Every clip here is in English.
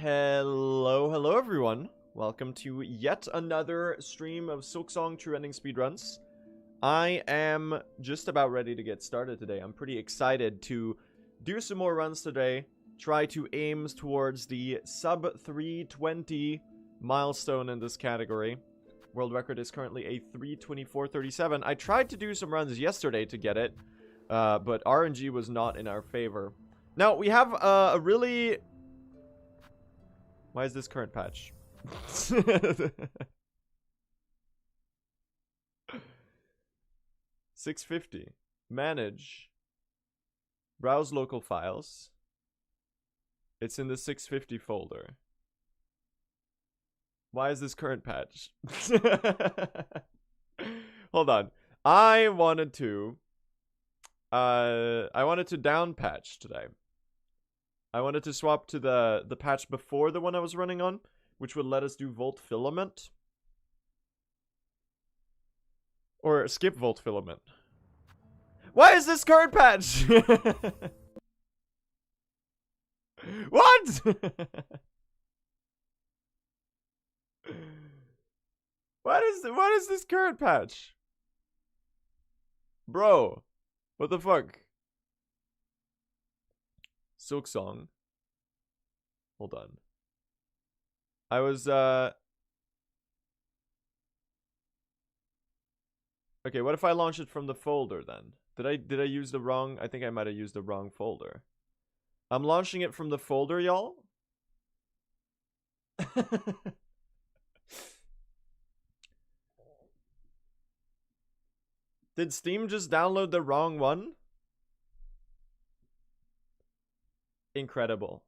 Hello everyone. Welcome to yet another stream of Silksong True Ending Speedruns. I am just about ready to get started today. I'm pretty excited to do some more runs today. Try to aim towards the sub 320 milestone in this category. World record is currently a 3:24:37. I tried to do some runs yesterday to get it, but RNG was not in our favor. Now, we have a really... Why is this current patch? 650. Manage. Browse local files. It's in the 650 folder. Why is this current patch? Hold on. I wanted to down patch today. I wanted to swap to the patch before the one I was running on, which would let us do volt filament. Or skip volt filament. Why is this current patch? What? What is this current patch? Bro, what the fuck? Silksong. Hold on. I was okay, what if I launch it from the folder then? Did I use the wrong... I think I might have used the wrong folder. I'm launching it from the folder, y'all. Did Steam just download the wrong one? Incredible.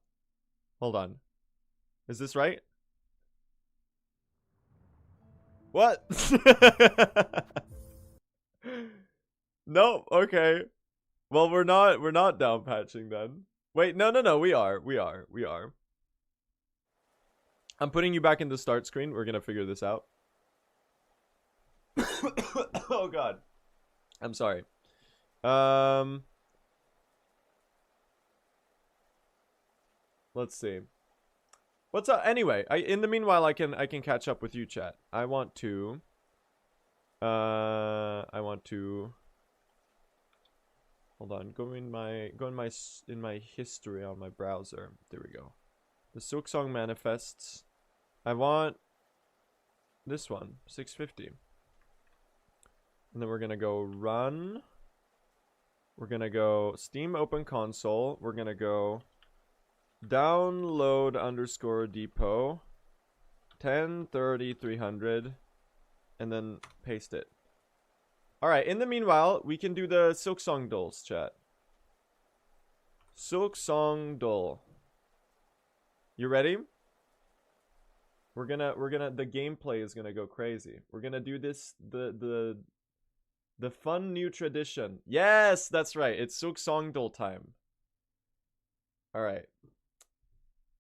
Hold on. Is this right? What? No, okay. Well, we're not down patching then. Wait, no, we are. I'm putting you back in the start screen. We're gonna figure this out. Oh god. I'm sorry. Let's see. What's up? Anyway, in the meanwhile I can catch up with you, chat. I want to hold on, go in my history on my browser. There we go. The Silksong manifests. I want this one, 650. And then we're gonna go run. We're gonna go Steam open console. We're gonna go download underscore depot 1030-300 and then paste it. Alright, in the meanwhile, we can do the Silksong dulls, chat. Silksong dull. You ready? We're gonna the gameplay is gonna go crazy. We're gonna do this the fun new tradition. Yes, that's right. It's Silksong dull time. Alright.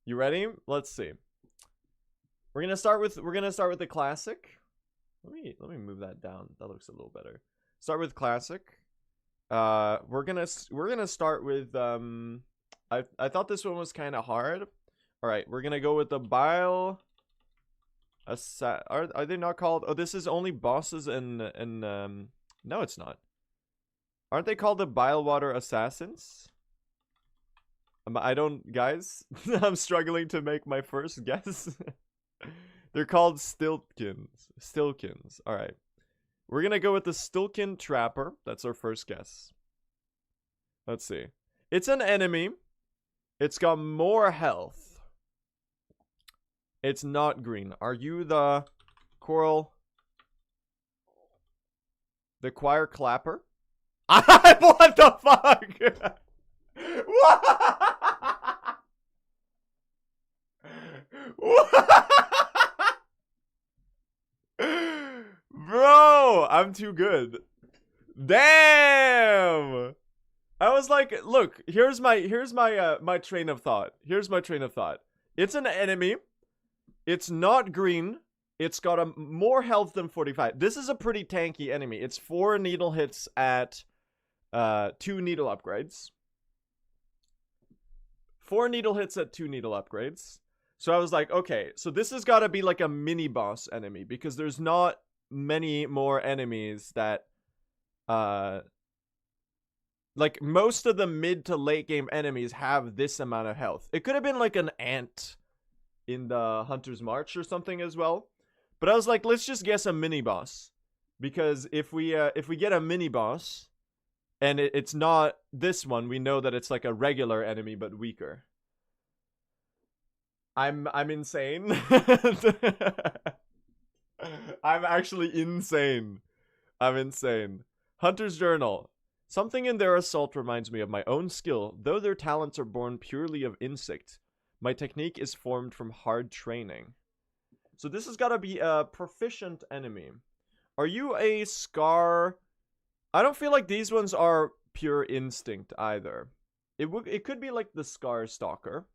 You ready? Let's see. We're gonna start with the classic. Let me move that down. That looks a little better. Start with classic. We're gonna start with I thought this one was kind of hard. All right, we're gonna go with the bile. Are they not called? Oh, this is only bosses and no, it's not. Aren't they called the bile water assassins? I don't, guys. I'm struggling to make my first guess. They're called Stilkins. All right. We're going to go with the Stilkin Trapper. That's our first guess. Let's see. It's an enemy. It's got more health. It's not green. Are you the coral? The choir clapper? What the fuck? What? Bro, I'm too good. Damn. I was like, look, here's my train of thought. Here's my train of thought. It's an enemy. It's not green. It's got a more health than 45. This is a pretty tanky enemy. It's 4 needle hits at 2 needle upgrades. 4 needle hits at 2 needle upgrades. So I was like, okay, so this has got to be like a mini boss enemy because there's not many more enemies that like most of the mid to late game enemies have this amount of health. It could have been like an ant in the Hunter's March or something as well. But I was like, let's just guess a mini boss. Because if we get a mini boss and it's not this one, we know that it's like a regular enemy but weaker. I'm insane. I'm actually insane. I'm insane. Hunter's Journal. Something in their assault reminds me of my own skill, though their talents are born purely of instinct. My technique is formed from hard training. So this has got to be a proficient enemy. Are you a Scar? I don't feel like these ones are pure instinct either. It could be like the Scar Stalker.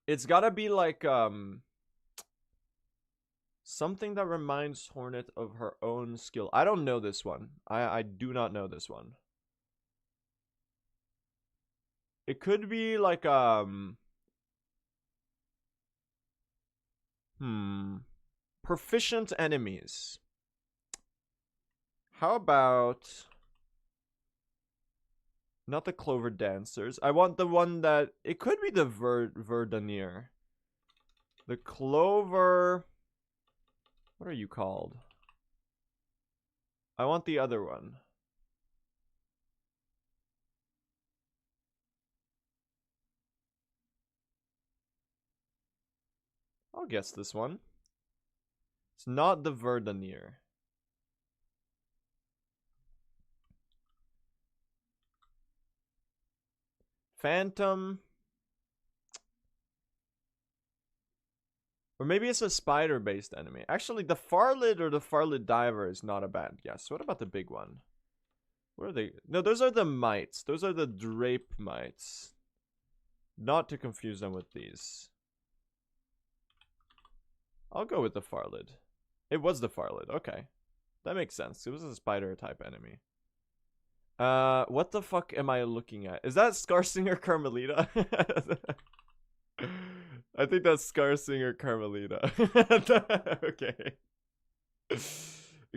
It's got to be like something that reminds Hornet of her own skill. I don't know this one. I do not know this one. It could be like proficient enemies. How about not the Clover Dancers? I want the one that it could be the Verdanier. The Clover. What are you called? I want the other one. I'll guess this one. It's not the Verdanier. Phantom. Or maybe it's a spider-based enemy. Actually, the Farlid or the Farlid Diver is not a bad guess. What about the big one? What are they? No, those are the mites. Those are the drape mites. Not to confuse them with these. I'll go with the Farlid. It was the Farlid. Okay. That makes sense. It was a spider type enemy. What the fuck am I looking at? Is that Scarsinger Carmelita? I think that's Scarsinger Carmelita. Okay.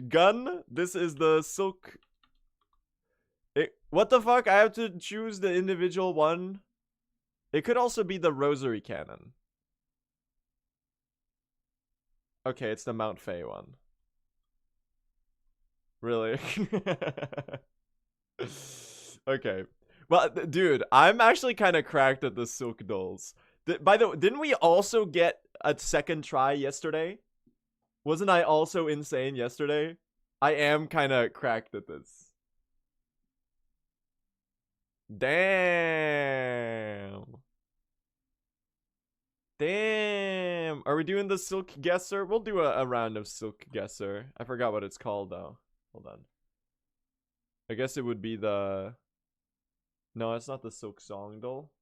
Gun. This is the Silk. What the fuck? I have to choose the individual one. It could also be the Rosary Cannon. Okay, it's the Mount Fay one. Really? Okay. Well, dude, I'm actually kind of cracked at the Silk Dolls. By the way, didn't we also get a second try yesterday? Wasn't I also insane yesterday? I am kind of cracked at this. Damn. Damn. Are we doing the Silk Guesser? We'll do a round of Silk Guesser. I forgot what it's called, though. Hold on. I guess it would be the... No, it's not the Silksong doll.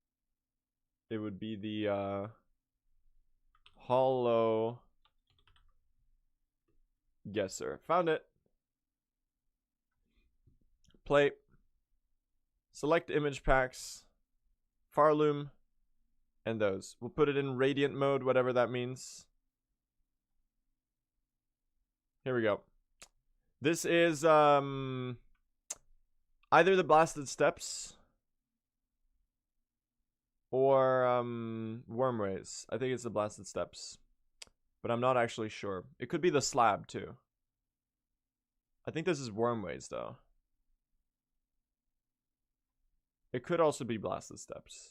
It would be the Hollow Guesser. Found it. Play. Select image packs. Farloom. And those. We'll put it in radiant mode, whatever that means. Here we go. This is either the Blasted Steps or Wormways. I think it's the Blasted Steps, but I'm not actually sure. It could be the Slab too. I think this is Wormways though. It could also be Blasted Steps.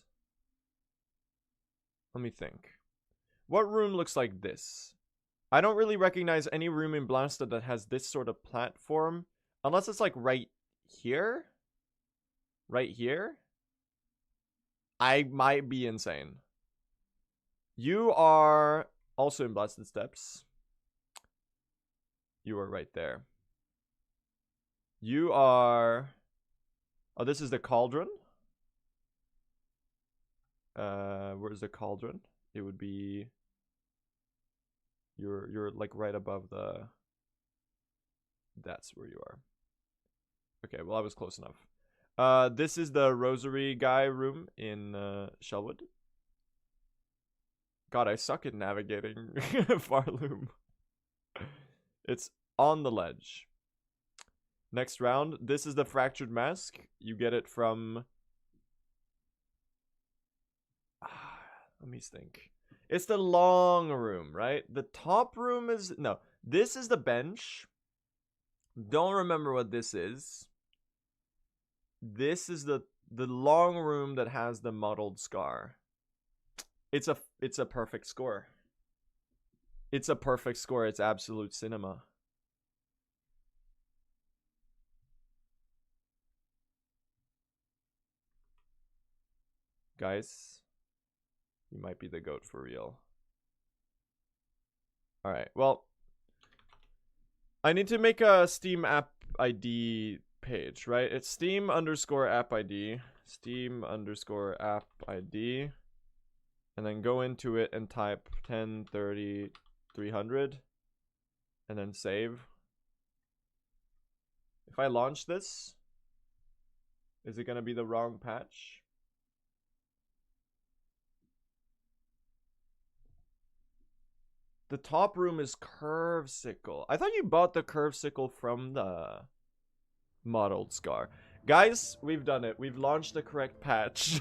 Let me think. What room looks like this? I don't really recognize any room in Blasted that has this sort of platform, unless it's like right here. Right here. I might be insane. You are also in Blasted Steps. You are right there. You are... Oh, this is the Cauldron. Where's the Cauldron? It would be... You're like right above the... That's where you are. Okay, well I was close enough. This is the Rosary guy room in Shellwood. God, I suck at navigating Farloom. It's on the ledge. Next round. This is the fractured mask. You get it from... let me think. It's the long room, right? The top room is... No. This is the bench. Don't remember what this is. This is the long room that has the mottled scar. It's a perfect score. It's a perfect score. It's absolute cinema. Guys, you might be the GOAT for real. Alright, well, I need to make a Steam app ID page, right? It's Steam underscore app ID. Steam underscore app ID. And then go into it and type 1030 300. And then save. If I launch this, is it going to be the wrong patch? The top room is curve sickle. I thought you bought the curve sickle from the mottled scar. Guys, we've done it. We've launched the correct patch.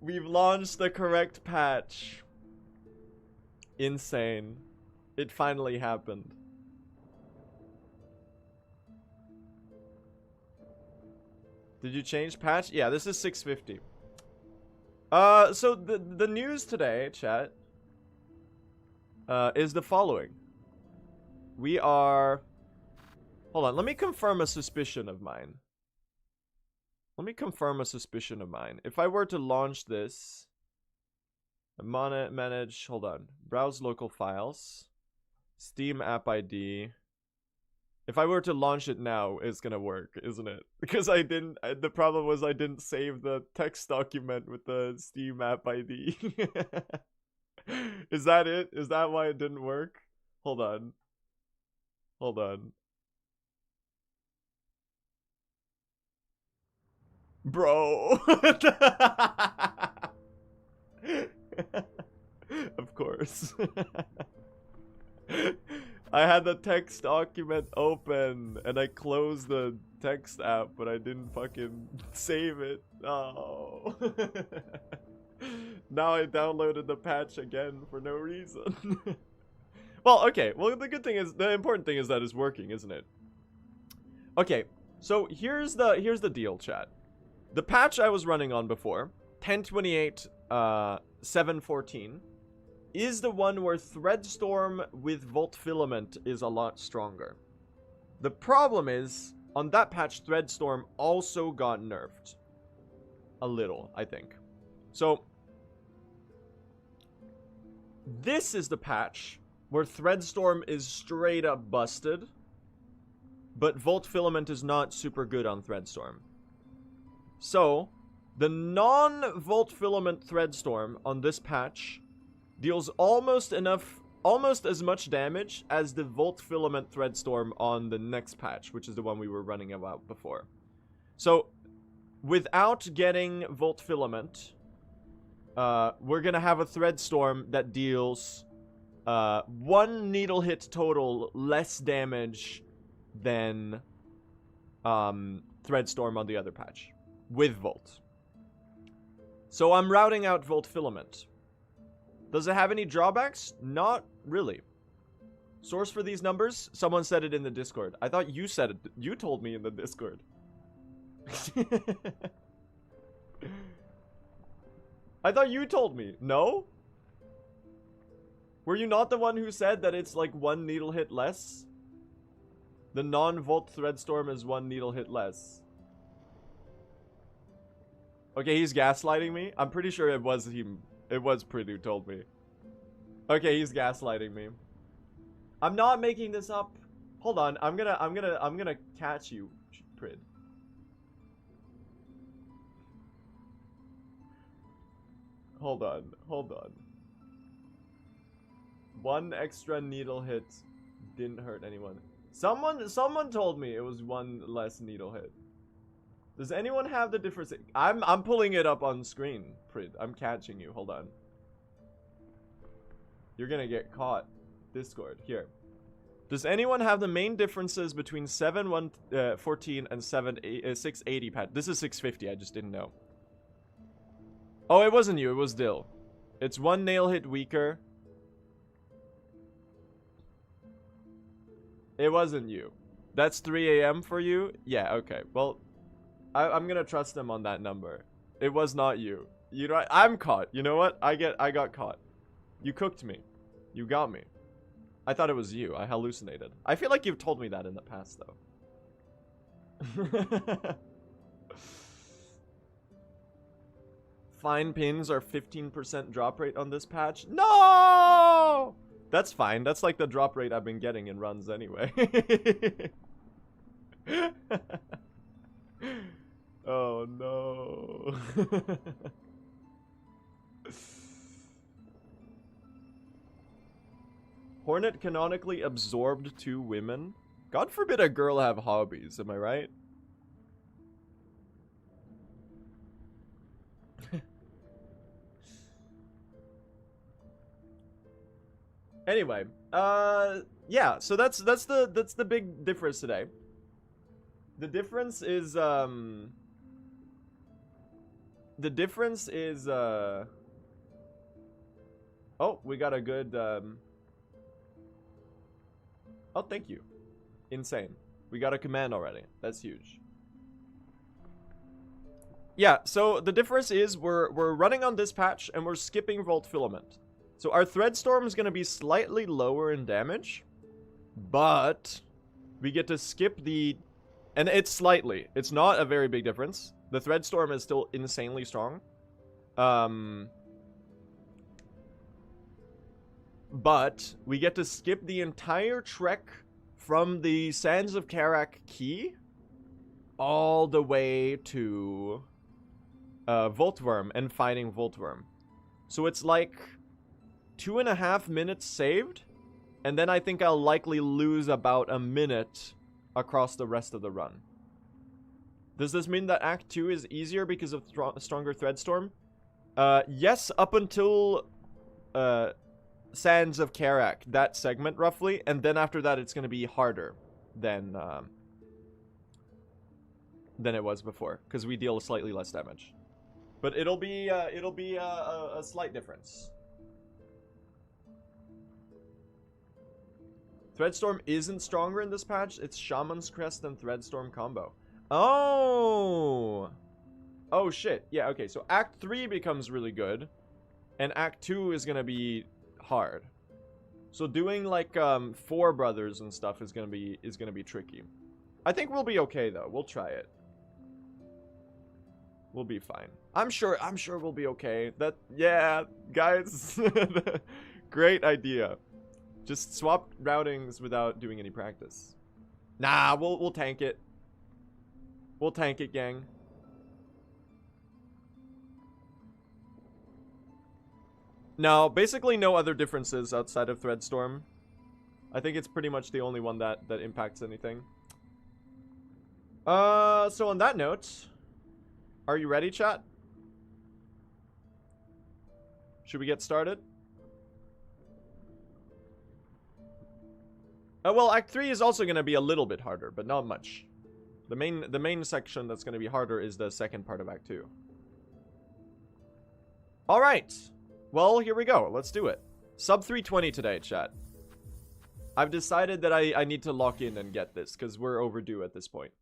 We've launched the correct patch. Insane. It finally happened. Did you change patch? Yeah, this is 650. So the news today, chat, is the following. We are... Hold on, let me confirm a suspicion of mine. If I were to launch this... Manage... Hold on. Browse local files. Steam app ID... If I were to launch it now, it's gonna work, isn't it? Because I didn't... The problem was I didn't save the text document with the Steam app ID. Is that it? Is that why it didn't work? Hold on. Bro! Of course. I had the text document open and I closed the text app, but I didn't fucking save it. Oh. Now I downloaded the patch again for no reason. Well, okay. Well, the important thing is that it's working, isn't it? Okay. So here's the deal, chat. The patch I was running on before, 1028 714, is the one where Threadstorm with Volt Filament is a lot stronger. The problem is, on that patch, Threadstorm also got nerfed. A little, I think. So, this is the patch where Threadstorm is straight up busted, but Volt Filament is not super good on Threadstorm. So, the non-Volt Filament Threadstorm on this patch deals almost as much damage as the Volt Filament Threadstorm on the next patch, which is the one we were running about before. So, without getting Volt Filament, we're gonna have a Threadstorm that deals 1 needle hit total less damage than Threadstorm on the other patch, with Volt. So I'm routing out Volt Filament. Does it have any drawbacks? Not really. Source for these numbers? Someone said it in the Discord. I thought you said it. You told me in the Discord. I thought you told me. No? Were you not the one who said that it's like 1 needle hit less? The non-Volt Threadstorm is 1 needle hit less. Okay, he's gaslighting me. I'm pretty sure it was him. It was Prid who told me. Okay, he's gaslighting me. I'm not making this up. Hold on, I'm gonna catch you, Prid. Hold on. 1 extra needle hit didn't hurt anyone. Someone told me it was 1 less needle hit. Does anyone have the difference? I'm pulling it up on screen, Prid. I'm catching you. Hold on. You're gonna get caught. Discord. Here. Does anyone have the main differences between 7.1.14 and 6.80 patch? This is 650. I just didn't know. Oh, it wasn't you. It was Dill. It's one nail hit weaker. It wasn't you. That's 3 a.m. for you? Yeah, okay. Well, I'm gonna trust them on that number. It was not you. You know, I'm caught. You know what? I got caught. You cooked me. You got me. I thought it was you. I hallucinated. I feel like you've told me that in the past, though. Fine pins are 15% drop rate on this patch. No! That's fine. That's like the drop rate I've been getting in runs anyway. Oh no. Hornet canonically absorbed 2 women. God forbid a girl have hobbies, am I right? Anyway, yeah, so that's the big difference today. The difference is oh, we got a good oh, thank you. Insane. We got a command already. That's huge. Yeah, so the difference is we're running on this patch and we're skipping Volt Filament. So our Thread Storm is going to be slightly lower in damage, but we get to skip the... And it's slightly. It's not a very big difference. The Thread Storm is still insanely strong. But we get to skip the entire trek from the Sands of Karak Key all the way to Voltworm and fighting Voltworm. So it's like 2.5 minutes saved, and then I think I'll likely lose about a minute across the rest of the run. Does this mean that Act 2 is easier because of stronger Threadstorm? Yes, up until Sands of Karak, that segment roughly, and then after that it's going to be harder than it was before, because we deal slightly less damage. But it'll be a slight difference. Threadstorm isn't stronger in this patch. It's Shaman's Crest and Threadstorm combo. Oh! Oh, shit. Yeah, okay. So Act 3 becomes really good. And Act 2 is gonna be hard. So doing, like, 4 brothers and stuff is gonna be tricky. I think we'll be okay, though. We'll try it. We'll be fine. I'm sure we'll be okay. Yeah, guys. Great idea. Just swap routings without doing any practice. Nah, we'll tank it. We'll tank it, gang. No, basically no other differences outside of Threadstorm. I think it's pretty much the only one that impacts anything. So on that note, are you ready, chat? Should we get started? Well, Act 3 is also going to be a little bit harder, but not much. The main section that's going to be harder is the second part of Act 2. Alright. Well, here we go. Let's do it. Sub 320 today, chat. I've decided that I need to lock in and get this, because we're overdue at this point.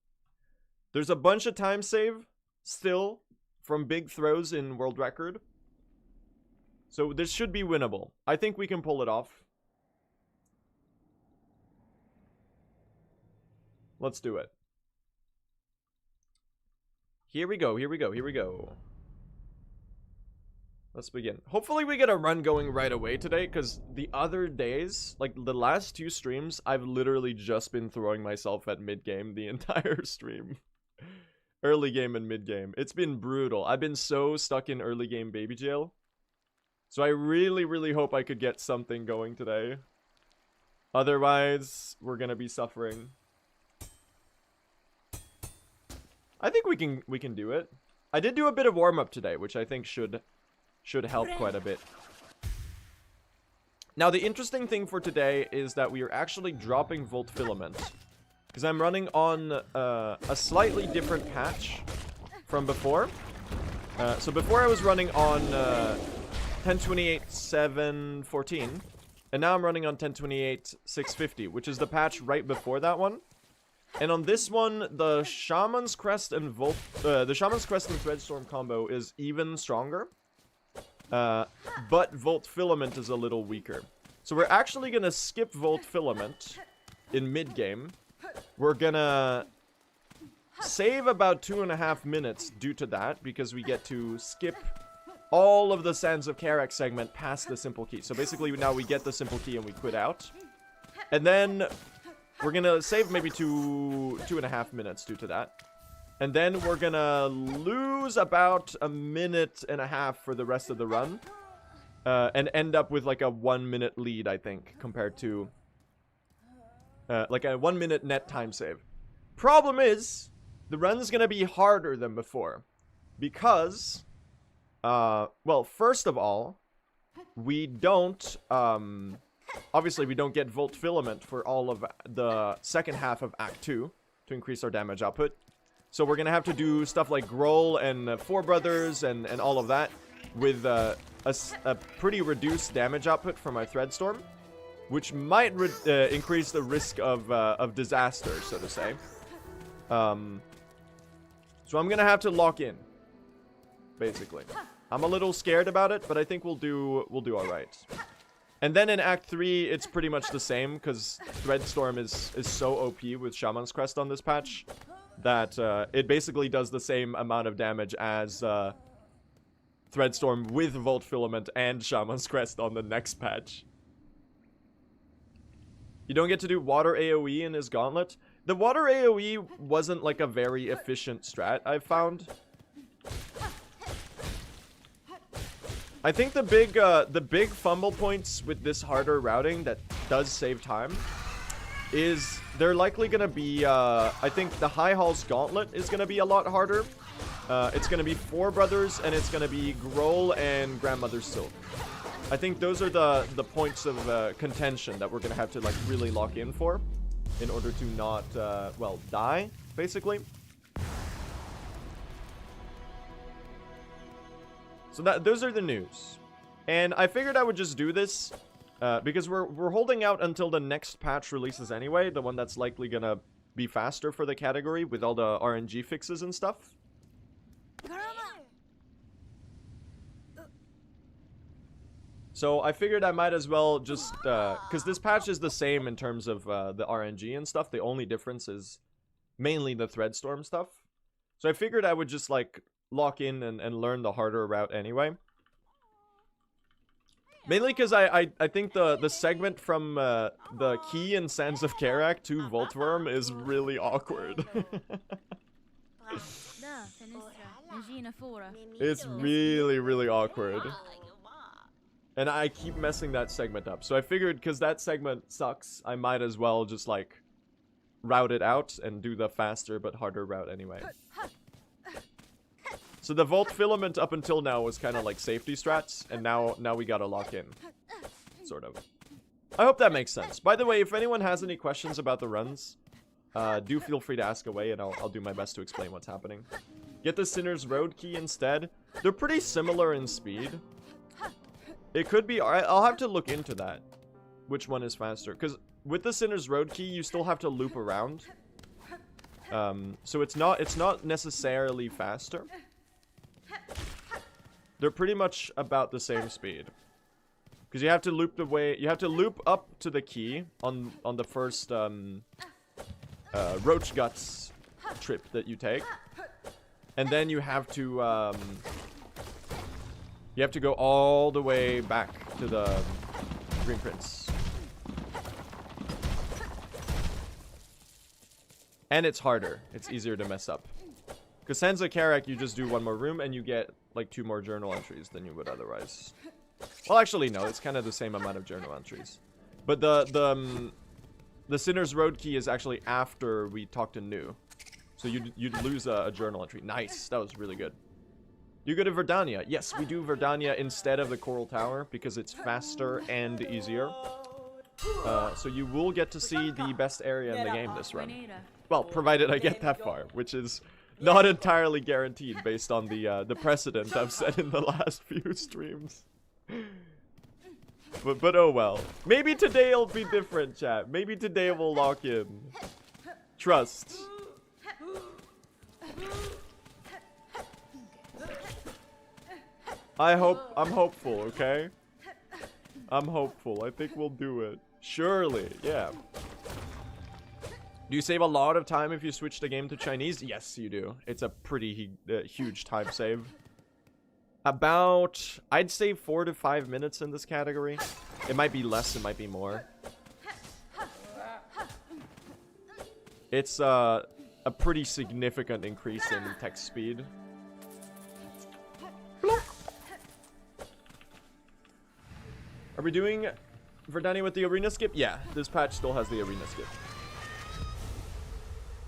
There's a bunch of time save, still, from big throws in World Record. So this should be winnable. I think we can pull it off. Let's do it. Here we go, here we go, here we go. Let's begin. Hopefully we get a run going right away today, because the other days, like the last 2 streams, I've literally just been throwing myself at mid-game the entire stream. Early game and mid-game. It's been brutal. I've been so stuck in early game baby jail. So I really, really hope I could get something going today. Otherwise, we're gonna be suffering. I think we can do it. I did do a bit of warm-up today, which I think should help quite a bit. Now, the interesting thing for today is that we are actually dropping Volt Filament. Because I'm running on a slightly different patch from before. So before I was running on 10.28.7.14. And now I'm running on 10.28.6.50, which is the patch right before that one. And on this one, the Shaman's Crest and Threadstorm combo is even stronger. But Volt Filament is a little weaker. So we're actually gonna skip Volt Filament in mid-game. We're gonna save about 2.5 minutes due to that, because we get to skip all of the Sands of Karak segment past the simple key. So basically now we get the simple key and we quit out. And then we're gonna save maybe 2.5 minutes due to that. And then we're gonna lose about 1.5 minutes for the rest of the run. And end up with like a 1 minute lead, I think, compared to like a 1 minute net time save. Problem is, the run's gonna be harder than before. Because, well, first of all, we don't, obviously we don't get Volt Filament for all of the second half of Act 2 to increase our damage output. So we're gonna have to do stuff like Groll and Four Brothers and all of that with a pretty reduced damage output from our Threadstorm, which might increase the risk of disaster, so to say. So I'm gonna have to lock in, basically. I'm a little scared about it, but I think we'll do all right. And then in Act 3, it's pretty much the same, because Threadstorm is so OP with Shaman's Crest on this patch that it basically does the same amount of damage as Threadstorm with Volt Filament and Shaman's Crest on the next patch. You don't get to do Water AoE in his Gauntlet. The Water AoE wasn't like a very efficient strat, I've found. I think the big fumble points with this harder routing that does save time is they're likely gonna be, I think the High Hall's Gauntlet is gonna be a lot harder. It's gonna be Four Brothers, and it's gonna be Groll and Grandmother's Silk. I think those are the points of contention that we're gonna have to like really lock in for, in order to not, well, die, basically. So those are the news. And I figured I would just do this, because we're holding out until the next patch releases anyway, the one that's likely gonna be faster for the category with all the RNG fixes and stuff. So I figured I might as well just, because this patch is the same in terms of the RNG and stuff. The only difference is mainly the Threadstorm stuff. So I figured I would just like lock in and learn the harder route anyway. Mainly because I think the segment from the key in Sands of Karak to Voltworm is really awkward. It's really, really awkward. And I keep messing that segment up. So I figured, because that segment sucks, I might as well just, like, route it out and do the faster but harder route anyway. So the Volt Filament up until now was kind of like safety strats, and now we gotta lock in. Sort of. I hope that makes sense. By the way, if anyone has any questions about the runs, do feel free to ask away, and I'll do my best to explain what's happening. Get the Sinner's Road key instead. They're pretty similar in speed. It could be... I'll have to look into that. Which one is faster. Because with the Sinner's Road key, you still have to loop around. So it's not necessarily faster. They're pretty much about the same speed. Because you have to loop the way... You have to loop up to the key on the first Roach Guts trip that you take. And then you have to... you have to go all the way back to the Green Prince. And it's harder. It's easier to mess up. Because Sands of Karak, you just do one more room and you get like 2 more journal entries than you would otherwise. Well, actually, no. It's kind of the same amount of journal entries. But the Sinner's Road key is actually after we talk to Nu. So you'd lose a journal entry. Nice. That was really good. You go to Verdania. Yes, we do Verdania instead of the Coral Tower because it's faster and easier. So you will get to see the best area in the game this run. Well, provided I get that far, which is not entirely guaranteed based on the precedent I've set in the last few streams. But oh well. Maybe today will be different, chat. Maybe today we'll lock in. Trust. I'm hopeful, okay? I'm hopeful. I think we'll do it. Surely, yeah. Do you save a lot of time if you switch the game to Chinese? Yes, you do. It's a pretty huge time save. About, I'd say 4 to 5 minutes in this category. It might be less, it might be more. It's a pretty significant increase in text speed. Are we doing Verdania with the arena skip? Yeah, this patch still has the arena skip.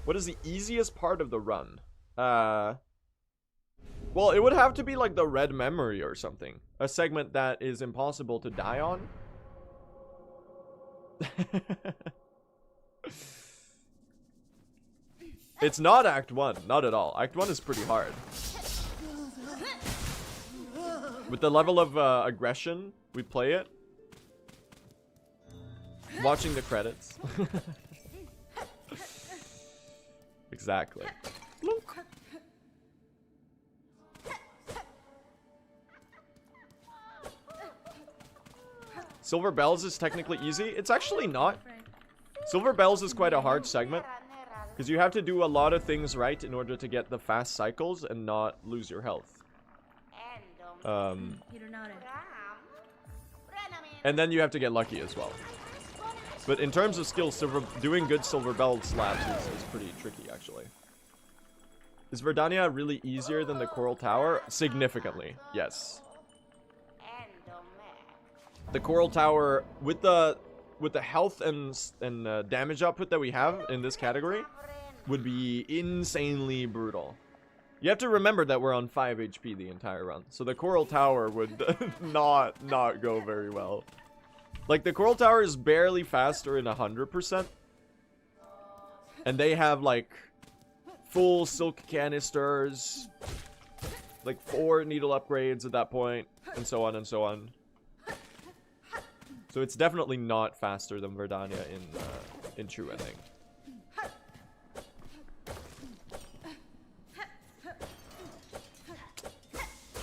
What is the easiest part of the run? Well, it would have to be like the red memory or something. A segment that is impossible to die on. It's not Act 1, not at all. Act 1 is pretty hard. With the level of aggression we play it. Watching the credits. Exactly. Silver Bells is technically easy. It's actually not. Silver Bells is quite a hard segment. Because you have to do a lot of things right in order to get the fast cycles and not lose your health. And then you have to get lucky as well. But in terms of skill, doing good Silver Bell slabs is pretty tricky, actually. Is Verdania really easier than the Coral Tower? Significantly, yes. The Coral Tower, with the health and damage output that we have in this category, would be insanely brutal. You have to remember that we're on 5 HP the entire run, so the Coral Tower would not go very well. Like, the Coral Tower is barely faster in 100%. And they have, like, full silk canisters. Like, 4 needle upgrades at that point. And so on and so on. So it's definitely not faster than Verdania in true ending.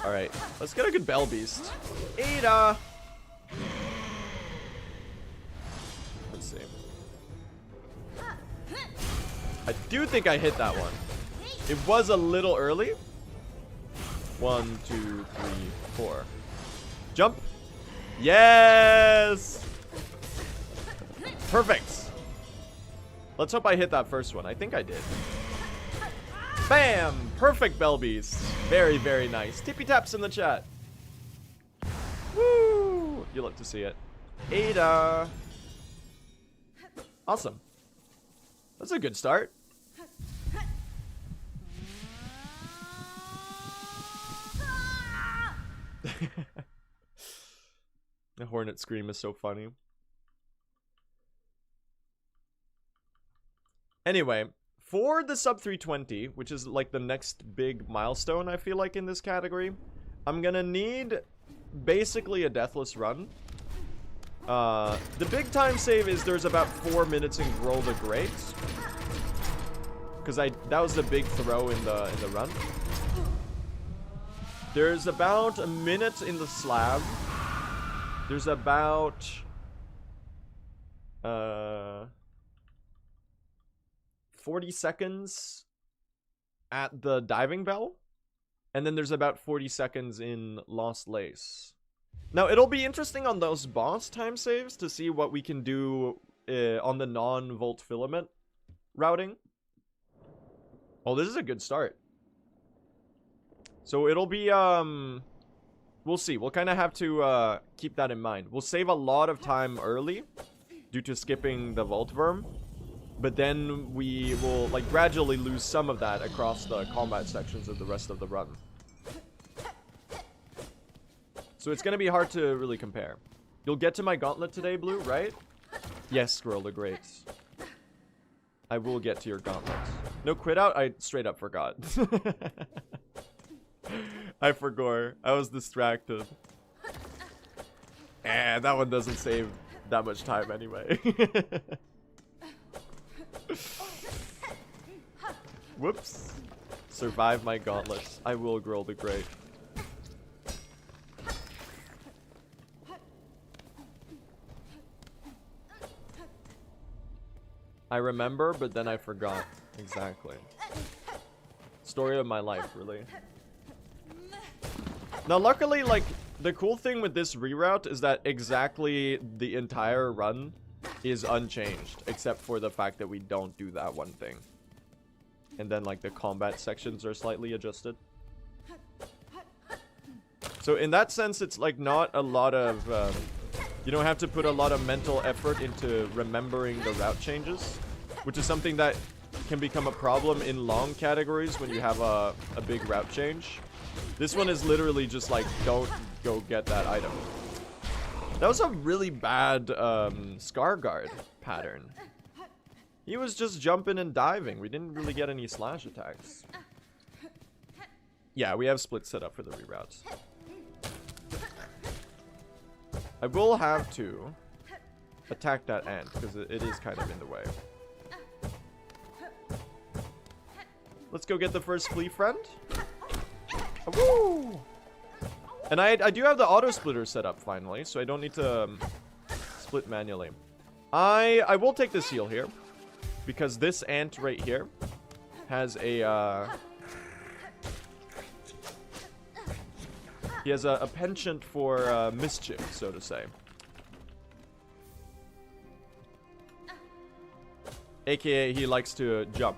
Alright, let's get a good Bell Beast. Ada! Let's see. I do think I hit that one. It was a little early. 1, 2, 3, 4. Jump. Yes! Perfect. Let's hope I hit that first one. I think I did. Bam! Perfect Bell Beast. Very, very nice. Tippy taps in the chat. Woo! You love to see it. Ada. Awesome. That's a good start. The Hornet scream is so funny. Anyway, for the sub 320, which is like the next big milestone, I feel like, in this category, I'm gonna need basically a deathless run. The big time save is there's about 4 minutes in Grow the Great. Because that was the big throw in the run. There's about a minute in the slab. There's about 40 seconds at the diving bell. And then there's about 40 seconds in Lost Lace. Now, it'll be interesting on those boss time saves to see what we can do on the non-Volt Filament routing. Oh, this is a good start. So it'll be, we'll see. We'll kind of have to keep that in mind. We'll save a lot of time early due to skipping the Volt Worm. But then we will like gradually lose some of that across the combat sections of the rest of the run. So it's gonna be hard to really compare. You'll get to my gauntlet today, Blue, right? Yes, Squirrel the Great. I will get to your gauntlet. No quit out? I straight up forgot. I forgot. I was distracted. Eh, that one doesn't save that much time anyway. Whoops. Survive my gauntlet. I will grow the great. I remember, but then I forgot. Exactly. Story of my life, really. Now, luckily, like, the cool thing with this reroute is that exactly the entire run is unchanged, except for the fact that we don't do that one thing. And then, like, the combat sections are slightly adjusted. So, in that sense, it's, like, not a lot of... you don't have to put a lot of mental effort into remembering the route changes, which is something that can become a problem in long categories when you have a big route change. This one is literally just like, don't go get that item. That was a really bad Scar Guard pattern. He was just jumping and diving. We didn't really get any slash attacks. Yeah, we have split set up for the reroutes. I will have to attack that ant because it is kind of in the way. Let's go get the first flea friend. Woo! And I do have the auto splitter set up finally, so I don't need to split manually. I will take this heal here because this ant right here has a he has a penchant for mischief, so to say. AKA, he likes to jump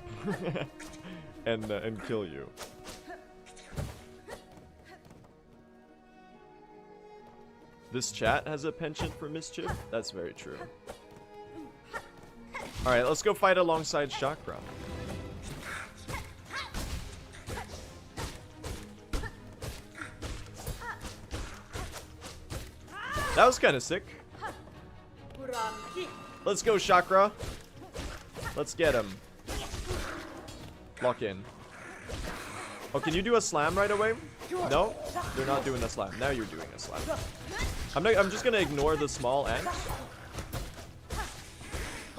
and kill you. This chat has a penchant for mischief? That's very true. Alright, let's go fight alongside Chakra. That was kind of sick. Let's go, Chakra. Let's get him. Lock in. Oh, can you do a slam right away? No? They're not doing a slam. Now you're doing a slam. I'm just gonna ignore the small ant.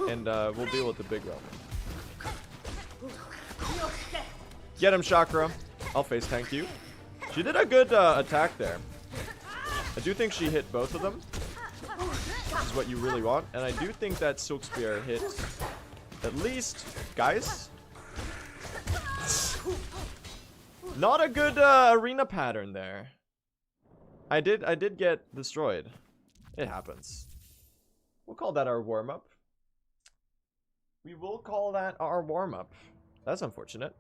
And we'll deal with the big one. Get him, Chakra. I'll face tank you. She did a good attack there. I do think she hit both of them. This is what you really want. And I do think that Silk Spear hit at least... Guys? Not a good arena pattern there. I did get destroyed. It happens. We'll call that our warm-up. We will call that our warm-up. That's unfortunate.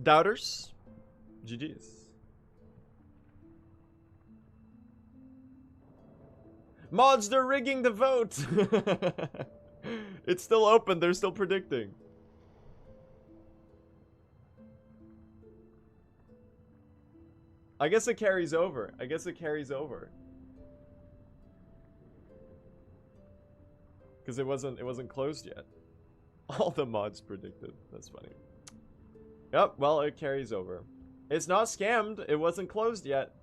Doubters? GG's. Mods, they're rigging the vote! It's still open, they're still predicting. I guess it carries over. I guess it carries over. Because it wasn't closed yet. All the mods predicted. That's funny. Yep, well, it carries over. It's not scammed. It wasn't closed yet.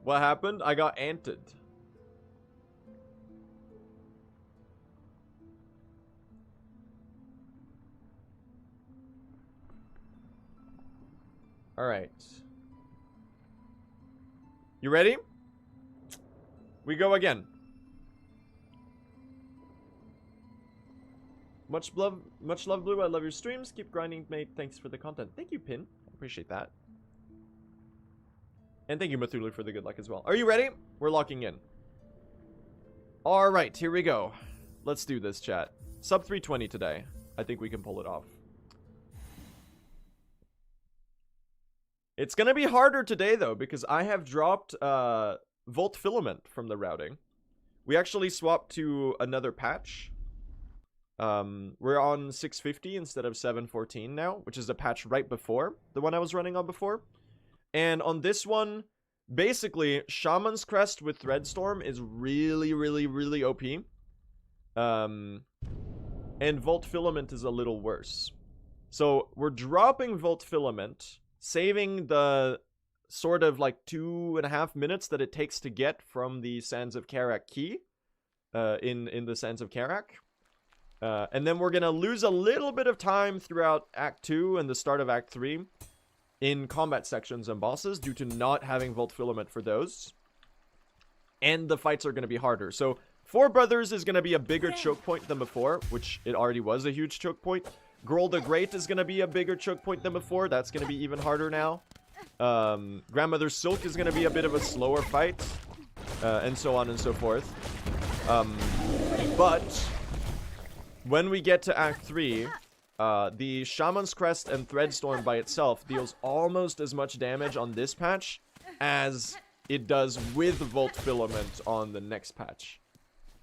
What happened? I got anted. All right. You ready? We go again. Much love, Blue. I love your streams. Keep grinding, mate. Thanks for the content. Thank you, Pin. I appreciate that. And thank you, Mathulu, for the good luck as well. Are you ready? We're locking in. All right, here we go. Let's do this, chat. Sub 320 today. I think we can pull it off. It's gonna be harder today though, because I have dropped Volt Filament from the routing. We actually swapped to another patch. We're on 650 instead of 714 now, which is a patch right before the one I was running on before. And on this one, basically, Shaman's Crest with Threadstorm is really, really, really OP. And Volt Filament is a little worse. So we're dropping Volt Filament, saving the sort of like 2.5 minutes that it takes to get from the Sands of Karak key in the Sands of Karak. And then we're going to lose a little bit of time throughout Act 2 and the start of Act 3 in combat sections and bosses due to not having Volt Filament for those. And the fights are going to be harder. So Four Brothers is going to be a bigger choke point than before, which it already was a huge choke point. Girl the Great is going to be a bigger choke point than before. That's going to be even harder now. Grandmother Silk is going to be a bit of a slower fight. And so on and so forth. But when we get to Act 3, the Shaman's Crest and Threadstorm by itself deals almost as much damage on this patch as it does with Volt Filament on the next patch.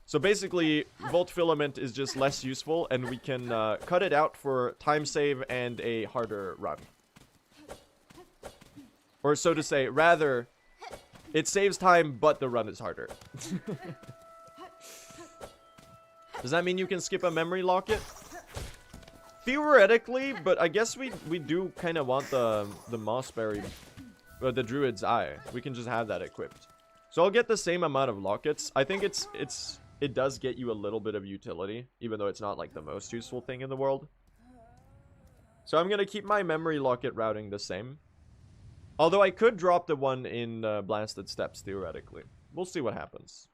So basically, Volt Filament is just less useful, and we can cut it out for time save and a harder run. Or so to say, rather, it saves time, but the run is harder. Does that mean you can skip a memory locket? Theoretically, but I guess we do kind of want the Mossberry, the Druid's Eye. We can just have that equipped. So I'll get the same amount of lockets. I think it does get you a little bit of utility, even though it's not like the most useful thing in the world. So I'm gonna keep my memory locket routing the same. Although I could drop the one in Blasted Steppes theoretically. We'll see what happens.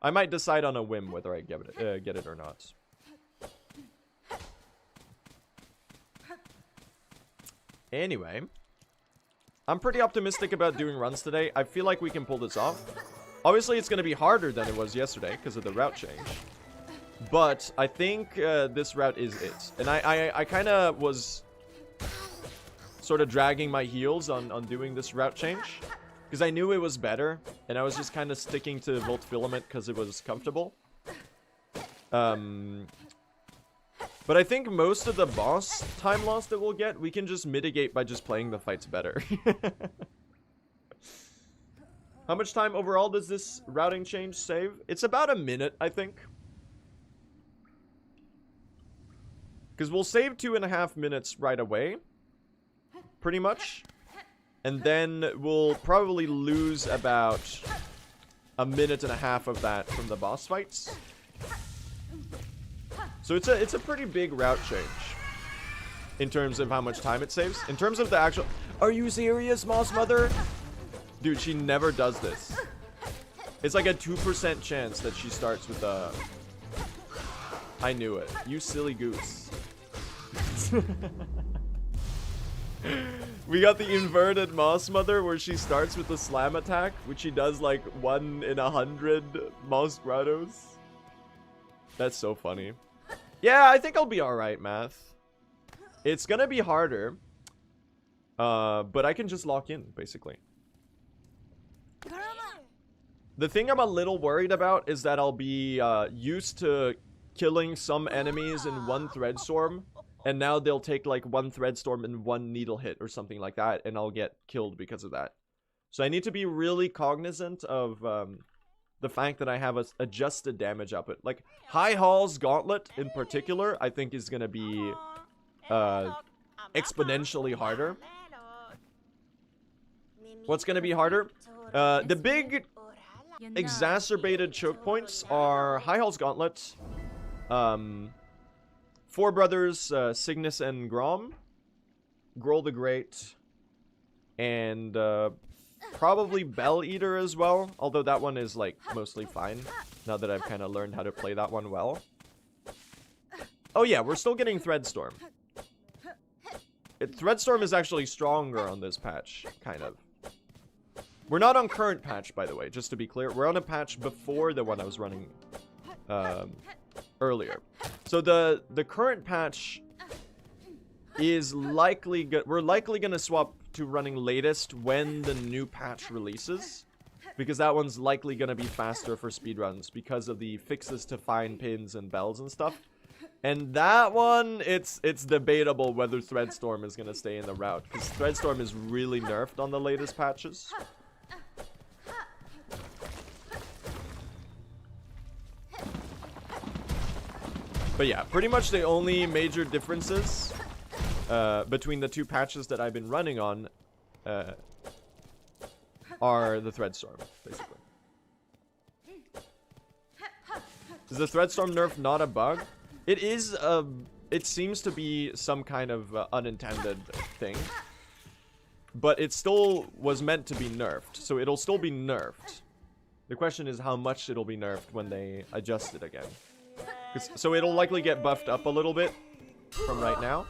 I might decide on a whim whether I get it or not. Anyway, I'm pretty optimistic about doing runs today. I feel like we can pull this off. Obviously, it's going to be harder than it was yesterday because of the route change. But I think this route is it. And I kind of was sort of dragging my heels on doing this route change. Because I knew it was better. And I was just kind of sticking to Volt Filament because it was comfortable. But I think most of the boss time loss that we'll get, we can just mitigate by just playing the fights better. How much time overall does this routing change save? It's about a minute, I think. Because we'll save 2.5 minutes right away. Pretty much. And then we'll probably lose about 1.5 minutes of that from the boss fights. So it's a pretty big route change in terms of how much time it saves. In terms of the actual... Are you serious, Moss Mother? Dude, she never does this. It's like a 2% chance that she starts with a... I knew it. You silly goose. We got the inverted Moss Mother where she starts with the slam attack, which she does like 1 in 100 Moss Grottos. That's so funny. Yeah, I think I'll be alright, Math. It's gonna be harder. But I can just lock in, basically. The thing I'm a little worried about is that I'll be used to killing some enemies in one Threadstorm. And now they'll take like 1 Threadstorm and 1 needle hit or something like that. And I'll get killed because of that. So I need to be really cognizant of... the fact that I have a adjusted damage output. Like, High Hall's Gauntlet in particular, I think is going to be exponentially harder. What's going to be harder? The big exacerbated choke points are High Hall's Gauntlet, Four Brothers, Cygnus and Grom, Grol the Great, and... probably Bell Eater as well, although that one is like mostly fine now that I've kind of learned how to play that one well. Oh yeah, we're still getting Threadstorm. Threadstorm is actually stronger on this patch, kind of. We're not on current patch, by the way, just to be clear. We're on a patch before the one I was running earlier. So the current patch is likely we're likely going to swap to running latest when the new patch releases, because that one's likely going to be faster for speedruns because of the fixes to fine pins and bells and stuff. And that one, it's debatable whether Threadstorm is going to stay in the route, because Threadstorm is really nerfed on the latest patches. But yeah, pretty much the only major differences between the two patches that I've been running on are the Threadstorm, basically. Is the Threadstorm nerf not a bug? It is, it seems to be some kind of unintended thing. But it still was meant to be nerfed, so it'll still be nerfed. The question is how much it'll be nerfed when they adjust it again. So it'll likely get buffed up a little bit from right now.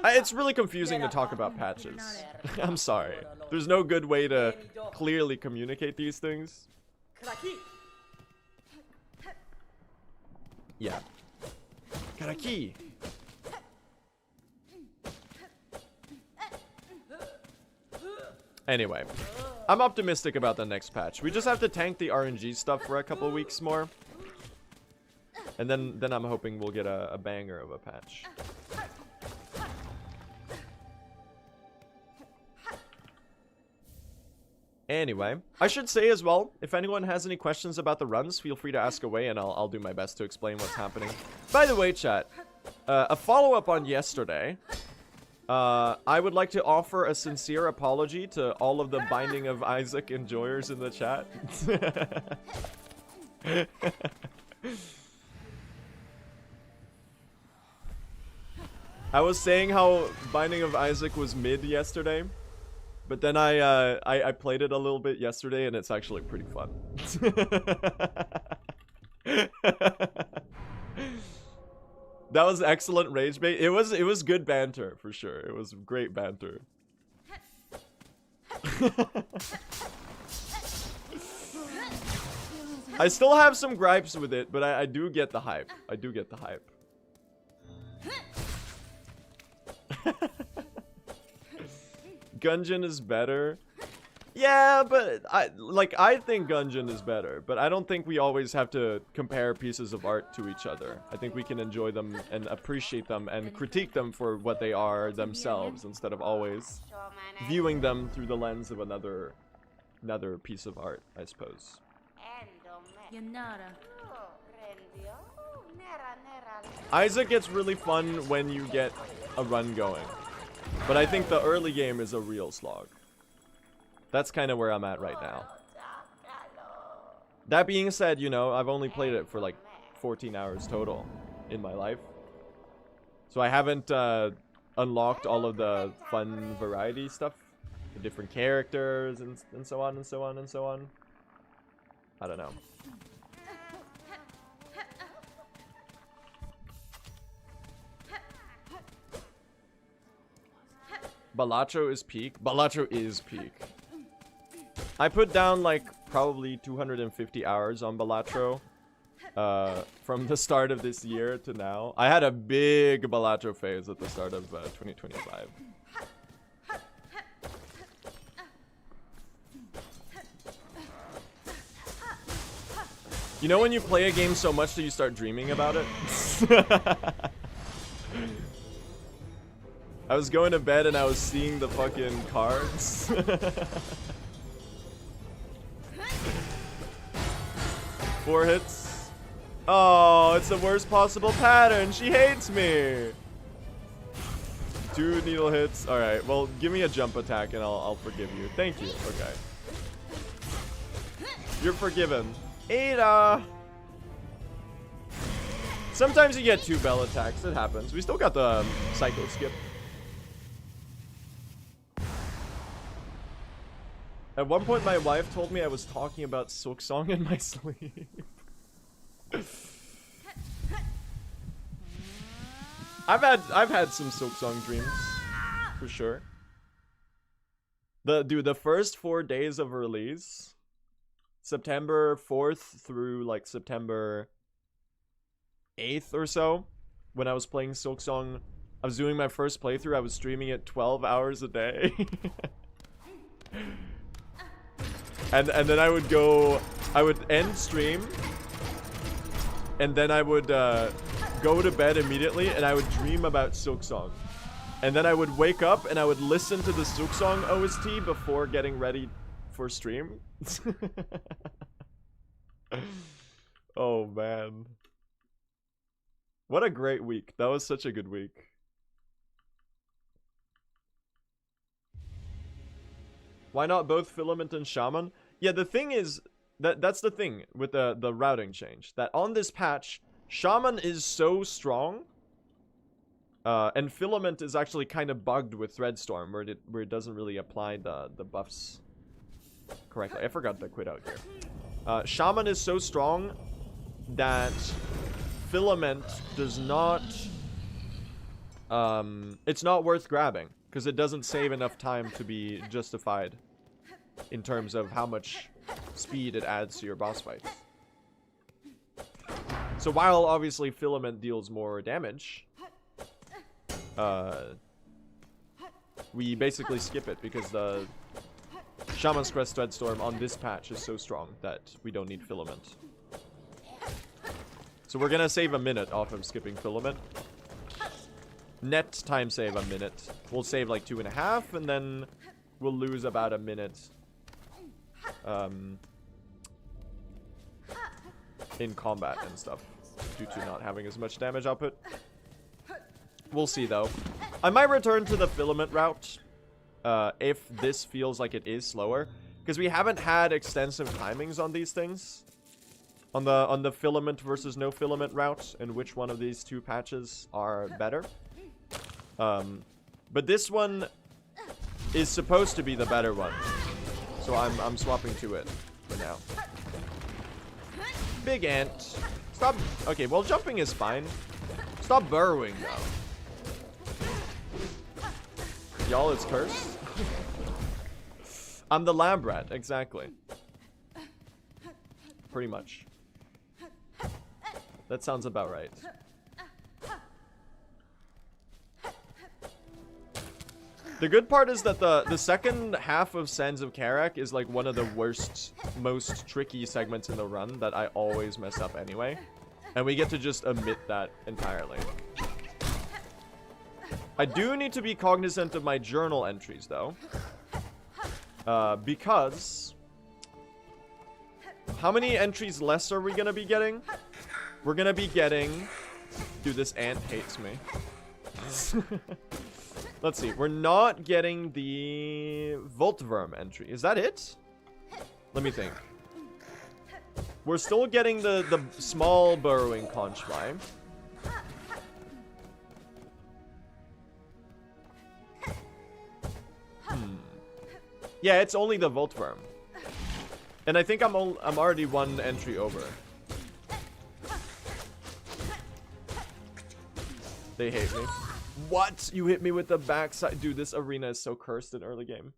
It's really confusing to talk about patches. I'm sorry. There's no good way to clearly communicate these things. Yeah. Karaki! Anyway, I'm optimistic about the next patch. We just have to tank the RNG stuff for a couple weeks more. And then I'm hoping we'll get a banger of a patch. Anyway, I should say as well, if anyone has any questions about the runs, feel free to ask away and I'll do my best to explain what's happening. By the way, chat, a follow-up on yesterday. I would like to offer a sincere apology to all of the Binding of Isaac enjoyers in the chat. I was saying how Binding of Isaac was mid yesterday, but then I played it a little bit yesterday and it's actually pretty fun. That was excellent rage bait. It was good banter for sure. It was great banter. I still have some gripes with it, but I do get the hype. I do get the hype. Gungeon is better. Yeah, but I think Gungeon is better, but I don't think we always have to compare pieces of art to each other. I think we can enjoy them and appreciate them and critique them for what they are themselves instead of always viewing them through the lens of another piece of art, I suppose. Isaac gets really fun when you get a run going, but I think the early game is a real slog. That's kind of where I'm at right now. That being said, you know, I've only played it for like 14 hours total in my life. So I haven't unlocked all of the fun variety stuff. The different characters and so on and so on and so on. I don't know. Balatro is peak. Balatro is peak. I put down like probably 250 hours on Balatro from the start of this year to now. I had a big Balatro phase at the start of 2025. You know when you play a game so much that you start dreaming about it? I was going to bed and I was seeing the fucking cards. 4 hits. Oh, it's the worst possible pattern. She hates me. 2 needle hits. All right. Well, give me a jump attack and I'll forgive you. Thank you. Okay. You're forgiven. Ada. Sometimes you get 2 bell attacks. It happens. We still got the psycho skip. At one point, my wife told me I was talking about Silksong in my sleep. I've had some Silksong dreams, for sure. The first 4 days of release, September 4th through like September 8th or so, when I was playing Silksong I was doing my first playthrough. I was streaming it 12 hours a day. and then I would end stream. And then I would go to bed immediately, and I would dream about Silksong. And then I would wake up, and I would listen to the Silksong OST before getting ready for stream. Oh, man. What a great week. That was such a good week. Why not both Filament and Shaman? Yeah, the thing is, that's the thing with the routing change. That on this patch, Shaman is so strong. And Filament is actually kind of bugged with Threadstorm, where it doesn't really apply the buffs correctly. I forgot to quit out here. Shaman is so strong that Filament does not... it's not worth grabbing, because it doesn't save enough time to be justified in terms of how much speed it adds to your boss fights. So while obviously Filament deals more damage, we basically skip it because the Shaman's Crest Threadstorm on this patch is so strong that we don't need Filament. So we're gonna save a minute off of skipping Filament. Net time save a minute. We'll save like 2.5, and then we'll lose about a minute in combat and stuff due to not having as much damage output. We'll see though. I might return to the Filament route if this feels like it is slower, because we haven't had extensive timings on these things. On the Filament versus no Filament route, and which one of these two patches are better. But this one is supposed to be the better one, so I'm swapping to it for now. Big ant. Stop. Okay, well, jumping is fine. Stop burrowing though. Y'all, it's cursed. I'm the lab rat, exactly. Pretty much. That sounds about right. The good part is that the second half of Sands of Karak is like one of the worst, most tricky segments in the run that I always mess up anyway. And we get to just omit that entirely. I do need to be cognizant of my journal entries though. Because... how many entries less are we gonna be getting? We're gonna be getting... Dude, this ant hates me. Let's see. We're not getting the Voltworm entry. Is that it? Let me think. We're still getting the small burrowing conch fly. Yeah, it's only the Voltworm. And I think I'm already one entry over. They hate me. What? You hit me with the backside. Dude, this arena is so cursed in early game.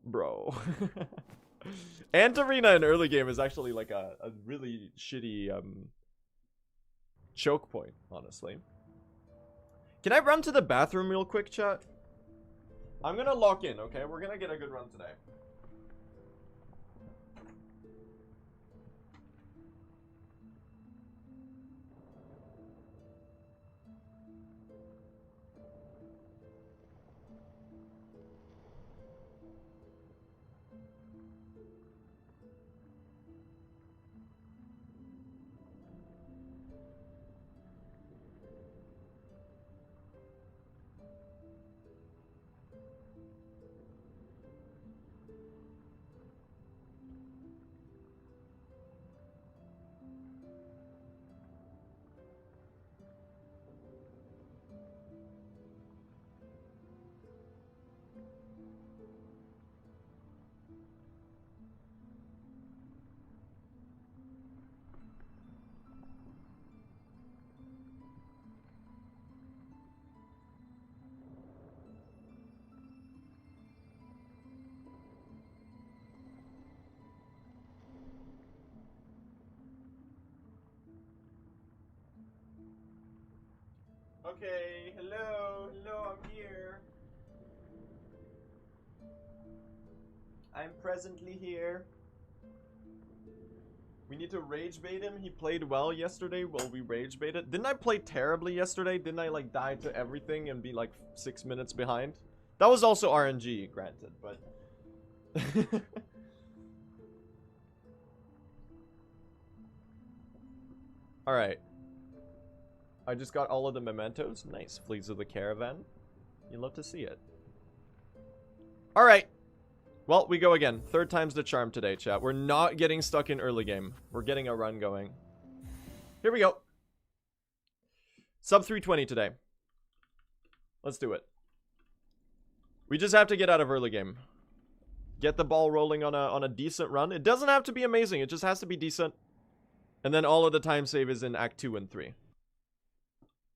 Bro. Ant arena in early game is actually like a really shitty choke point, honestly. Can I run to the bathroom real quick, chat? I'm gonna lock in, okay? We're gonna get a good run today. Okay, hello, I'm here. I'm presently here. We need to rage bait him. He played well yesterday. Well, we rage baited. Didn't I play terribly yesterday? Didn't I like die to everything and be like 6 minutes behind? That was also RNG, granted, but... Alright. I just got all of the mementos. Nice. Fleas of the Caravan. You love to see it. Alright. Well, we go again. Third time's the charm today, chat. We're not getting stuck in early game. We're getting a run going. Here we go. Sub 320 today. Let's do it. We just have to get out of early game. Get the ball rolling on a decent run. It doesn't have to be amazing. It just has to be decent. And then all of the time save is in Act 2 and 3.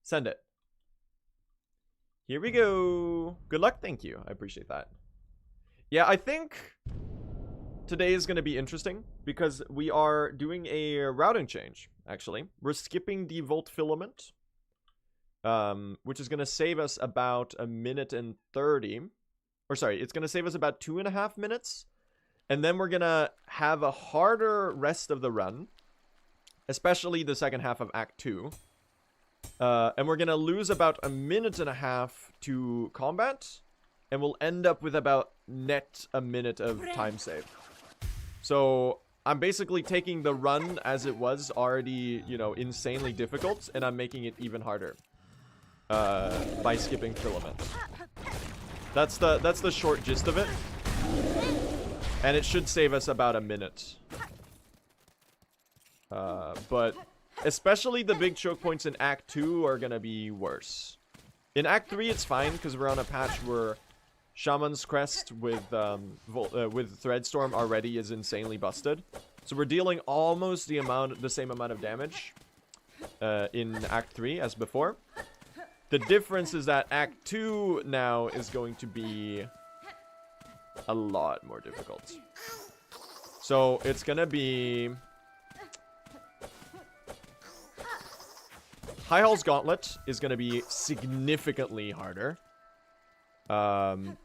Send it. Here we go. Good luck. Thank you. I appreciate that. Yeah, I think today is going to be interesting because we are doing a routing change, actually. We're skipping the Volt Filament, which is going to save us about 1:30. Or sorry, it's going to save us about 2.5 minutes. And then we're going to have a harder rest of the run, especially the second half of Act 2. And we're going to lose about 1.5 minutes to combat. And we'll end up with about net 1 minute of time save. So I'm basically taking the run as it was already, you know, insanely difficult. And I'm making it even harder. By skipping Filament. That's the short gist of it. And it should save us about 1 minute. But especially the big choke points in Act 2 are gonna be worse. In Act 3 it's fine because we're on a patch where Shaman's Crest with Threadstorm already is insanely busted. So we're dealing almost the same amount of damage in Act 3 as before. The difference is that Act 2 now is going to be a lot more difficult. So it's gonna be High Hall's Gauntlet is gonna be significantly harder. Four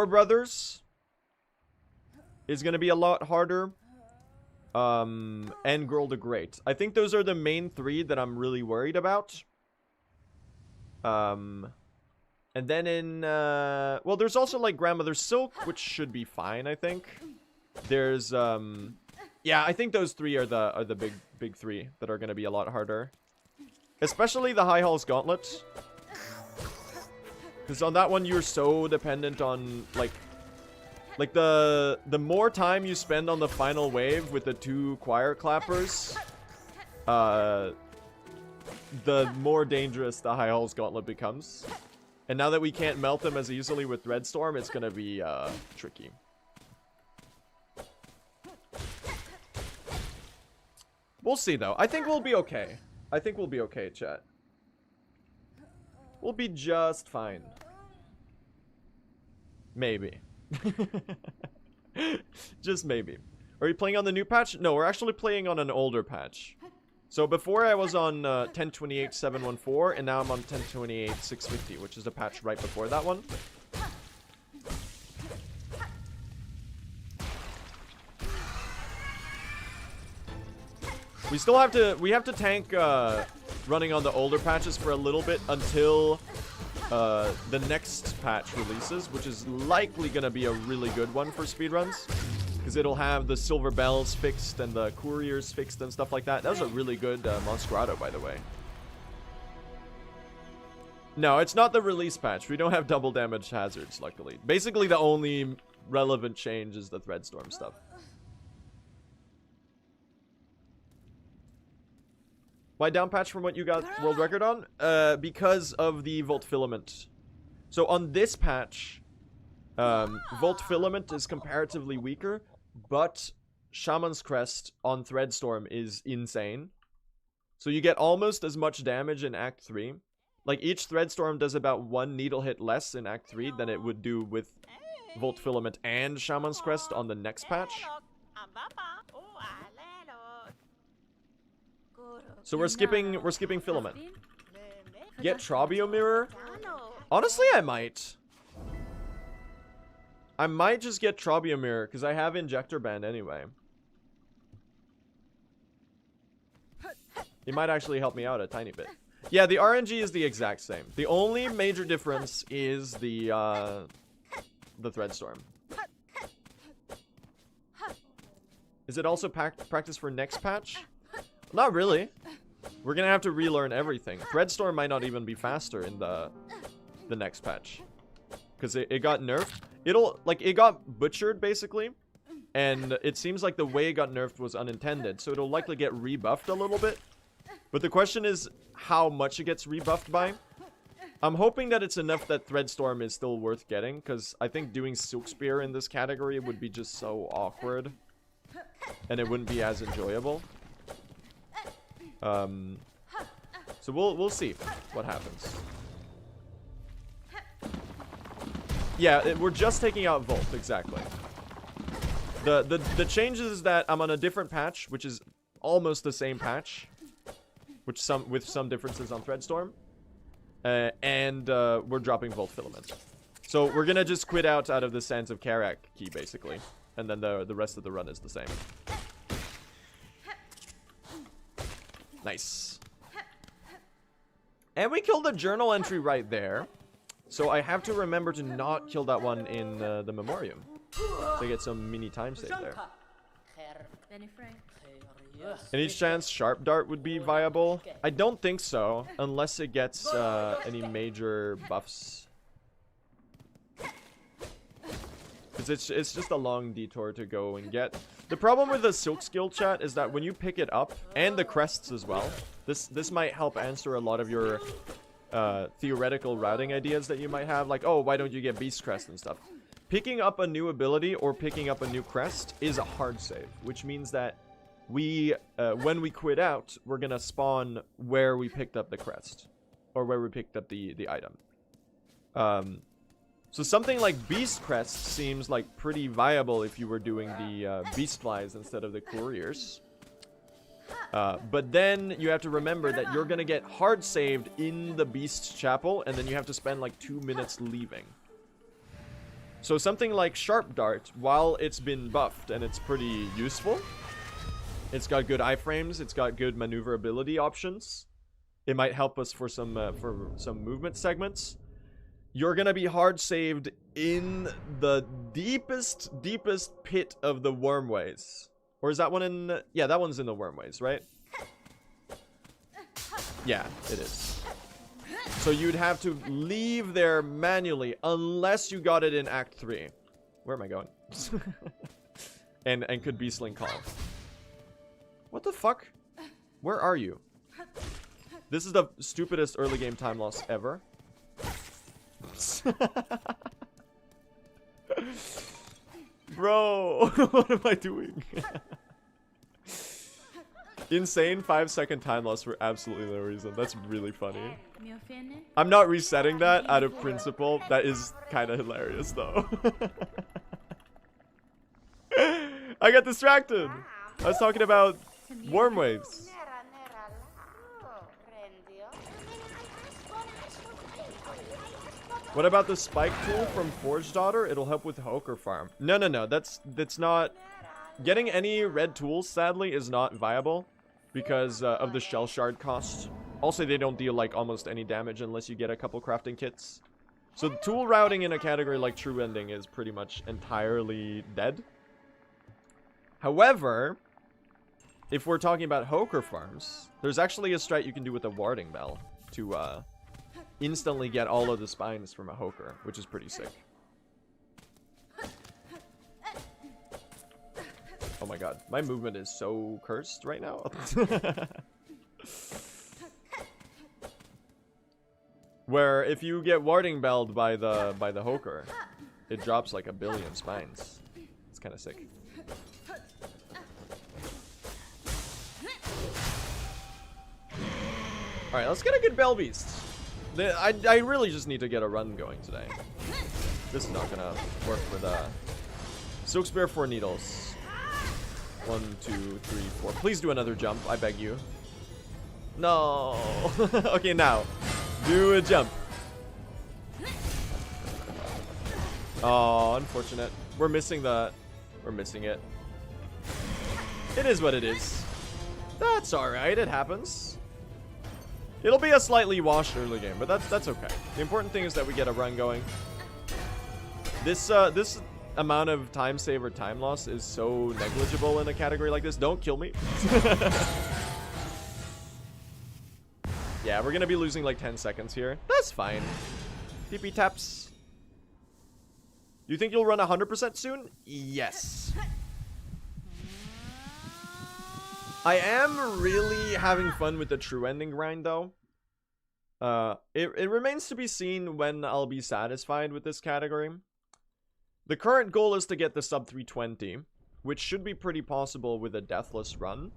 Brothers is gonna be a lot harder. And Girl the Great. I think those are the main three that I'm really worried about. And then in, well, there's also, like, Grandmother Silk, which should be fine, I think. There's, yeah, I think those three are the big three that are gonna be a lot harder. Especially the High Hall's Gauntlet. Because on that one, you're so dependent on, like the more time you spend on the final wave with the 2 choir clappers, the more dangerous the High Hall's Gauntlet becomes. And now that we can't melt them as easily with Threadstorm, it's gonna be, tricky. We'll see, though. I think we'll be okay. I think we'll be okay, chat. We'll be just fine. Maybe. Just maybe. Are you playing on the new patch? No, we're actually playing on an older patch. So before I was on 10.28.714, and now I'm on 10.28.650, which is the patch right before that one. We still have to tank running on the older patches for a little bit until the next patch releases, which is likely gonna be a really good one for speedruns. Because it'll have the silver bells fixed and the couriers fixed and stuff like that. That was a really good Monsgrotto, by the way. No, it's not the release patch. We don't have double damage hazards, luckily. Basically, the only relevant change is the Threadstorm stuff. Why down patch from what you got world record on? Because of the Volt Filament. So on this patch, Volt Filament is comparatively weaker, but Shaman's Crest on Threadstorm is insane. So you get almost as much damage in Act 3. Like, each Threadstorm does about 1 needle hit less in Act 3 than it would do with Volt Filament and Shaman's Crest on the next patch. So we're skipping Filament. Get Trobio Mirror? Honestly, I might. I might just get Trobio Mirror, because I have Injector Band anyway. It might actually help me out a tiny bit. Yeah, the RNG is the exact same. The only major difference is the Threadstorm. Is it also practice for next patch? Not really. We're gonna have to relearn everything. Threadstorm might not even be faster in the next patch. Because it got nerfed. It got butchered, basically. And it seems like the way it got nerfed was unintended. So it'll likely get rebuffed a little bit. But the question is how much it gets rebuffed by. I'm hoping that it's enough that Threadstorm is still worth getting. Because I think doing Silk Spear in this category would be just so awkward. And it wouldn't be as enjoyable. So we'll see what happens. Yeah, we're just taking out Volt, exactly. The changes is that I'm on a different patch, which is almost the same patch, with some differences on Threadstorm, and we're dropping Volt Filament. So we're gonna just quit out of the Sands of Karak key, basically, and then the rest of the run is the same. Nice. And we killed a journal entry right there. So I have to remember to not kill that one in the Memoriam. To get some mini time save there. Any chance Sharp Dart would be viable? I don't think so. Unless it gets any major buffs. Because it's just a long detour to go and get. The problem with the Silk skill chat is that when you pick it up, and the crests as well, this might help answer a lot of your theoretical routing ideas that you might have. Like, oh, why don't you get Beast Crest and stuff? Picking up a new ability or picking up a new crest is a hard save, which means that when we quit out, we're gonna spawn where we picked up the crest. Or where we picked up the item. So something like Beast Crest seems like pretty viable if you were doing the Beast Flies instead of the Couriers. But then you have to remember that you're gonna get hard saved in the Beast Chapel, and then you have to spend like 2 minutes leaving. So something like Sharp Dart, while it's been buffed and it's pretty useful, it's got good iframes, it's got good maneuverability options. It might help us for some movement segments. You're gonna be hard saved in the deepest pit of the Wormways. Or is that one in... Yeah, that one's in the Wormways, right? Yeah, it is. So you'd have to leave there manually unless you got it in Act 3. Where am I going? and could Beastling Call. What the fuck? Where are you? This is the stupidest early game time loss ever. Bro, what am I doing? Insane 5-second time loss for absolutely no reason. That's really funny. I'm not resetting that out of principle. That is kind of hilarious though. I got distracted. I was talking about Wormwaves. What about the spike tool from Forge Daughter? It'll help with Hoker farm. No. That's not... Getting any red tools, sadly, is not viable because of the shell shard cost. Also, they don't deal like almost any damage unless you get a couple crafting kits. So the tool routing in a category like True Ending is pretty much entirely dead. However, if we're talking about Hoker farms, there's actually a strat you can do with a Warding Bell to instantly get all of the spines from a Hoker, which is pretty sick. Oh my god, my movement is so cursed right now. Where if you get Warding Belled by the Hoker, it drops like 1 billion spines. It's kind of sick. Alright, let's get a good Bell Beast. I really just need to get a run going today. This is not gonna work with Silk Spear 4 needles. 1, 2, 3, 4. Please do another jump, I beg you. No. Okay, now. Do a jump. Oh, unfortunate. We're missing the... We're missing it. It is what it is. That's alright, it happens. It'll be a slightly washed early game, but that's okay. The important thing is that we get a run going. This amount of time save or time loss is so negligible in a category like this. Don't kill me. Yeah, we're gonna be losing like 10 seconds here. That's fine. TP taps. You think you'll run 100% soon? Yes. I am really having fun with the true ending grind, though. It remains to be seen when I'll be satisfied with this category. The current goal is to get the sub 320, which should be pretty possible with a deathless run.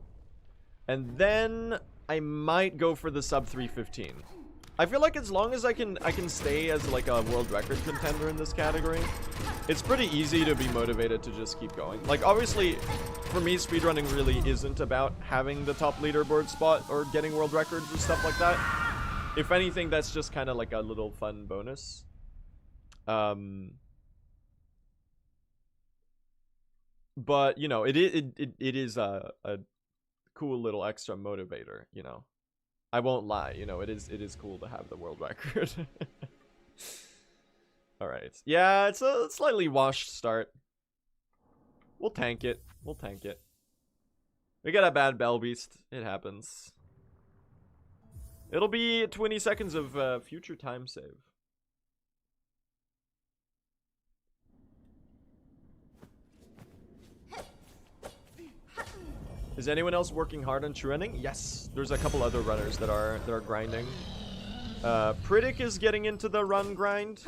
And then I might go for the sub 315. I feel like as long as I can stay as like a world record contender in this category, it's pretty easy to be motivated to just keep going. Like, obviously, for me, speedrunning really isn't about having the top leaderboard spot or getting world records and stuff like that. If anything, that's just kind of like a little fun bonus. But, you know, it is a cool little extra motivator, you know. I won't lie, you know, it is cool to have the world record. Alright. Yeah, it's a slightly washed start. We'll tank it. We'll tank it. We got a bad Bell Beast. It happens. It'll be 20 seconds of future time save. Is anyone else working hard on true ending? Yes, there's a couple other runners that are grinding. Pritic is getting into the run grind.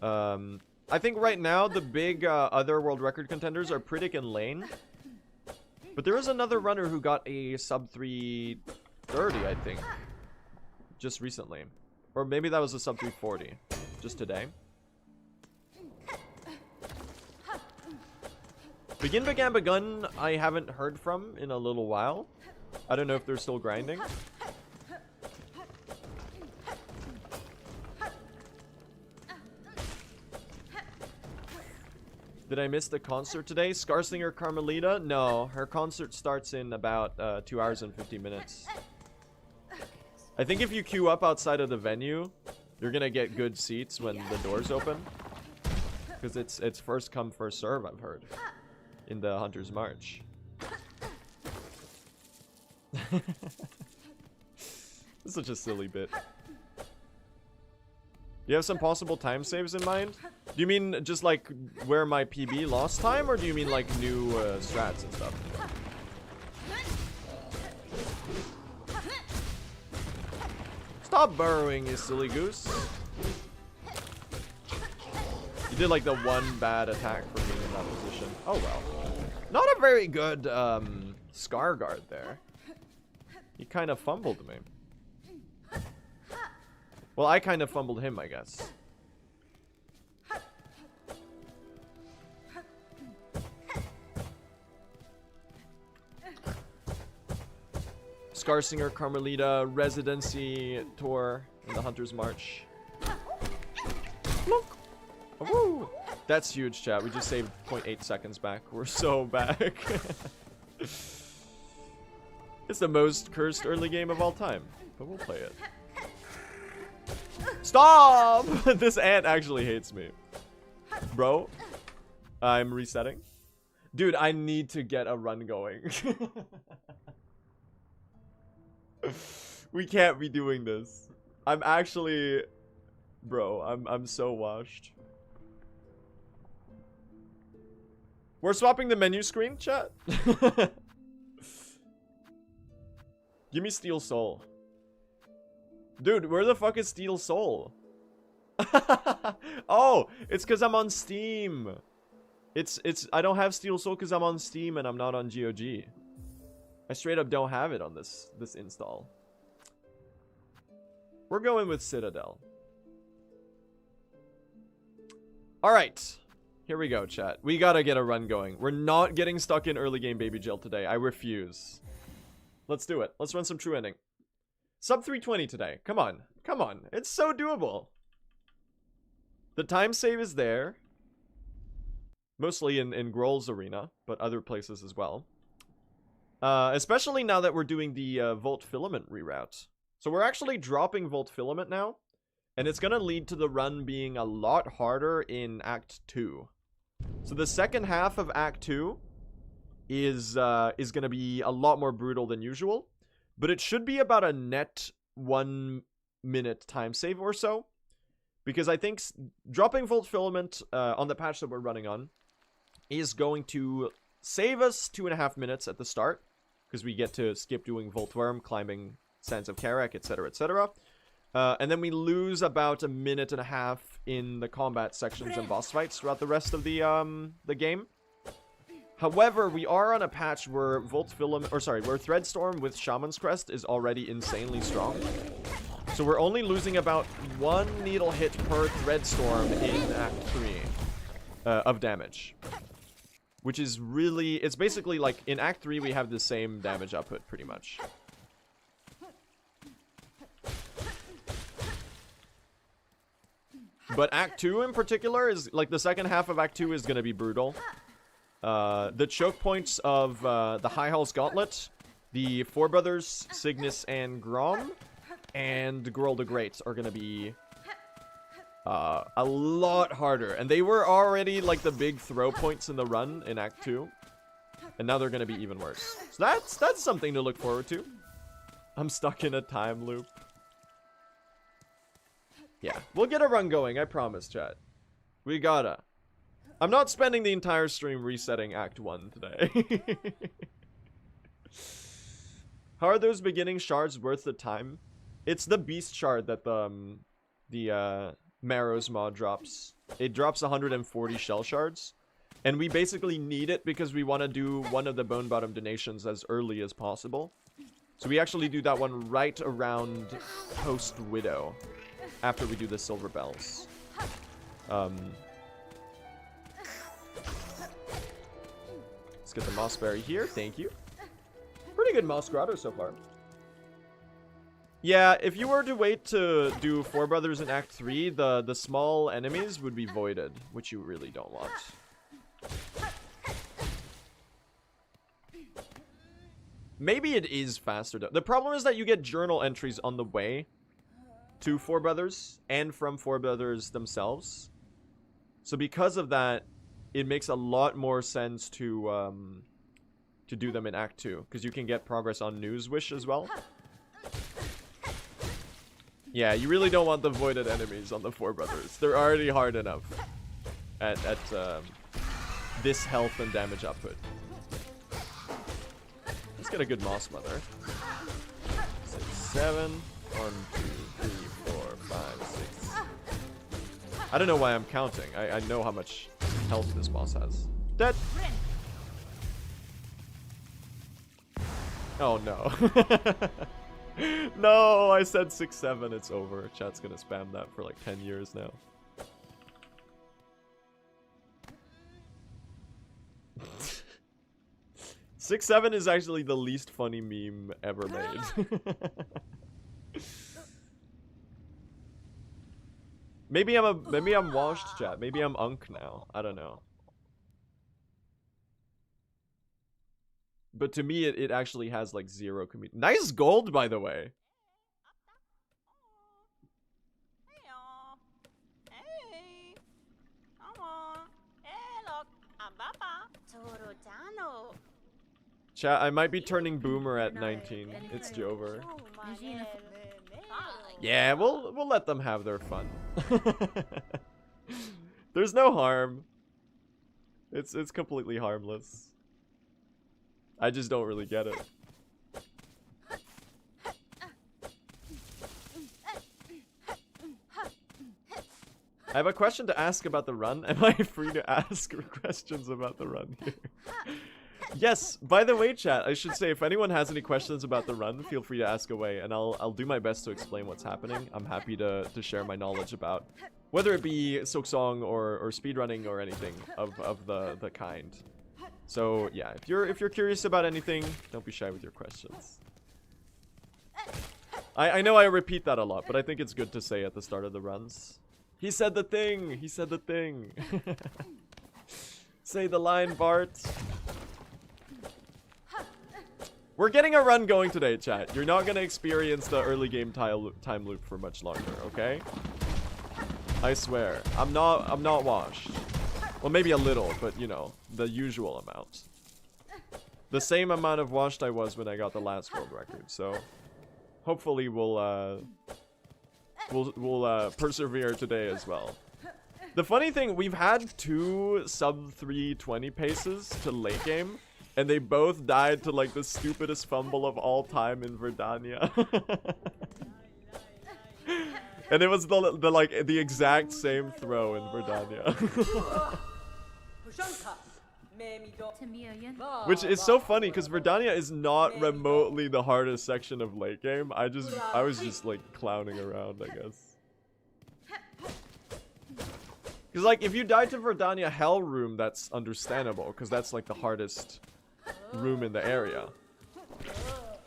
I think right now the big other world record contenders are Pritic and Lane. But there is another runner who got a sub 330, I think, just recently. Or maybe that was a sub 340 just today. Begin Began Begun, I haven't heard from in a little while. I don't know if they're still grinding. Did I miss the concert today? Scarsinger Carmelita? No, her concert starts in about 2 hours and 50 minutes. I think if you queue up outside of the venue, you're gonna get good seats when the doors open. Because it's first come, first serve, I've heard. In the Hunter's March. It's such a silly bit. Do you have some possible time saves in mind? Do you mean just like where my PB lost time, or do you mean like new strats and stuff? Stop burrowing, you silly goose. You did like the one bad attack for being in that position. Oh well. Not a very good Scar guard there. He kind of fumbled me. Well, I kind of fumbled him, I guess. Scarsinger Carmelita residency tour in the Hunter's March. Look. Woo! That's huge, chat. We just saved 0.8 seconds back. We're so back. It's the most cursed early game of all time, but we'll play it. Stop! This ant actually hates me. Bro, I'm resetting. Dude, I need to get a run going. We can't be doing this. I'm actually... Bro, I'm so washed. We're swapping the menu screen, chat. Give me Steel Soul. Dude, where the fuck is Steel Soul? Oh, it's because I'm on Steam. I don't have Steel Soul because I'm on Steam and I'm not on GOG. I straight up don't have it on this install. We're going with Citadel. Alright. Here we go, chat. We gotta get a run going. We're not getting stuck in early game baby jail today. I refuse. Let's do it. Let's run some true ending. Sub 320 today. Come on. Come on. It's so doable. The time save is there. Mostly in Grohl's arena, but other places as well. Especially now that we're doing the Volt Filament reroute. So we're actually dropping Volt Filament now. And it's going to lead to the run being a lot harder in Act 2. So the second half of Act 2 is going to be a lot more brutal than usual. But it should be about a net 1 minute time save or so. Because I think dropping Volt Filament on the patch that we're running on is going to save us 2.5 minutes at the start, because we get to skip doing Volt Worm, climbing Sands of Karak, etc., etc. And then we lose about 1.5 minutes in the combat sections and boss fights throughout the rest of the game. However, we are on a patch where where Threadstorm with Shaman's Crest is already insanely strong. So we're only losing about 1 needle hit per Threadstorm in Act 3 of damage. Which is really... It's basically like in Act 3 we have the same damage output pretty much. But Act 2 in particular is... Like the second half of Act 2 is going to be brutal. The choke points of the High Hall's Gauntlet, the Four Brothers, Cygnus, and Grom, and Grohl the Great are going to be... a lot harder, and they were already like the big throw points in the run in Act 2, and now they're gonna be even worse. So that's something to look forward to. I'm stuck in a time loop. Yeah, we'll get a run going, I promise, chat. We gotta. I'm not spending the entire stream resetting Act 1 today. How are those beginning shards worth the time? It's the beast shard that the Marrow's mod drops. It drops 140 shell shards, and we basically need it because we want to do one of the Bone Bottom donations as early as possible. So we actually do that one right around post Widow, after we do the Silver Bells. Let's get the Moss Berry here. Thank you. Pretty good Moss Grotto so far. Yeah, if you were to wait to do Four Brothers in Act 3, the small enemies would be voided, which you really don't want. Maybe it is faster though. The problem is that you get journal entries on the way to Four Brothers and from Four Brothers themselves. So because of that, it makes a lot more sense to do them in Act 2, because you can get progress on Newswish as well. Yeah, you really don't want the voided enemies on the Four Brothers. They're already hard enough at this health and damage output. Let's get a good Moss Mother. 6, 7. 1, 2, 3, 4, 5, 6. I don't know why I'm counting. I know how much health this boss has. Dead! Oh no. No, I said 6, 7, it's over. Chat's gonna spam that for like 10 years now. Six, 7 is actually the least funny meme ever made. Maybe I'm washed, chat. Maybe I'm unk now. I don't know. But to me, it actually has like 0 community. Nice gold, by the way. Chat, I might be turning boomer at 19. It's Jover. Yeah, we'll let them have their fun. There's no harm. It's completely harmless. I just don't really get it. I have a question to ask about the run. Am I free to ask questions about the run here? Yes, by the way, chat, I should say, if anyone has any questions about the run, feel free to ask away, and I'll do my best to explain what's happening. I'm happy to share my knowledge about whether it be Silksong or speedrunning or anything of the kind. So yeah, if you're curious about anything, don't be shy with your questions. I know I repeat that a lot, but I think it's good to say at the start of the runs. He said the thing! He said the thing! Say the line, Bart. We're getting a run going today, chat. You're not gonna experience the early game time loop for much longer, okay? I swear. I'm not washed. Well, maybe a little, but you know, the usual amount. The same amount of washed I was when I got the last world record, so hopefully we'll persevere today as well. The funny thing, we've had 2 sub 320 paces to late game, and they both died to like the stupidest fumble of all time in Verdania. And it was the exact same throw in Verdania. Which is so funny because Verdania is not remotely the hardest section of late game. I was just like clowning around, I guess. Because like if you die to Verdania Hell Room, that's understandable because that's like the hardest room in the area.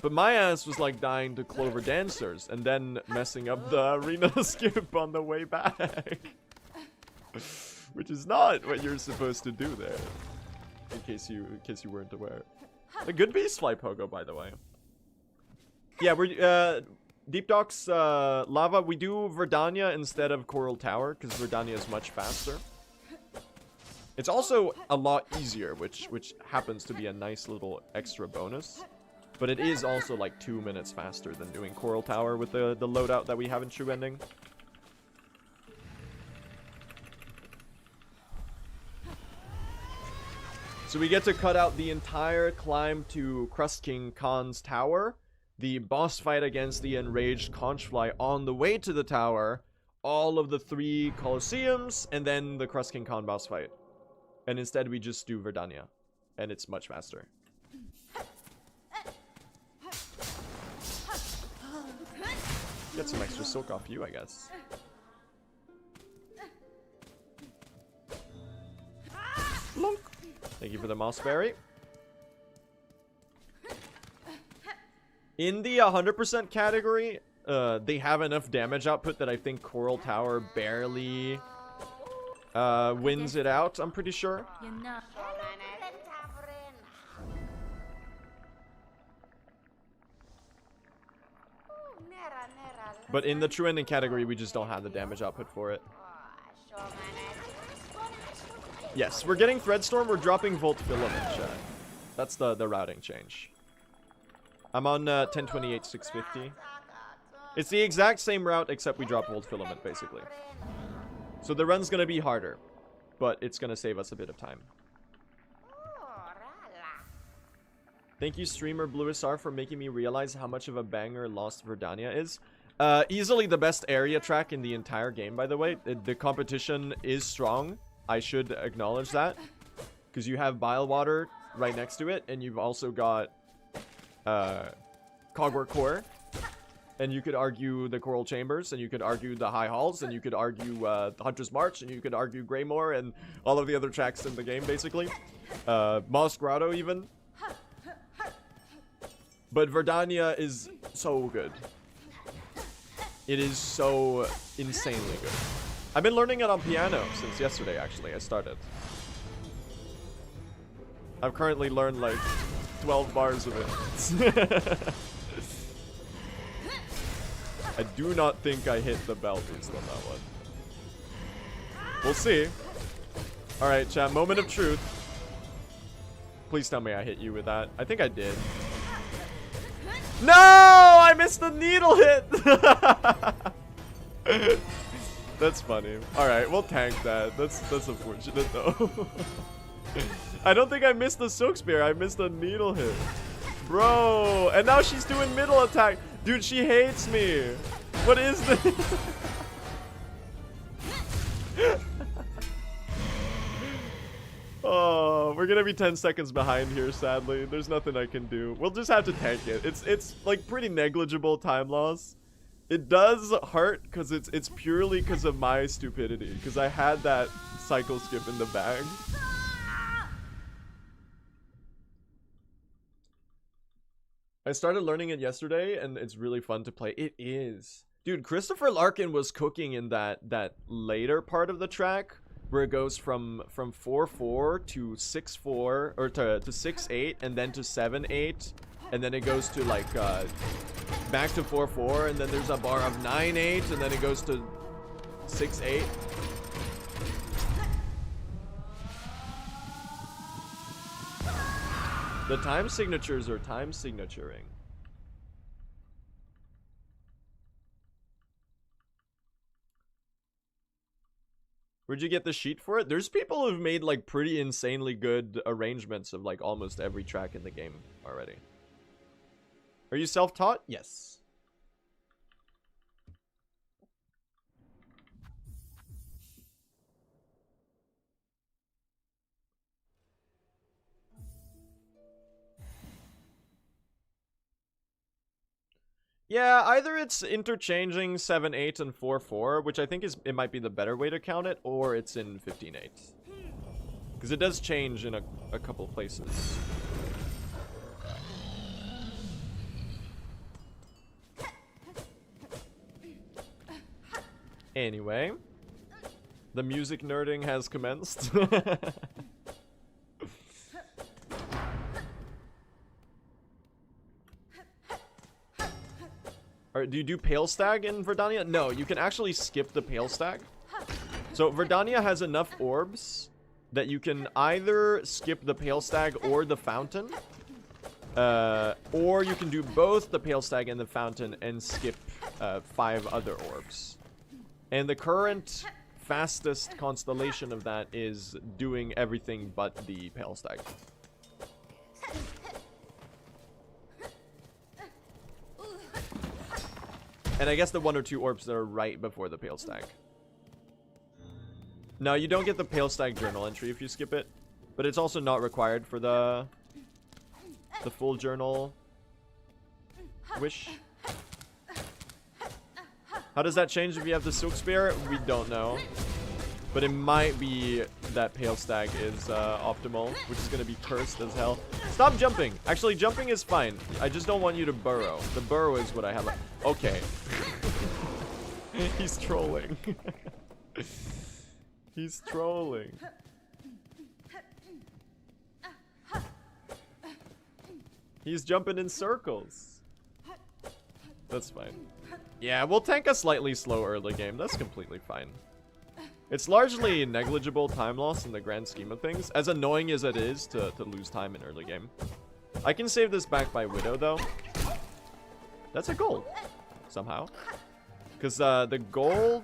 But my ass was like dying to Clover Dancers and then messing up the arena skip on the way back. Which is not what you're supposed to do there. In case you weren't aware. A good beast fly pogo, by the way. Yeah, we're Deep Docks Lava, we do Verdania instead of Coral Tower, because Verdania is much faster. It's also a lot easier, which happens to be a nice little extra bonus. But it is also like 2 minutes faster than doing Coral Tower with the loadout that we have in True Ending. So we get to cut out the entire climb to Crust King Khan's tower, the boss fight against the enraged Conchfly on the way to the tower, all of the 3 Colosseums, and then the Crust King Khan boss fight. And instead we just do Verdania, and it's much faster. Get some extra silk off you, I guess. Plunk. Thank you for the Mossberry. In the 100% category, they have enough damage output that I think Coral Tower barely wins it out, I'm pretty sure. But in the True Ending category, we just don't have the damage output for it. Yes, we're getting Threadstorm, we're dropping Volt Filament, chat. That's the routing change. I'm on 1028 650. It's the exact same route, except we drop Volt Filament, basically. So the run's gonna be harder, but it's gonna save us a bit of time. Thank you, streamer BlueSR, for making me realize how much of a banger Lost Verdania is. Easily the best area track in the entire game, by the way. The competition is strong. I should acknowledge that. Because you have Bilewater right next to it, and you've also got Cogwork Core. And you could argue the Coral Chambers, and you could argue the High Halls, and you could argue the Hunter's March, and you could argue Greymore, and all of the other tracks in the game, basically. Moss Grotto, even. But Verdania is so good. It is so insanely good. I've been learning it on piano since yesterday, actually. I started. I've currently learned like 12 bars of it. I do not think I hit the bell boost on that one. We'll see. Alright, chat, moment of truth. Please tell me I hit you with that. I think I did. No! I missed the needle hit! That's funny. Alright, we'll tank that. That's unfortunate though. I don't think I missed the Silk Spear. I missed a needle hit. Bro! And now she's doing middle attack. Dude, she hates me. What is this? Oh, we're gonna be 10 seconds behind here, sadly. There's nothing I can do. We'll just have to tank it. It's like pretty negligible time loss. It does hurt because it's purely because of my stupidity. Because I had that cycle skip in the bag. I started learning it yesterday, and it's really fun to play. It is. Dude, Christopher Larkin was cooking in that later part of the track where it goes from 4-4 to 6-4, or to 6-8, and then to 7-8, and then it goes to like back to 4-4, and then there's a bar of 9-8, and then it goes to 6-8. The time signatures are time signaturing. Where'd you get the sheet for it? There's people who've made like pretty insanely good arrangements of like almost every track in the game already. Are you self-taught? Yes. Yeah, either it's interchanging 7-8 and 4-4, which I think it might be the better way to count it, or it's in 15-8. Because it does change in a couple places. Anyway, the music nerding has commenced. Do you do Pale Stag in Verdania? No, you can actually skip the Pale Stag. So Verdania has enough orbs that you can either skip the Pale Stag or the Fountain. Or you can do both the Pale Stag and the Fountain and skip 5 other orbs. And the current fastest constellation of that is doing everything but the Pale Stag. And I guess the 1 or 2 orbs that are right before the Pale Stag. No, you don't get the Pale Stag journal entry if you skip it. But it's also not required for the full journal wish. How does that change if you have the Silk Spear? We don't know. But it might be that Pale Stag is optimal, which is going to be cursed as hell. Stop jumping. Actually, jumping is fine. I just don't want you to burrow. The burrow is what I have. Okay. He's trolling. He's trolling. He's jumping in circles. That's fine. Yeah, we'll tank a slightly slow early game. That's completely fine. It's largely negligible time loss in the grand scheme of things, as annoying as it is to lose time in early game. I can save this back by Widow, though. That's a gold, somehow. Because the gold...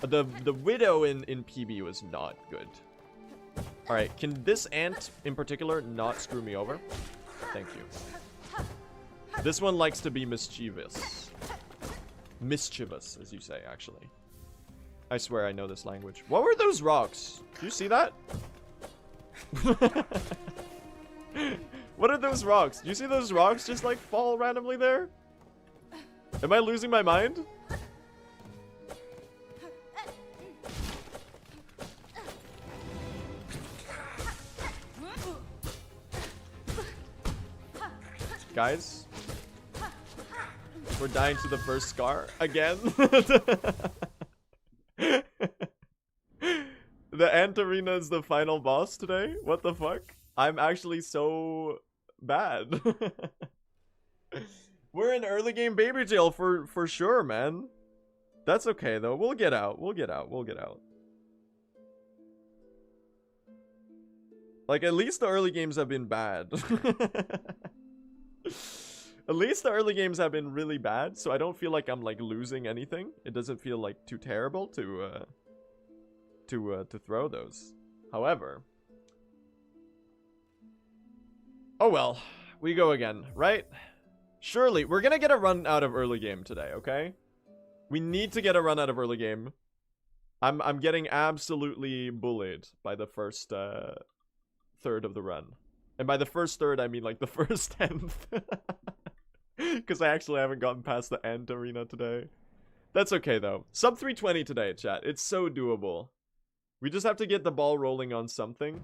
The Widow in PB was not good. Alright, can this ant in particular not screw me over? Thank you. This one likes to be mischievous. Mischievous, as you say, actually. I swear I know this language. What were those rocks? Do you see that? What are those rocks? Do you see those rocks just like fall randomly there? Am I losing my mind? Guys, we're dying to the first scar again. The ant arena is the final boss today? What the fuck? I'm actually so bad. We're in early game baby jail for sure, man. That's okay though. We'll get out. We'll get out. We'll get out. Like, at least the early games have been bad. At least the early games have been really bad, so I don't feel like I'm like losing anything. It doesn't feel like too terrible to throw those. However, oh well, we go again, right? Surely we're gonna get a run out of early game today, okay? We need to get a run out of early game. I'm getting absolutely bullied by the first third of the run. And by the first third, I mean like the first 10th. Because I actually haven't gotten past the ant arena today. That's okay though. Sub 320 today, chat. It's so doable. We just have to get the ball rolling on something.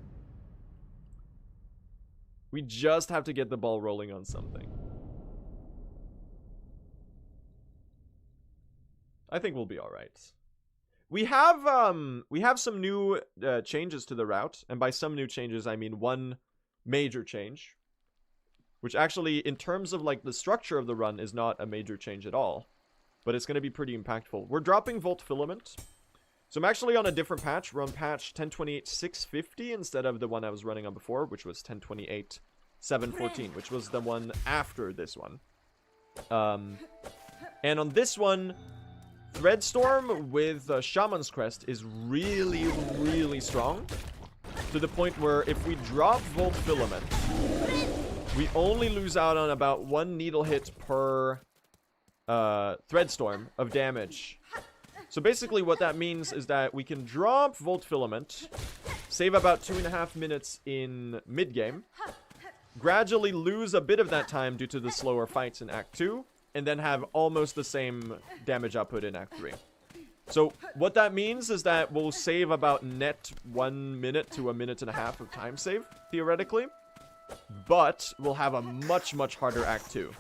We just have to get the ball rolling on something. I think we'll be all right. We have some new changes to the route, and by some new changes I mean one major change, which actually in terms of like the structure of the run is not a major change at all, but it's going to be pretty impactful. We're dropping Volt Filament. So I'm actually on a different patch. We're on patch 1028.650 instead of the one I was running on before, which was 1028.714, which was the one after this one. And on this one, Threadstorm with Shaman's Crest is really, really strong. To the point where if we drop Volt Filament, we only lose out on about 1 needle hit per Threadstorm of damage. So basically what that means is that we can drop Volt Filament, save about 2.5 minutes in mid-game, gradually lose a bit of that time due to the slower fights in Act 2, and then have almost the same damage output in Act 3. So what that means is that we'll save about net 1 minute to 1.5 minutes of time save, theoretically. But we'll have a much, much harder Act 2.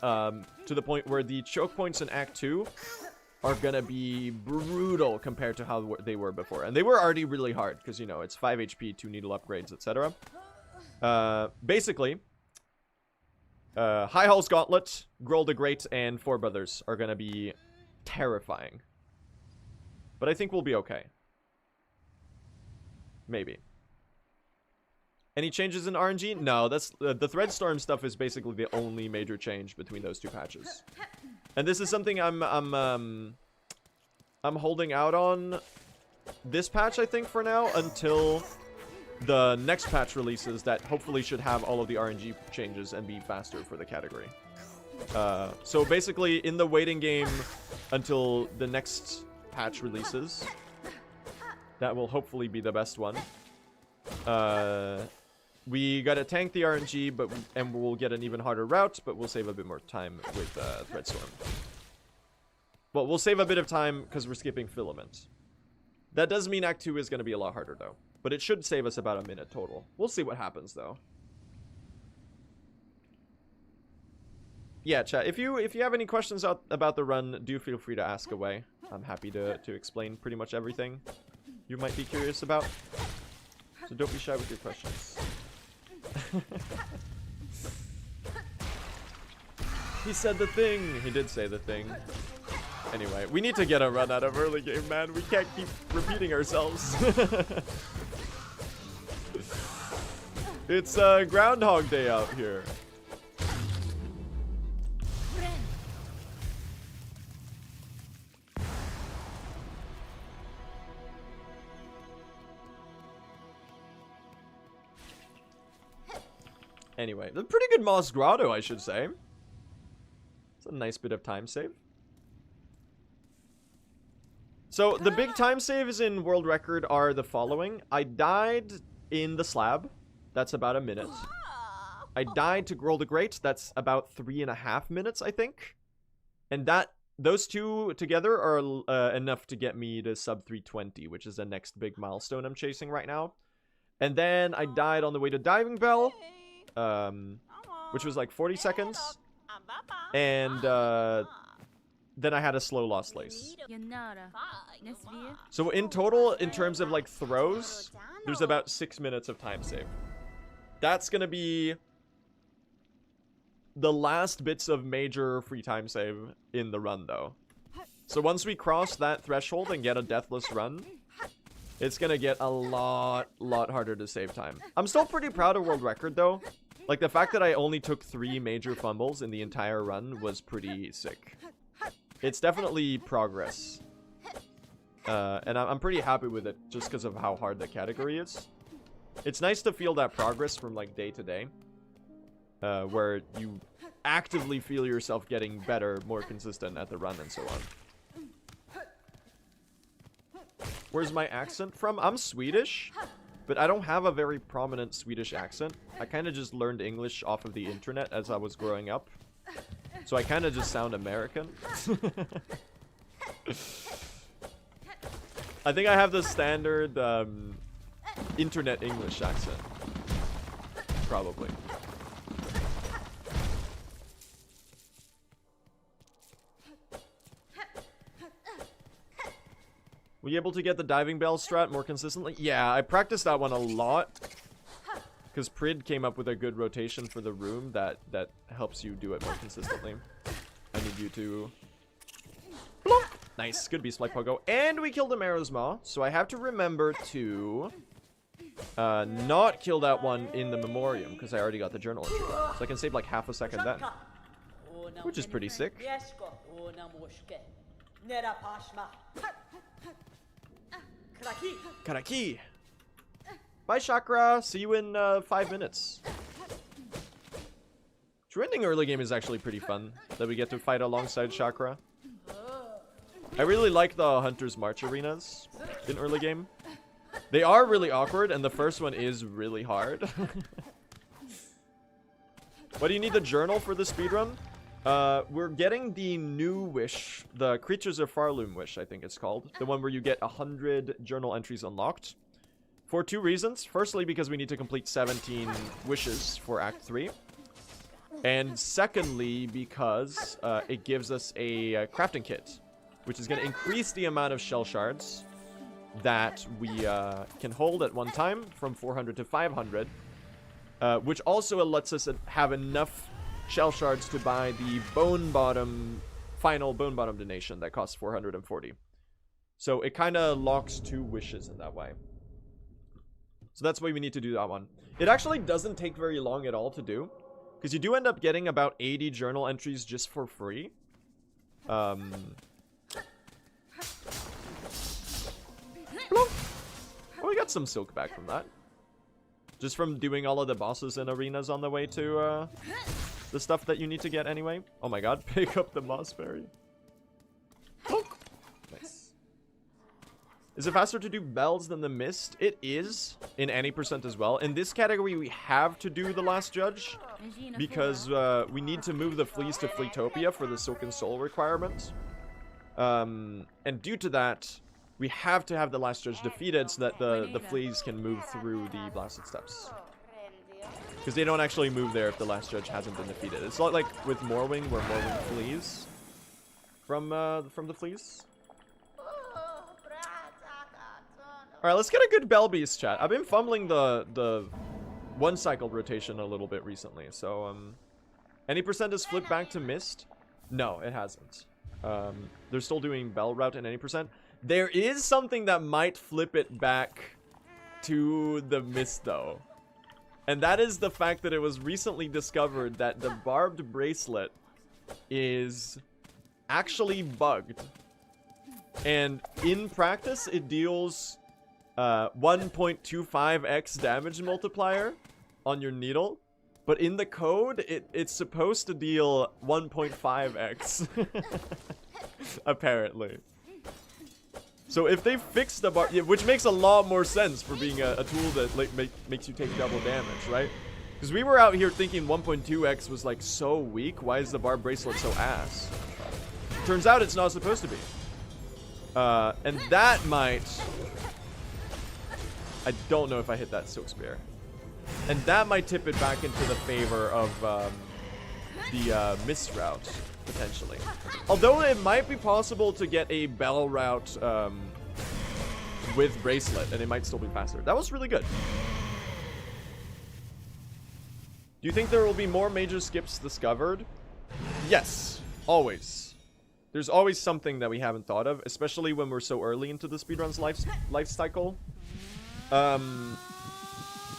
To the point where the choke points in Act 2 are gonna be brutal compared to how they were before. And they were already really hard, because, you know, it's 5 HP, 2 needle upgrades, etc. Basically, High Hall's Gauntlet, Grohl the Great, and Four Brothers are gonna be terrifying. But I think we'll be okay. Maybe. Any changes in RNG? No, that's the Threadstorm stuff is basically the only major change between those two patches. And this is something I'm holding out on this patch, I think, for now, until the next patch releases that hopefully should have all of the RNG changes and be faster for the category. So basically, in the waiting game until the next patch releases, that will hopefully be the best one. We gotta tank the RNG, and we'll get an even harder route, but we'll save a bit more time with Threadstorm. Well, we'll save a bit of time because we're skipping Filament. That does mean Act 2 is going to be a lot harder, though. But it should save us about 1 minute total. We'll see what happens, though. Yeah, chat, if you have any questions about the run, do feel free to ask away. I'm happy to explain pretty much everything you might be curious about. So don't be shy with your questions. He said the thing. He did say the thing. Anyway, we need to get a run out of early game, man. We can't keep repeating ourselves. It's Groundhog Day out here. Anyway, a pretty good Moss Grotto, I should say. It's a nice bit of time save. So, the big time saves in World Record are the following. I died in the slab. That's about 1 minute. I died to Grohl the Great. That's about 3.5 minutes, I think. And those two together are enough to get me to sub 320, which is the next big milestone I'm chasing right now. And then I died on the way to Diving Bell, which was like 40 seconds. And then I had a slow lost lace. So in total, in terms of like throws, there's about 6 minutes of time save. That's gonna be the last bits of major free time save in the run, though. So once we cross that threshold and get a deathless run, it's gonna get a lot harder to save time. I'm still pretty proud of World Record, though. Like, the fact that I only took 3 major fumbles in the entire run was pretty sick. It's definitely progress. And I'm pretty happy with it, just because of how hard the category is. It's nice to feel that progress from, like, day to day. Where you actively feel yourself getting better, more consistent at the run, and so on. Where's my accent from? I'm Swedish, but I don't have a very prominent Swedish accent. I kind of just learned English off of the internet as I was growing up. So I kind of just sound American. I think I have the standard internet English accent. Probably. Were you able to get the diving bell strat more consistently? Yeah, I practiced that one a lot. Because Prid came up with a good rotation for the room that helps you do it more consistently. I need you to... Blunk! Nice, good beast like Pogo. And we killed a Marrow's Maw, so I have to remember to not kill that one in the Memoriam, because I already got the journal entry. So I can save like half a second then. Which is pretty sick. Karaki! Bye, Chakra. See you in 5 minutes. Trending early game is actually pretty fun. That we get to fight alongside Chakra. I really like the Hunter's March arenas in early game. They are really awkward, and the first one is really hard. What do you need the journal for the speedrun? We're getting the new wish. The Creatures of Farloom wish, I think it's called. The one where you get 100 journal entries unlocked. For 2 reasons. Firstly, because we need to complete 17 wishes for Act 3. And secondly, because it gives us a crafting kit, which is going to increase the amount of shell shards that we can hold at one time from 400 to 500. Which also lets us have enough shell shards to buy the final Bone Bottom donation that costs 440. So it kind of locks 2 wishes in that way. So that's why we need to do that one. It actually doesn't take very long at all to do, because you do end up getting about 80 journal entries just for free. Oh, we got some silk back from that. Just from doing all of the bosses and arenas on the way to the stuff that you need to get anyway. Oh my god, pick up the Mossberry. Nice. Is it faster to do bells than the mist? It is, in any percent as well. In this category, we have to do the last judge, because we need to move the fleas to Fleetopia for the Silken Soul requirement. And due to that, we have to have the last judge defeated so that the fleas can move through the blasted steps. Because they don't actually move there if the last judge hasn't been defeated. It's not like with Morwing, where Morwing flees from the fleas. Alright, let's get a good Bell Beast chat. I've been fumbling the one-cycled rotation a little bit recently, so, any percent has flipped back to Mist? No, it hasn't. They're still doing Bell Route in any percent. There is something that might flip it back to the Mist, though. And that is the fact that it was recently discovered that the Barbed Bracelet is actually bugged. And in practice, it deals 1.25x damage multiplier on your needle. But in the code, it's supposed to deal 1.5x. Apparently. So if they fix the bar, yeah, which makes a lot more sense for being a tool that like makes you take double damage, right? Because we were out here thinking 1.2x was like so weak. Why is the Barb Bracelet so ass? Turns out it's not supposed to be. And that might... I don't know if I hit that Silk Spear. And that might tip it back into the favor of the Mist route, potentially. Although it might be possible to get a Bell route with Bracelet, and it might still be faster. That was really good. Do you think there will be more major skips discovered? Yes, always. There's always something that we haven't thought of, especially when we're so early into the speedrun's life cycle.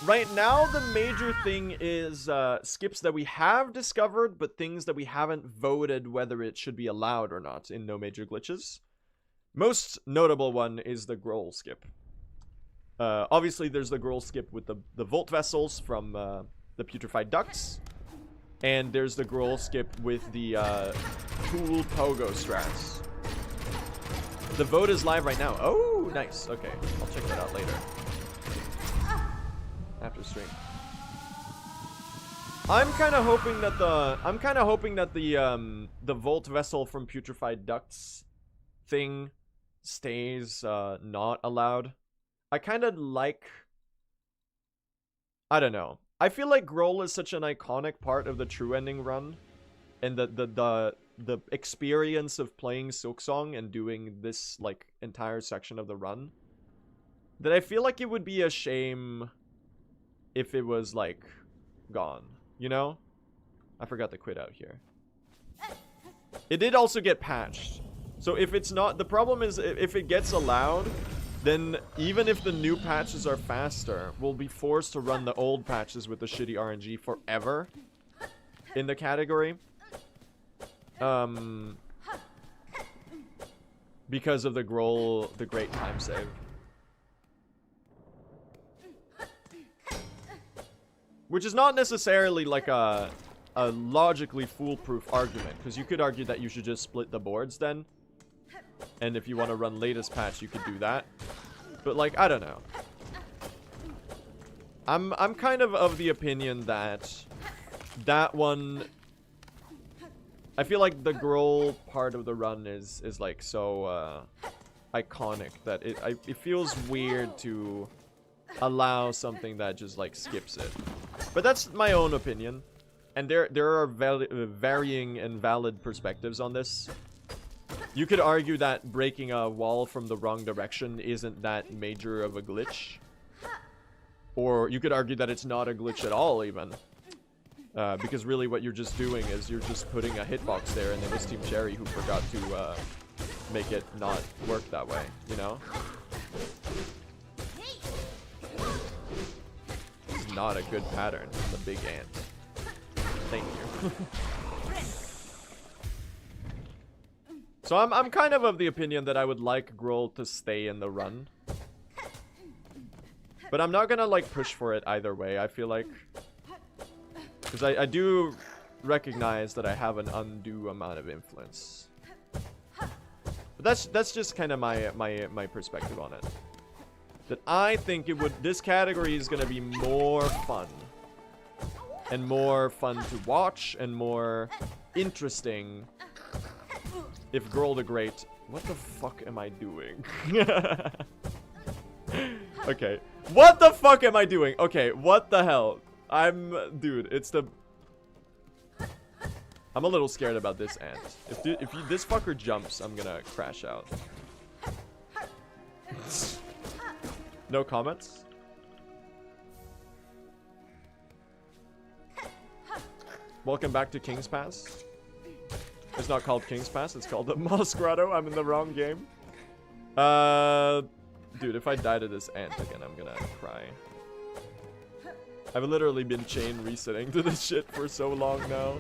Right now, the major thing is skips that we have discovered, but things that we haven't voted whether it should be allowed or not in No Major Glitches. Most notable one is the Groll skip. Obviously, there's the Groll skip with the Volt Vessels from the Putrefied Ducts. And there's the Groll skip with the Tool Pogo strats. The vote is live right now. Oh, nice. Okay, I'll check that out later. After stream. I'm kind of hoping that the Volt Vessel from Putrefied Ducts thing stays not allowed. I kind of like, I don't know. I feel like Groll is such an iconic part of the True Ending run, and the the experience of playing Silksong and doing this like entire section of the run, that I feel like it would be a shame if it was like gone, you know? I forgot to quit out here. It did also get patched. So if it's not, the problem is if it gets allowed, then even if the new patches are faster, we'll be forced to run the old patches with the shitty RNG forever in the category. Because of the great time save. Which is not necessarily like a logically foolproof argument, because you could argue that you should just split the boards then. And if you want to run latest patch, you could do that. But like, I don't know. I'm kind of the opinion that one, I feel like the Grohl part of the run is like so iconic that it feels weird to allow something that just like skips it. But that's my own opinion, and there are varying and valid perspectives on this. You could argue that breaking a wall from the wrong direction isn't that major of a glitch, or you could argue that it's not a glitch at all even, because really what you're just doing is you're just putting a hitbox there, and it was Team Cherry who forgot to make it not work that way, you know? Not a good pattern. The big ant. Thank you. So I'm kind of the opinion that I would like Grohl to stay in the run, but I'm not gonna like push for it either way. I feel like, because I do recognize that I have an undue amount of influence. But that's just kind of my perspective on it. That I think this category is going to be more fun. And more fun to watch and more interesting if Grohl the Great... What the fuck am I doing? Okay. What the fuck am I doing? Okay, what the hell? Dude, it's the... I'm a little scared about this ant. If this fucker jumps, I'm gonna crash out. No comments? Welcome back to King's Pass. It's not called King's Pass, it's called the Moss Grotto. I'm in the wrong game. Dude, if I die to this ant again, I'm gonna cry. I've literally been chain resetting to this shit for so long now.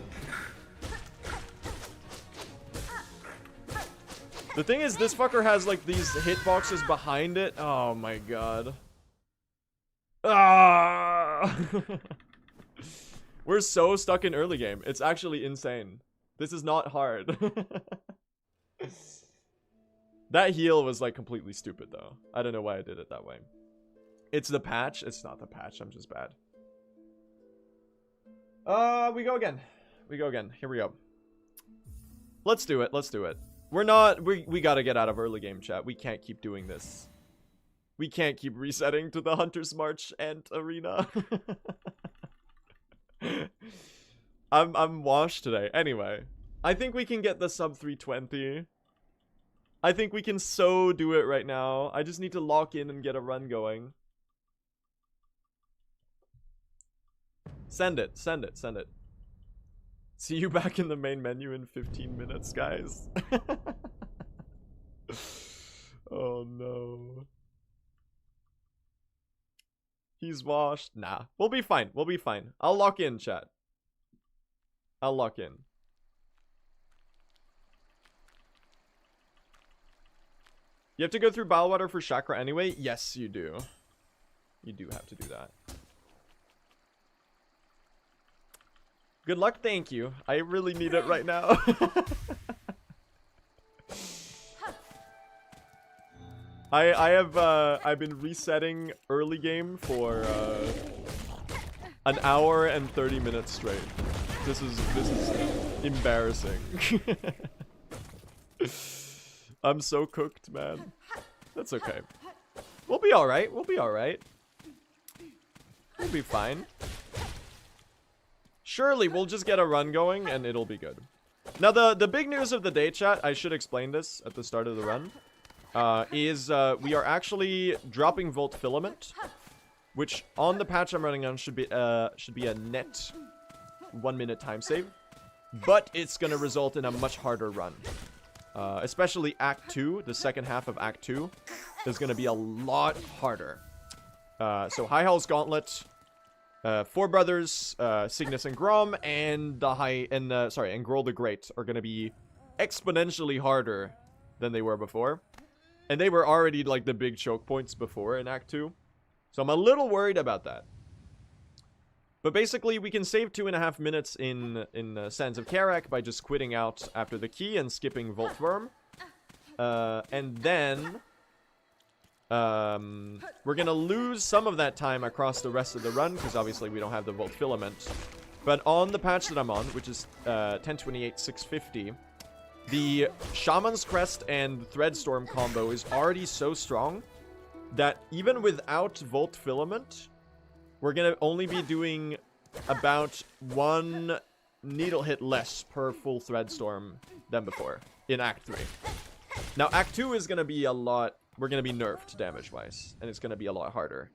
The thing is, this fucker has like these hitboxes behind it. Oh my god. Ah! We're so stuck in early game. It's actually insane. This is not hard. That heal was like completely stupid though. I don't know why I did it that way. It's the patch. It's not the patch. I'm just bad. We go again. We go again. Here we go. Let's do it. Let's do it. We gotta get out of early game, chat. We can't keep doing this. We can't keep resetting to the Hunter's March and Arena. I'm washed today. Anyway, I think we can get the sub 320. I think we can so do it right now. I just need to lock in and get a run going. Send it, send it, send it. See you back in the main menu in 15 minutes, guys. Oh no. He's washed. Nah, we'll be fine. We'll be fine. I'll lock in, chat. I'll lock in. You have to go through Bowwater for Chakra anyway? Yes, you do. You do have to do that. Good luck, thank you. I really need it right now. I've been resetting early game for an hour and 30 minutes straight. This is embarrassing. I'm so cooked, man. That's okay. We'll be alright. We'll be alright. We'll be fine. Surely we'll just get a run going and it'll be good. Now, the big news of the day, chat, I should explain this at the start of the run, is we are actually dropping Volt Filament, which on the patch I'm running on should be a net 1 minute time save, but it's going to result in a much harder run. Especially Act 2, the second half of Act 2, is going to be a lot harder. So High Hall's Gauntlet, Four Brothers, Cygnus and Grom, and and Grohl the Great are going to be exponentially harder than they were before. And they were already like the big choke points before in Act 2. So I'm a little worried about that. But basically, we can save 2.5 minutes in Sands of Karak by just quitting out after the key and skipping Voltworm. And then we're going to lose some of that time across the rest of the run, because obviously we don't have the Volt Filament. But on the patch that I'm on, which is 1028-650, the Shaman's Crest and Threadstorm combo is already so strong that even without Volt Filament, we're going to only be doing about 1 needle hit less per full Threadstorm than before in Act 3. Now, Act 2 is going to be a lot... We're going to be nerfed damage-wise, and it's going to be a lot harder.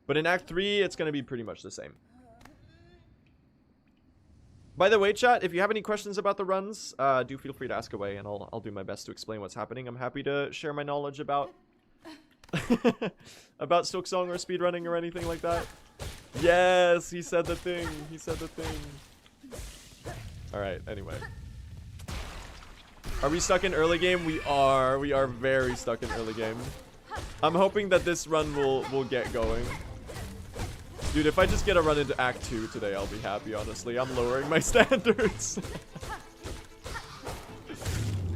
But in Act 3, it's going to be pretty much the same. By the way, chat, if you have any questions about the runs, do feel free to ask away, and I'll do my best to explain what's happening. I'm happy to share my knowledge about about Silksong or speedrunning or anything like that. Yes, he said the thing. He said the thing. Alright, anyway. Are we stuck in early game? We are. We are very stuck in early game. I'm hoping that this run will get going. Dude, if I just get a run into Act 2 today, I'll be happy, honestly. I'm lowering my standards.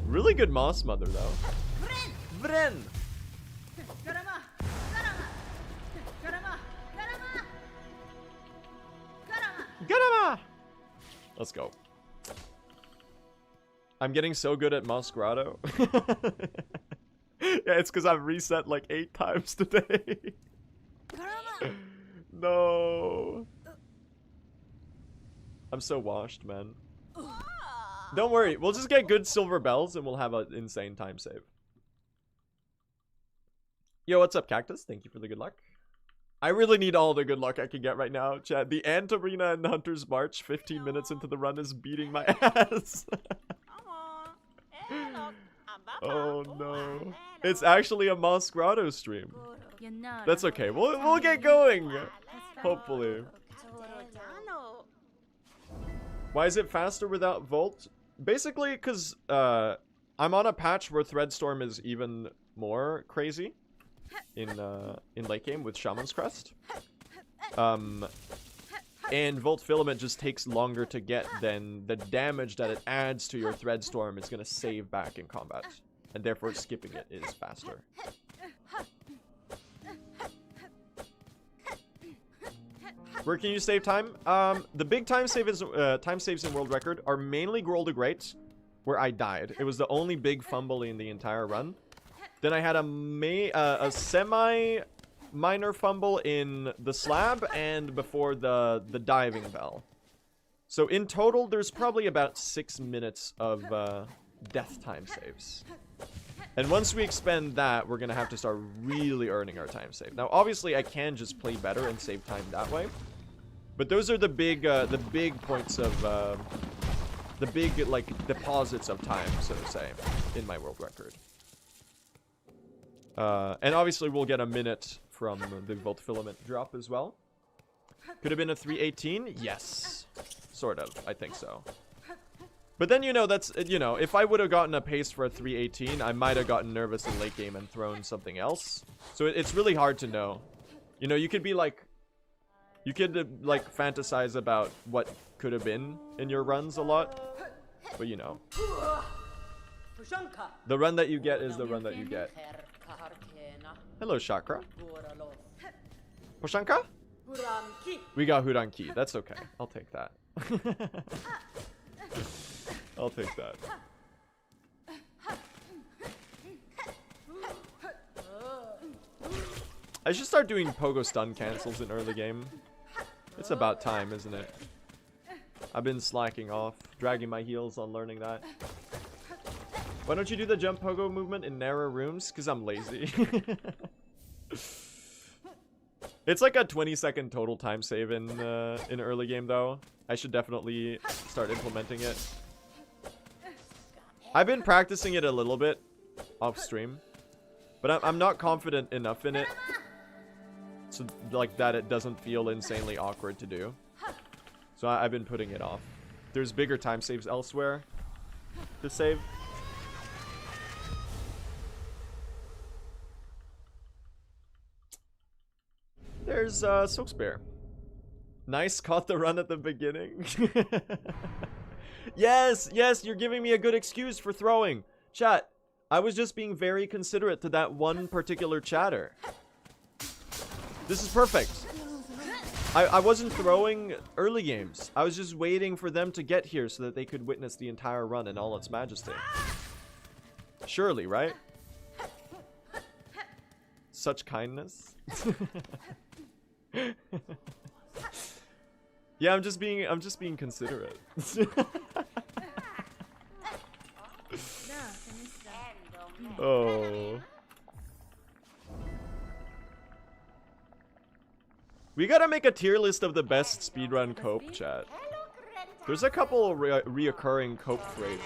Really good Moss Mother, though. Vren! Garama! Let's go. I'm getting so good at Moss Grotto. Yeah, it's because I've reset like 8 times today. No. I'm so washed, man. Don't worry. We'll just get good silver bells and we'll have an insane time save. Yo, what's up, Cactus? Thank you for the good luck. I really need all the good luck I can get right now, chat. The Ant Arena and Hunter's March 15 minutes into the run is beating my ass. Oh no. It's actually a Moss Grotto stream. That's okay. We'll get going. Hopefully. Why is it faster without Volt? Basically, because I'm on a patch where Threadstorm is even more crazy in late game with Shaman's Crest. And Volt Filament just takes longer to get than the damage that it adds to your Threadstorm is going to save back in combat. And therefore skipping it is faster. Where can you save time? The big time saves in World Record are mainly Grohl the Great, where I died. It was the only big fumble in the entire run. Then I had a semi-minor fumble in the slab and before the diving bell. So in total, there's probably about 6 minutes of death time saves. And once we expend that, we're going to have to start really earning our time save. Now, obviously, I can just play better and save time that way. But those are the big points of, the big, like, deposits of time, so to say, in my world record. And obviously, we'll get a minute from the Volt Filament drop as well. Could have been a 318? Yes. Sort of. I think so. But then, you know, that's, you know, if I would have gotten a pace for a 318, I might have gotten nervous in late game and thrown something else. So it's really hard to know. You know, you could be like, you could, like, fantasize about what could have been in your runs a lot. But, you know. The run that you get is the run that you get. Hello, Chakra. Poshanka? We got Huranki. That's okay. I'll take that. I'll take that. I should start doing pogo stun cancels in early game. It's about time, isn't it? I've been slacking off, dragging my heels on learning that. Why don't you do the jump pogo movement in narrow rooms? Because I'm lazy. It's like a 20-second total time save in early game though. I should definitely start implementing it. I've been practicing it a little bit off stream, but I'm not confident enough in it, so like that it doesn't feel insanely awkward to do. So I've been putting it off. There's bigger time saves elsewhere to save. There's Silksong. Nice, caught the run at the beginning. Yes, yes, you're giving me a good excuse for throwing. Chat, I was just being very considerate to that one particular chatter. This is perfect. I wasn't throwing early games. I was just waiting for them to get here so that they could witness the entire run in all its majesty. Surely, right? Such kindness. Yeah, I'm just being considerate. Oh. We gotta make a tier list of the best speedrun cope, chat. There's a couple reoccurring cope phrases.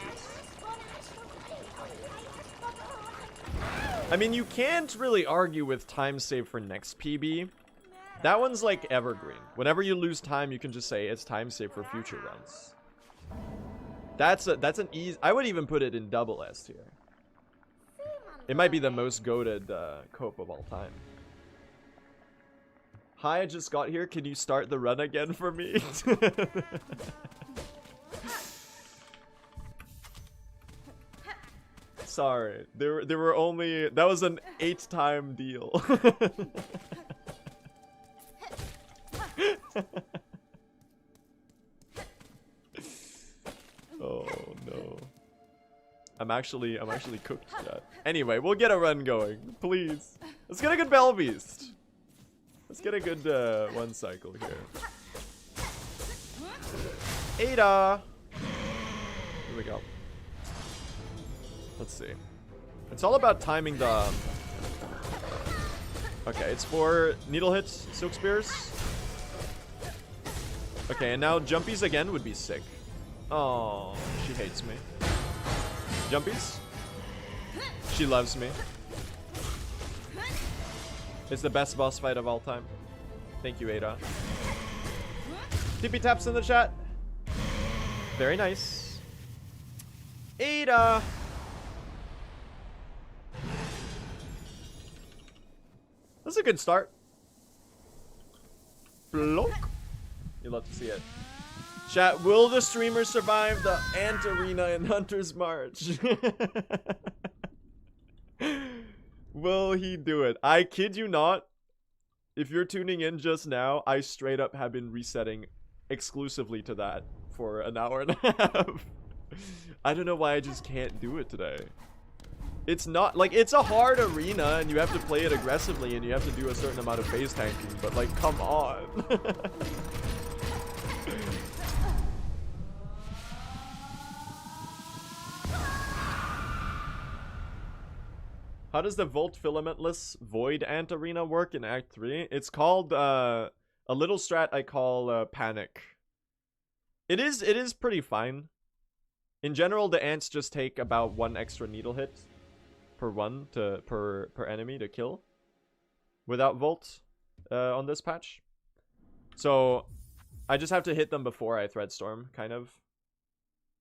I mean, you can't really argue with time save for next PB. That one's like evergreen. Whenever you lose time, you can just say it's time save for future runs. That's an easy. I would even put it in double S tier. It might be the most goated cope of all time. Hi, I just got here. Can you start the run again for me? Sorry, there were only, that was an 8-time deal. Oh no. I'm actually cooked, chat. Anyway, we'll get a run going, please. Let's get a good Bell Beast. Let's get a good one cycle here. Ada. Here we go. Let's see. It's all about timing the. Okay, it's for needle hits, silk spears. Okay, and now jumpies again would be sick. Oh, she hates me. Jumpies? She loves me. It's the best boss fight of all time. Thank you, Ada. Tippy taps in the chat. Very nice. Ada! That's a good start. Blonk. You'd love to see it. Chat, will the streamer survive the Ant Arena in Hunter's March? Will he do it? I kid you not. If you're tuning in just now, I straight up have been resetting exclusively to that for an hour and a half. I don't know why I just can't do it today. It's not, like, it's a hard arena and you have to play it aggressively and you have to do a certain amount of phase tanking, but like, come on. How does the Volt Filamentless Void Ant Arena work in Act 3? It's called, a little strat I call, Panic. It is pretty fine. In general, the ants just take about 1 extra needle hit per enemy to kill without Volt on this patch. So I just have to hit them before I Threadstorm, kind of.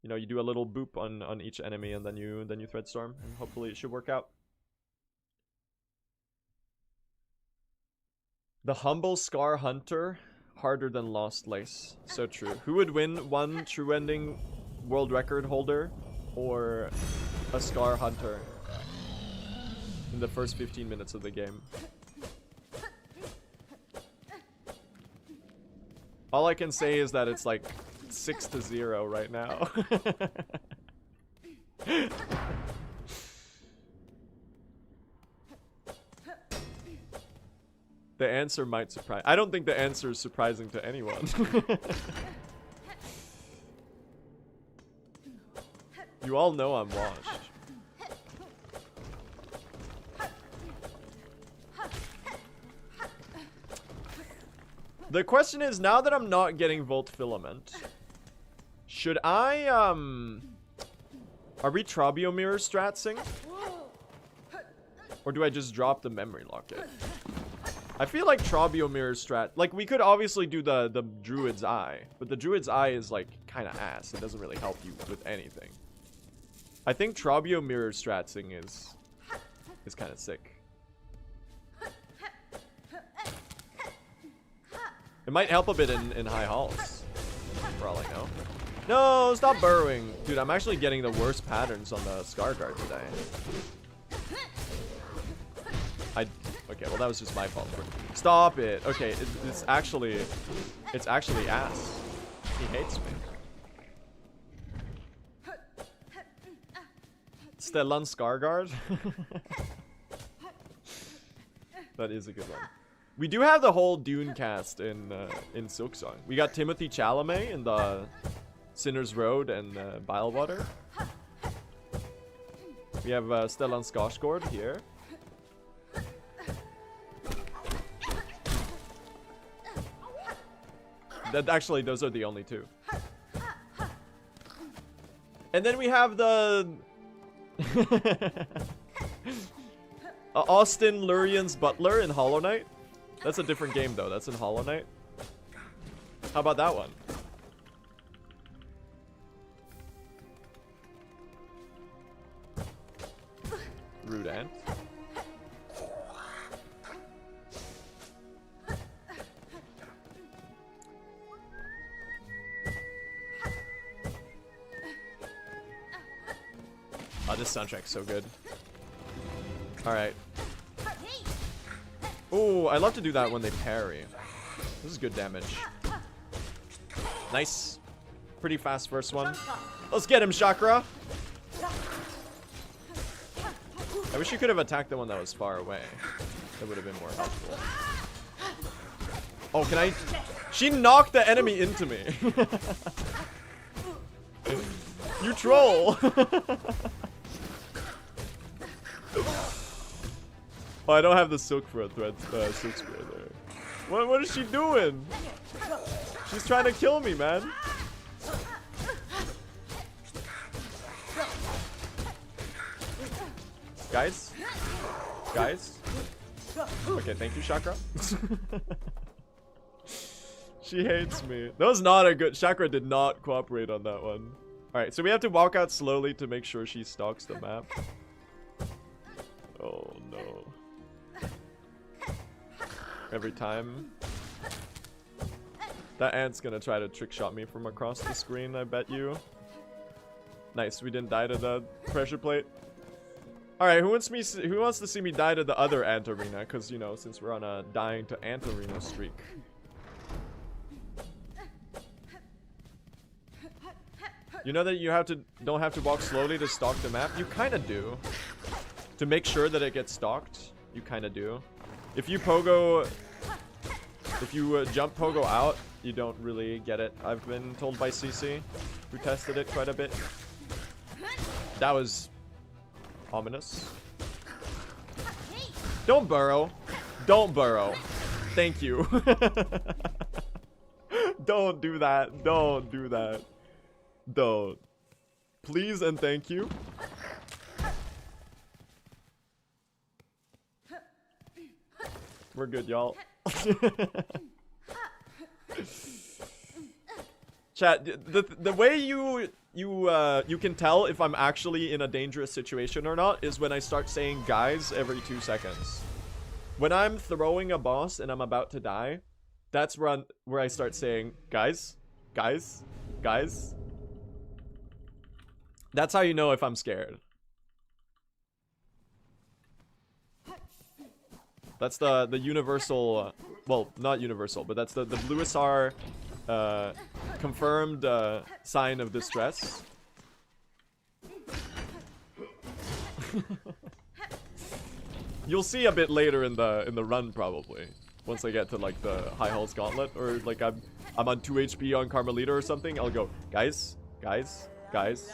You know, you do a little boop on each enemy and then you Threadstorm, and hopefully it should work out. The humble Scar Hunter, harder than Lost Lace. So true. Who would win, one true ending world record holder or a Scar Hunter in the first 15 minutes of the game? All I can say is that it's like 6-0 right now. The answer might surprise. I don't think the answer is surprising to anyone. You all know I'm washed. The question is, now that I'm not getting Volt Filament, should I, are we Trobio Mirror stratsing? Or do I just drop the memory locket? I feel like Trobio Mirror strat, like we could obviously do the Druid's Eye, but the Druid's Eye is like kind of ass. It doesn't really help you with anything. I think Trobio Mirror stratsing is kind of sick. It might help a bit in high halls, for all I know. No, stop burrowing. Dude, I'm actually getting the worst patterns on the Scar Guard today. Okay, well that was just my fault. Stop it. Okay, it's actually ass. He hates me. Stellan Scarguard. That is a good one. We do have the whole Dune cast in Silksong. We got Timothy Chalamet in the Sinner's Road and Bilewater. We have Stellan Skarsgård here. Actually, those are the only two. And then we have the Austin Lurian's Butler in Hollow Knight. That's a different game though. That's in Hollow Knight. How about that one? Rude ant. Oh, this soundtrack's so good. Alright. Ooh, I love to do that when they parry. This is good damage. Nice. Pretty fast first one. Let's get him, Chakra! I wish you could have attacked the one that was far away. That would have been more helpful. Oh, can I? She knocked the enemy into me. You troll! Oh, I don't have the silk for a thread, silk spray there. What is she doing? She's trying to kill me, man. Guys? Guys? Okay, thank you, Chakra. She hates me. That was not a good... Chakra did not cooperate on that one. Alright, so we have to walk out slowly to make sure she stalks the map. Oh, no. Every time. That ant's gonna try to trick shot me from across the screen, I bet you. Nice, we didn't die to the pressure plate. Alright, who wants to see me die to the other ant arena? Because, you know, since we're on a dying to ant arena streak. You know that you don't have to walk slowly to stalk the map? You kind of do. To make sure that it gets stalked, you kind of do. If you jump pogo out, you don't really get it. I've been told by CC, who tested it quite a bit. That was ominous. Don't burrow. Don't burrow. Thank you. Don't do that. Don't do that. Don't. Please and thank you. We're good, y'all. Chat, the way you can tell if I'm actually in a dangerous situation or not is when I start saying guys every 2 seconds. When I'm throwing a boss and I'm about to die, that's where I start saying guys, guys, guys. That's how you know if I'm scared. That's the universal, well, not universal, but that's the Blue SR confirmed sign of distress. You'll see a bit later in the run probably, once I get to like the High Halls Gauntlet, or like I'm on 2 HP on Carmelita or something. I'll go, guys, guys, guys.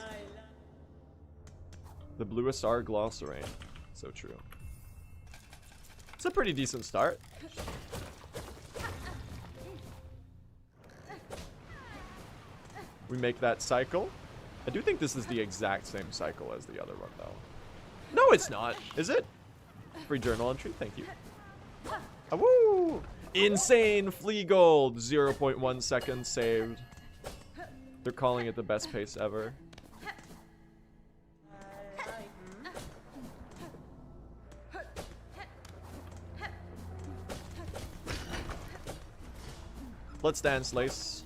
The bluest star, Glosserane. So true. It's a pretty decent start. We make that cycle. I do think this is the exact same cycle as the other one, though. No, it's not. Is it? Free journal entry. Thank you. Ah, woo! Insane flea gold. 0.1 seconds saved. They're calling it the best pace ever. Let's dance, Lace.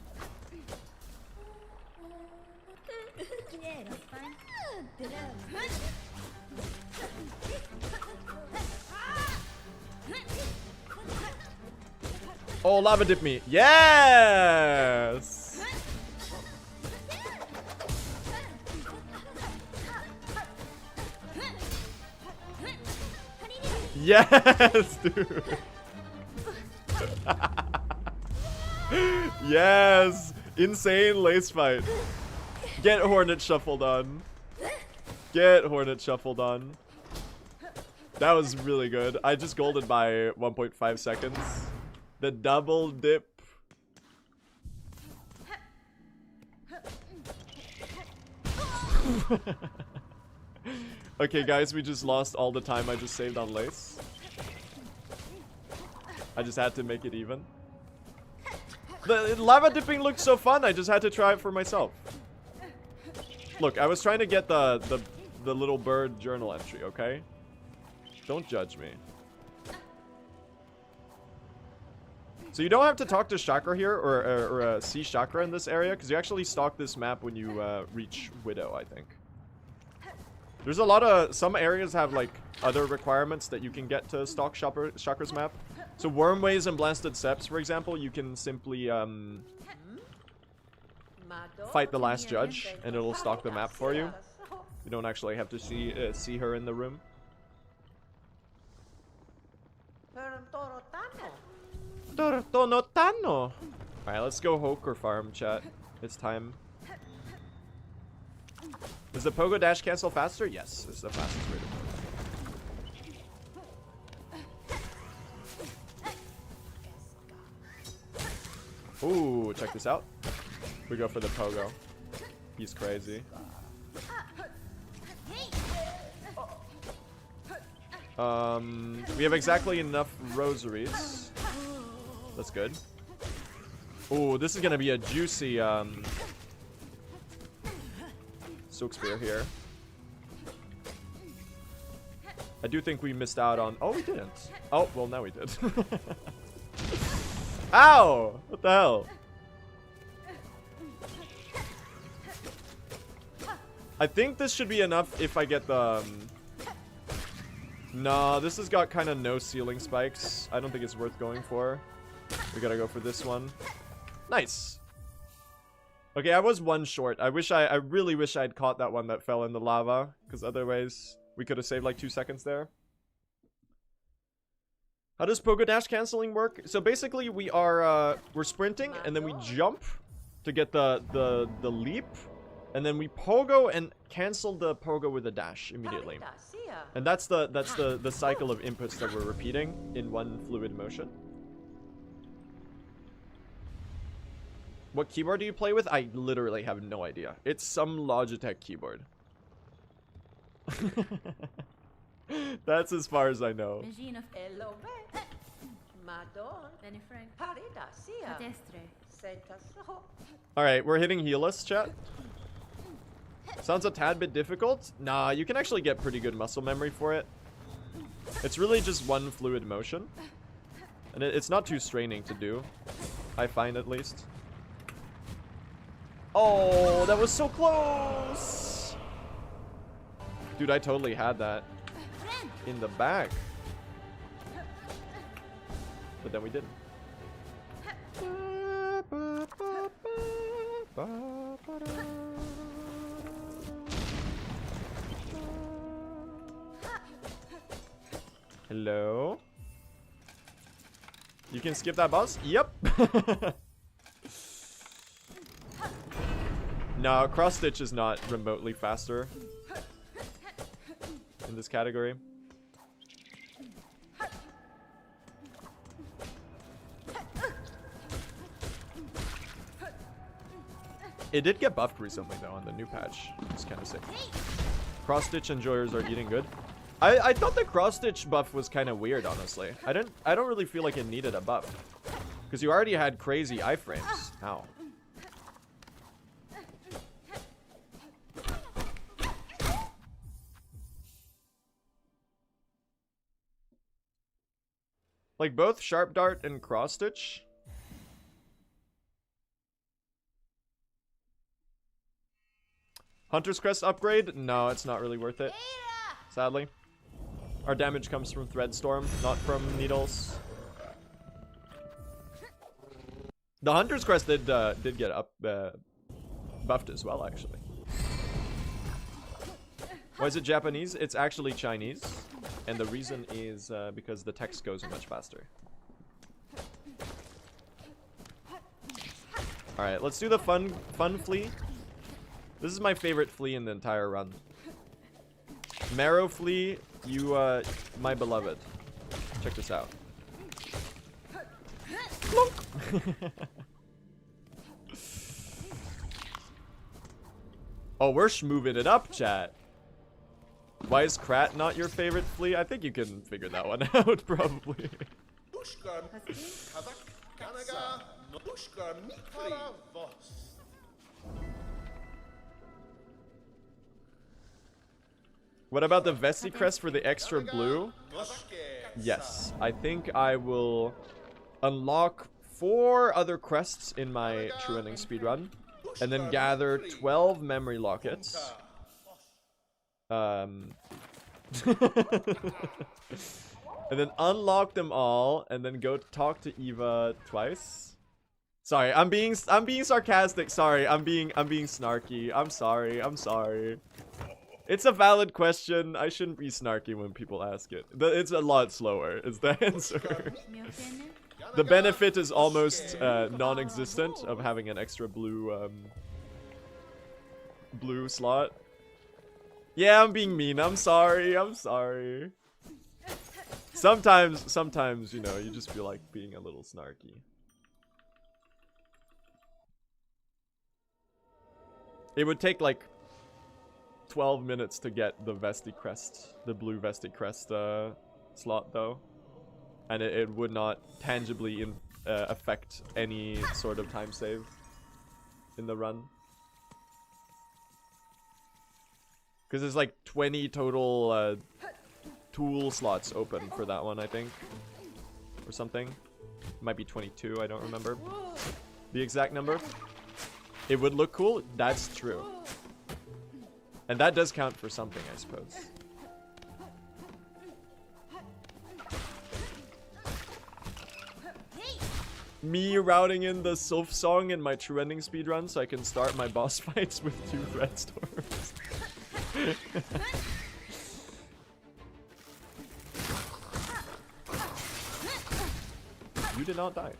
Oh, lava dip me. Yes! Yes, dude. Yes! Insane lace fight. Get Hornet shuffled on. Get Hornet shuffled on. That was really good. I just golded by 1.5 seconds. The double dip. Okay, guys, we just lost all the time I just saved on Lace. I just had to make it even. The lava dipping looked so fun, I just had to try it for myself. Look, I was trying to get the little bird journal entry, okay? Don't judge me. So you don't have to talk to Chakra here, or see Chakra in this area, because you actually stalk this map when you reach Widow, I think. There's a lot of... Some areas have, like, other requirements that you can get to stalk Chakra's map. So Wormways and Blasted Seps, for example, you can simply fight the last judge, and it'll stalk the map for you. You don't actually have to see her in the room. Alright, let's go Hoker farm, chat. It's time. Does the pogo dash cancel faster? Yes, it's the fastest way to go. Ooh, check this out. We go for the pogo. He's crazy. We have exactly enough rosaries. That's good. Ooh, this is gonna be a juicy Silk Spear here. I do think we missed out on... Oh, we didn't. Oh, well, now we did. Ow! What the hell? I think this should be enough if I get the... Nah, this has got kind of no ceiling spikes. I don't think it's worth going for. We gotta go for this one. Nice. Okay, I was one short. I really wish I'd caught that one that fell in the lava, because otherwise we could have saved like 2 seconds there. How does pogo dash canceling work? So basically we're sprinting and then we jump to get the leap, and then we pogo and cancel the pogo with a dash immediately. And that's the cycle of inputs that we're repeating in one fluid motion. What keyboard do you play with? I literally have no idea. It's some Logitech keyboard. That's as far as I know. Alright, we're hitting Healus, chat. Sounds a tad bit difficult. Nah, you can actually get pretty good muscle memory for it. It's really just one fluid motion. And it's not too straining to do. I find, at least. Oh, that was so close! Dude, I totally had that in the bag. But then we didn't. Hello? You can skip that boss? Yep. No, cross stitch is not remotely faster. in this category. It did get buffed recently though on the new patch. It's kind of sick. Cross-stitch enjoyers are eating good. I thought the cross-stitch buff was kind of weird, honestly. I don't really feel like it needed a buff. Because you already had crazy iframes. Ow. Like both Sharp Dart and Cross Stitch. Hunter's Crest upgrade? No, it's not really worth it. Sadly. Our damage comes from Thread Storm, not from Needles. The Hunter's Crest did get up buffed as well, actually. Why is it Japanese? It's actually Chinese. And the reason is because the text goes much faster. Alright, let's do the fun flea. This is my favorite flea in the entire run. Marrow flea, you, my beloved. Check this out. Oh, we're schmoving it up, chat. Why is Krat not your favorite flea? I think you can figure that one out, probably. What about the Vesti crest for the extra blue? Yes, I think I will unlock 4 other crests in my true ending speedrun, and then gather 12 memory lockets. And then unlock them all, and then go talk to Eva twice. Sorry, I'm being sarcastic. Sorry, I'm being snarky. I'm sorry. It's a valid question. I shouldn't be snarky when people ask it. It's a lot slower, is the answer. The benefit is almost non-existent of having an extra blue blue slot. Yeah, I'm being mean. I'm sorry. Sometimes, you know, you just feel like being a little snarky. It would take like 12 minutes to get the Vesti crest, the blue Vesti crest slot though. And it would not tangibly affect any sort of time save in the run. Because there's like 20 total tool slots open for that one, I think. Or something. It might be 22, I don't remember the exact number. It would look cool, that's true. And that does count for something, I suppose. Me routing in the Silksong in my true ending speedrun so I can start my boss fights with 2 Thread Storms. You did not die.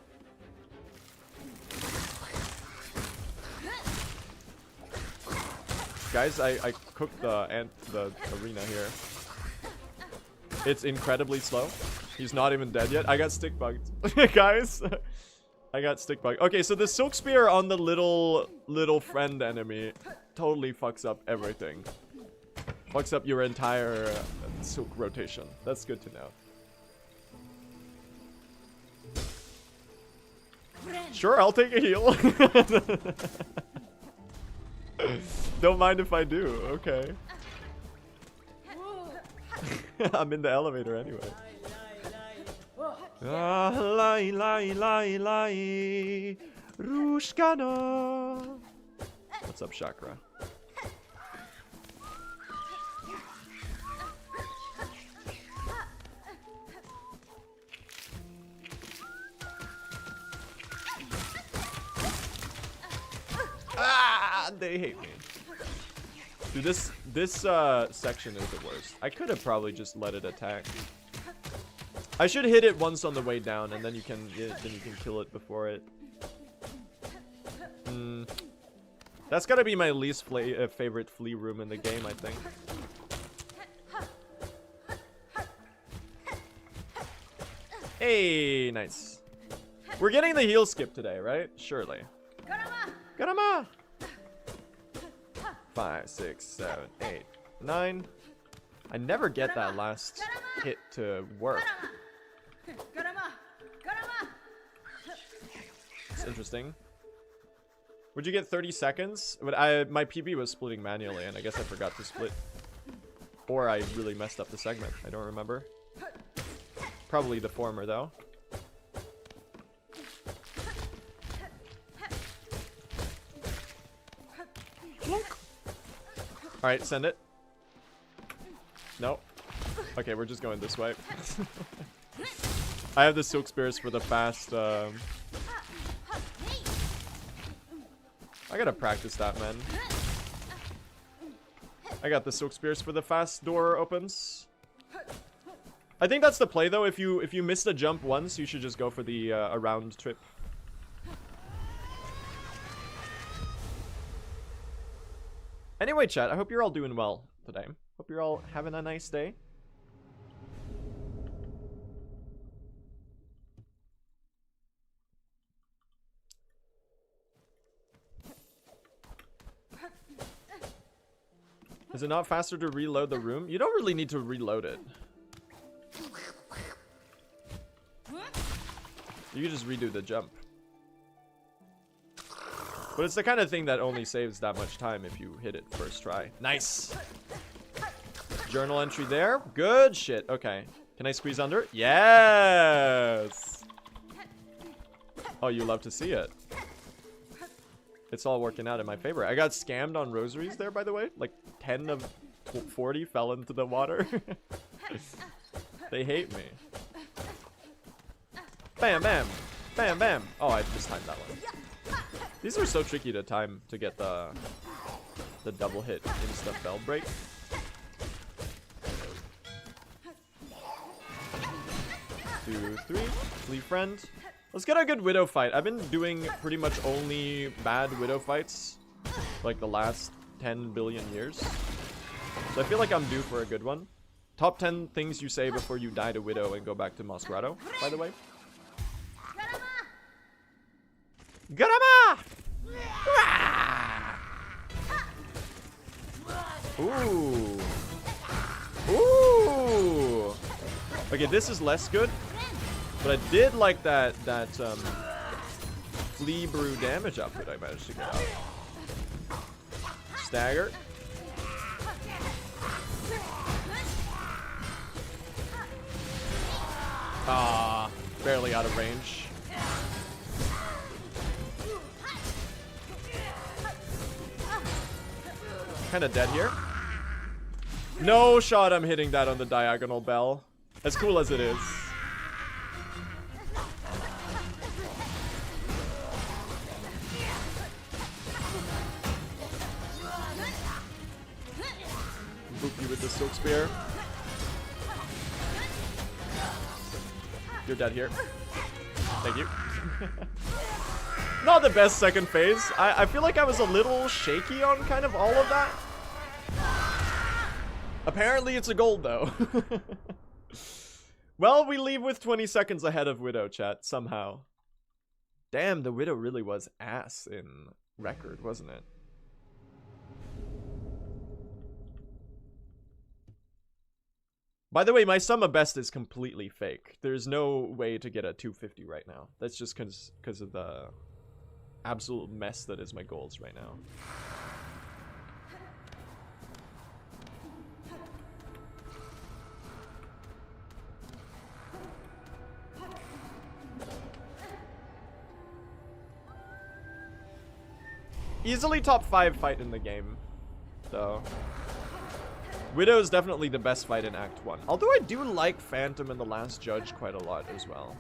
Guys, I cooked the arena here. It's incredibly slow. He's not even dead yet. I got stick bugged. Guys, I got stick bugged. Okay, so the Silk Spear on the little friend enemy totally fucks up everything. Fucks up your entire silk rotation. That's good to know. Sure, I'll take a heal. Don't mind if I do. Okay. I'm in the elevator anyway. Rushkana. What's up, Chakra? Ah, they hate me. Dude, this section is the worst. I could have probably just let it attack. I should hit it once on the way down, and then you can kill it before it. That's gotta be my least favorite flea room in the game, I think. Hey, nice. We're getting the heal skip today, right? Surely. Garama! 5, 6, 7, 8, 9. I never get that last hit to work. It's interesting. Would you get 30 seconds? But my PB was splitting manually, and I guess I forgot to split. Or I really messed up the segment. I don't remember. Probably the former, though. Alright, send it. No. Okay, we're just going this way. I have the Silk Spears for the fast, I gotta practice that, man. I got the Silk Spears for the fast door opens. I think that's the play, though. If you missed a jump once, you should just go for the around trip. Anyway, chat, I hope you're all doing well today. Hope you're all having a nice day. Is it not faster to reload the room? You don't really need to reload it. You can just redo the jump. But it's the kind of thing that only saves that much time if you hit it first try. Nice! Journal entry there. Good shit. Okay. Can I squeeze under? Yes! Oh, you love to see it. It's all working out in my favor. I got scammed on rosaries there, by the way. Like 10 of 40 fell into the water. They hate me. Bam, bam. Bam, bam. Oh, I just timed that one. These are so tricky to time to get the double hit insta bell break. Two, three. Flee friend. Let's get a good Widow fight. I've been doing pretty much only bad Widow fights like the last 10 billion years. So I feel like I'm due for a good one. Top 10 things you say before you die to Widow and go back to Masquerado, by the way. Garama! Ooh. Ooh. Okay, this is less good. But I did like that flea brew damage output I managed to get out. Stagger. Ah, barely out of range. Kind of dead here. No shot I'm hitting that on the diagonal bell. As cool as it is. Boop you with the Silk Spear. You're dead here. Thank you. Not the best second phase. I feel like I was a little shaky on kind of all of that. Apparently it's a gold though. Well, we leave with 20 seconds ahead of Widow, chat, somehow. Damn, the Widow really was ass in record, wasn't it? By the way, my sum of best is completely fake. There's no way to get a 250 right now. That's just because of the absolute mess that is my goals right now. Easily top 5 fight in the game, though. Widow is definitely the best fight in Act 1. Although I do like Phantom and the Last Judge quite a lot as well.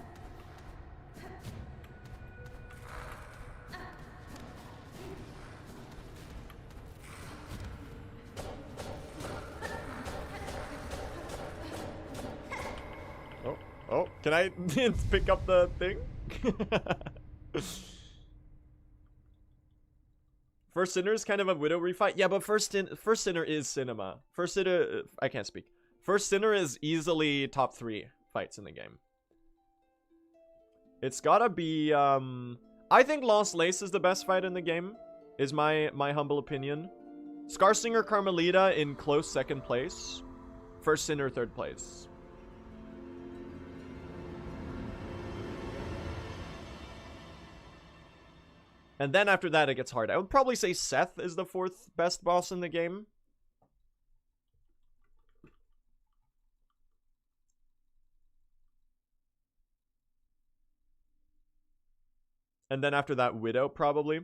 Oh, can I pick up the thing? First Sinner is kind of a Widow refight. Yeah, but First Sinner is cinema. First Sinner, I can't speak. First Sinner is easily top 3 fights in the game. It's gotta be, I think Lost Lace is the best fight in the game, is my humble opinion. Scarsinger Carmelita in close second place. First Sinner third place. And then after that, it gets hard. I would probably say Seth is the fourth best boss in the game. And then after that, Widow, probably.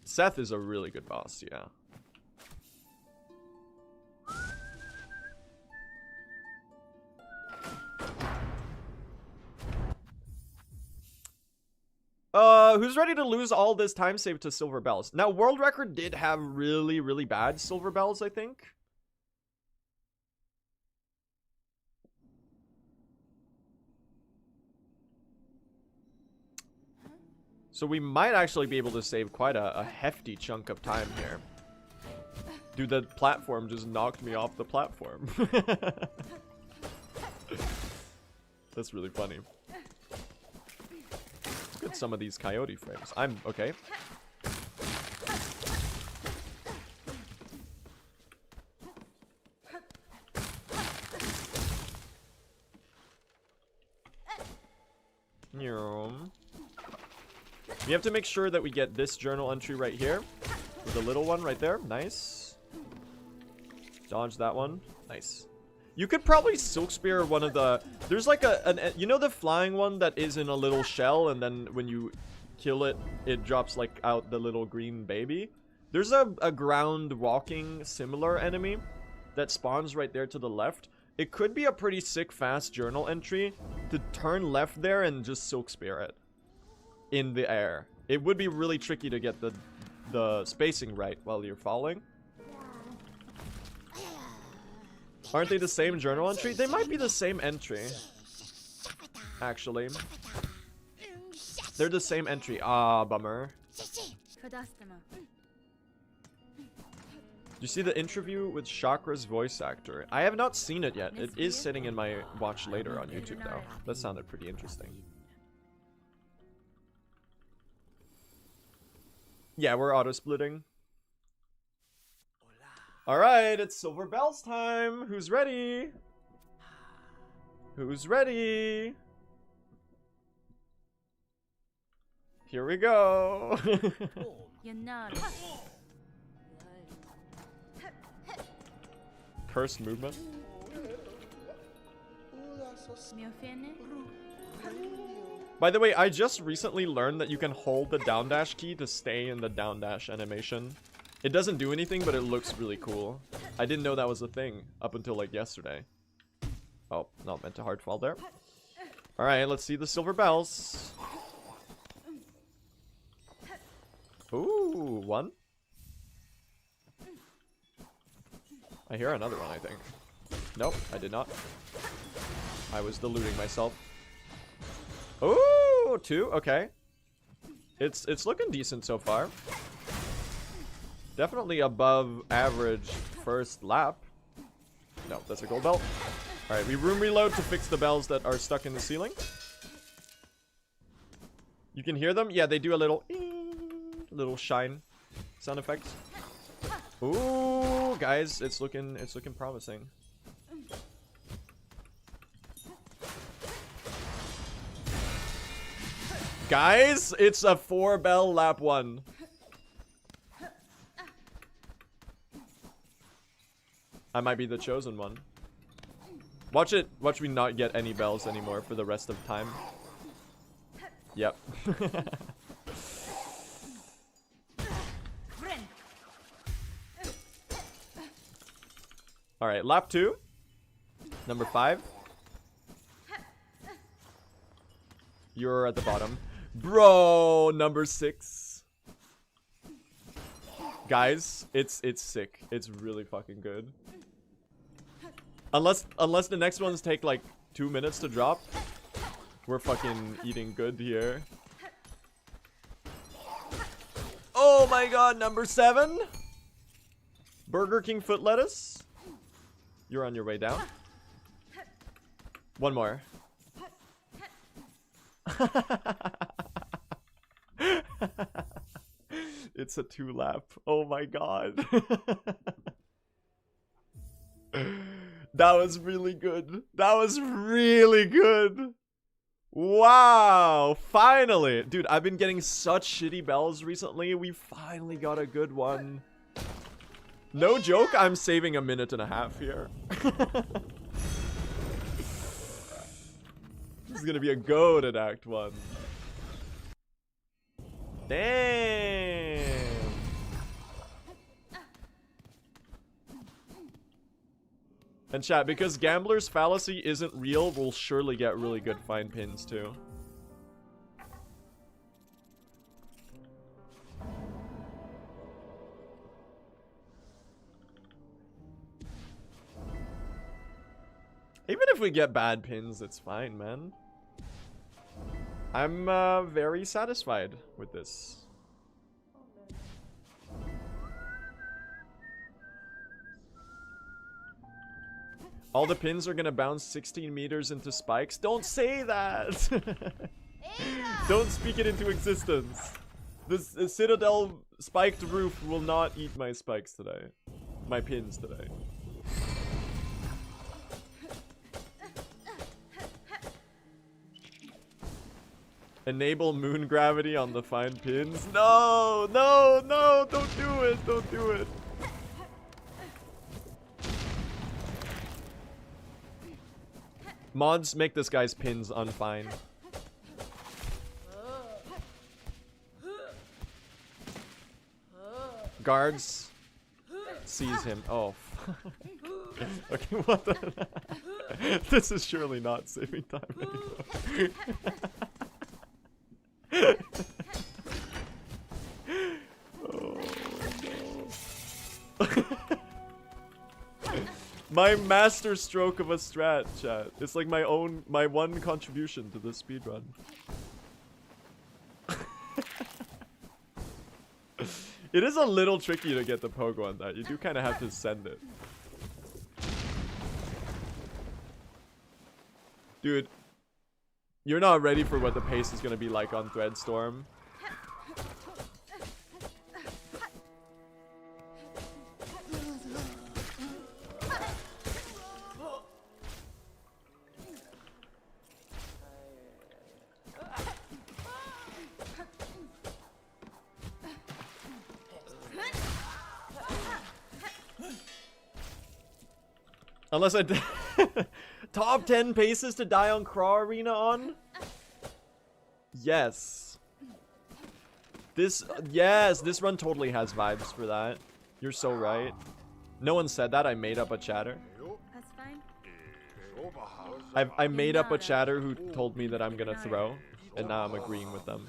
Seth is a really good boss, yeah. Who's ready to lose all this time saved to Silver Bells? Now, World Record did have really, really bad Silver Bells, I think. So we might actually be able to save quite a hefty chunk of time here. Dude, the platform just knocked me off the platform. That's really funny. Look at some of these coyote frames. I'm okay. We have to make sure that we get this journal entry right here. With the little one right there. Nice. Dodge that one. Nice. You could probably Silk Spear one of the... There's like you know the flying one that is in a little shell, and then when you kill it, it drops like out the little green baby? There's a ground walking similar enemy that spawns right there to the left. It could be a pretty sick fast journal entry to turn left there and just Silk Spear it in the air. It would be really tricky to get the spacing right while you're falling. Aren't they the same journal entry? They might be the same entry. Actually. They're the same entry. Ah, bummer. You see the interview with Chakra's voice actor? I have not seen it yet. It is sitting in my watch later on YouTube though. That sounded pretty interesting. Yeah, we're auto-splitting. Alright, it's Silver Bells time. Who's ready? Who's ready? Here we go. Cursed movement. By the way, I just recently learned that you can hold the down dash key to stay in the down dash animation. It doesn't do anything, but it looks really cool. I didn't know that was a thing up until like yesterday. Oh, not meant to hard fall there. Alright, let's see the Silver Bells. Ooh, one. I hear another one, I think. Nope, I did not. I was deluding myself. Ooh, two, okay. It's looking decent so far. Definitely above average first lap. No, that's a gold belt. Alright, we room reload to fix the bells that are stuck in the ceiling. You can hear them? Yeah, they do a little shine sound effect. Ooh, guys, it's looking promising. Guys, it's a 4-bell lap 1. I might be the chosen one. Watch me not get any bells anymore for the rest of time. Yep. Alright, lap 2. Number 5. You're at the bottom. Bro, number 6. Guys, it's sick. It's really fucking good. Unless the next ones take like 2 minutes to drop, we're fucking eating good here. Oh my god, number 7. Burger King foot lettuce. You're on your way down. One more. It's a 2-lap. Oh my god. That was really good. That was really good. Wow. Finally. Dude, I've been getting such shitty bells recently. We finally got a good one. No joke, I'm saving a minute and a half here. This is gonna be a goat at Act 1. Damn. And chat, because Gambler's Fallacy isn't real, we'll surely get really good fine pins too. Even if we get bad pins, it's fine, man. I'm very satisfied with this. All the pins are gonna bounce 16 meters into spikes. Don't say that! Don't speak it into existence. This Citadel spiked roof will not eat my spikes today. My pins today. Enable moon gravity on the fine pins. No, no, no, don't do it, don't do it. Mods, make this guy's pins unfine. Guards, seize him. Oh. Okay, what the? This is surely not saving time anymore. Oh, no. My master stroke of a strat, chat. It's like my one contribution to this speedrun. It is a little tricky to get the pogo on that. You do kind of have to send it. Dude, you're not ready for what the pace is going to be like on Threadstorm. Unless I top 10 paces to die on Craw Arena on? Yes. Yes, this run totally has vibes for that. You're so right. No one said that. I made up a chatter. That's fine. I made up a chatter who told me that I'm gonna throw, and now I'm agreeing with them.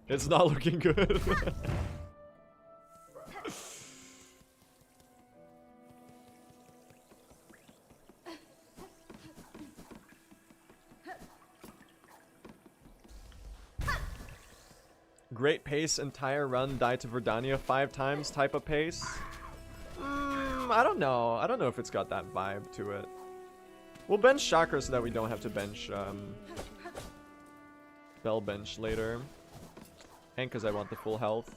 It's not looking good. Great pace, entire run, die to Verdania 5 times type of pace. I don't know. I don't know if it's got that vibe to it. We'll bench Chakra so that we don't have to bench Bell bench later. And because I want the full health.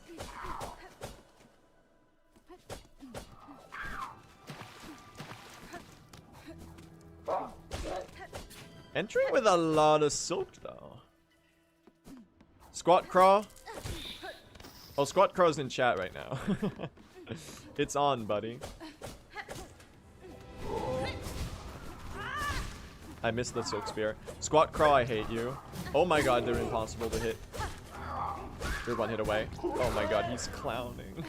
Entering with a lot of silk though. Squat Craw. Oh, Squat Craw's in chat right now. It's on, buddy. I missed the Silk Spear. Squat Craw, I hate you. Oh my god, they're impossible to hit. They're 1 hit away. Oh my god, he's clowning.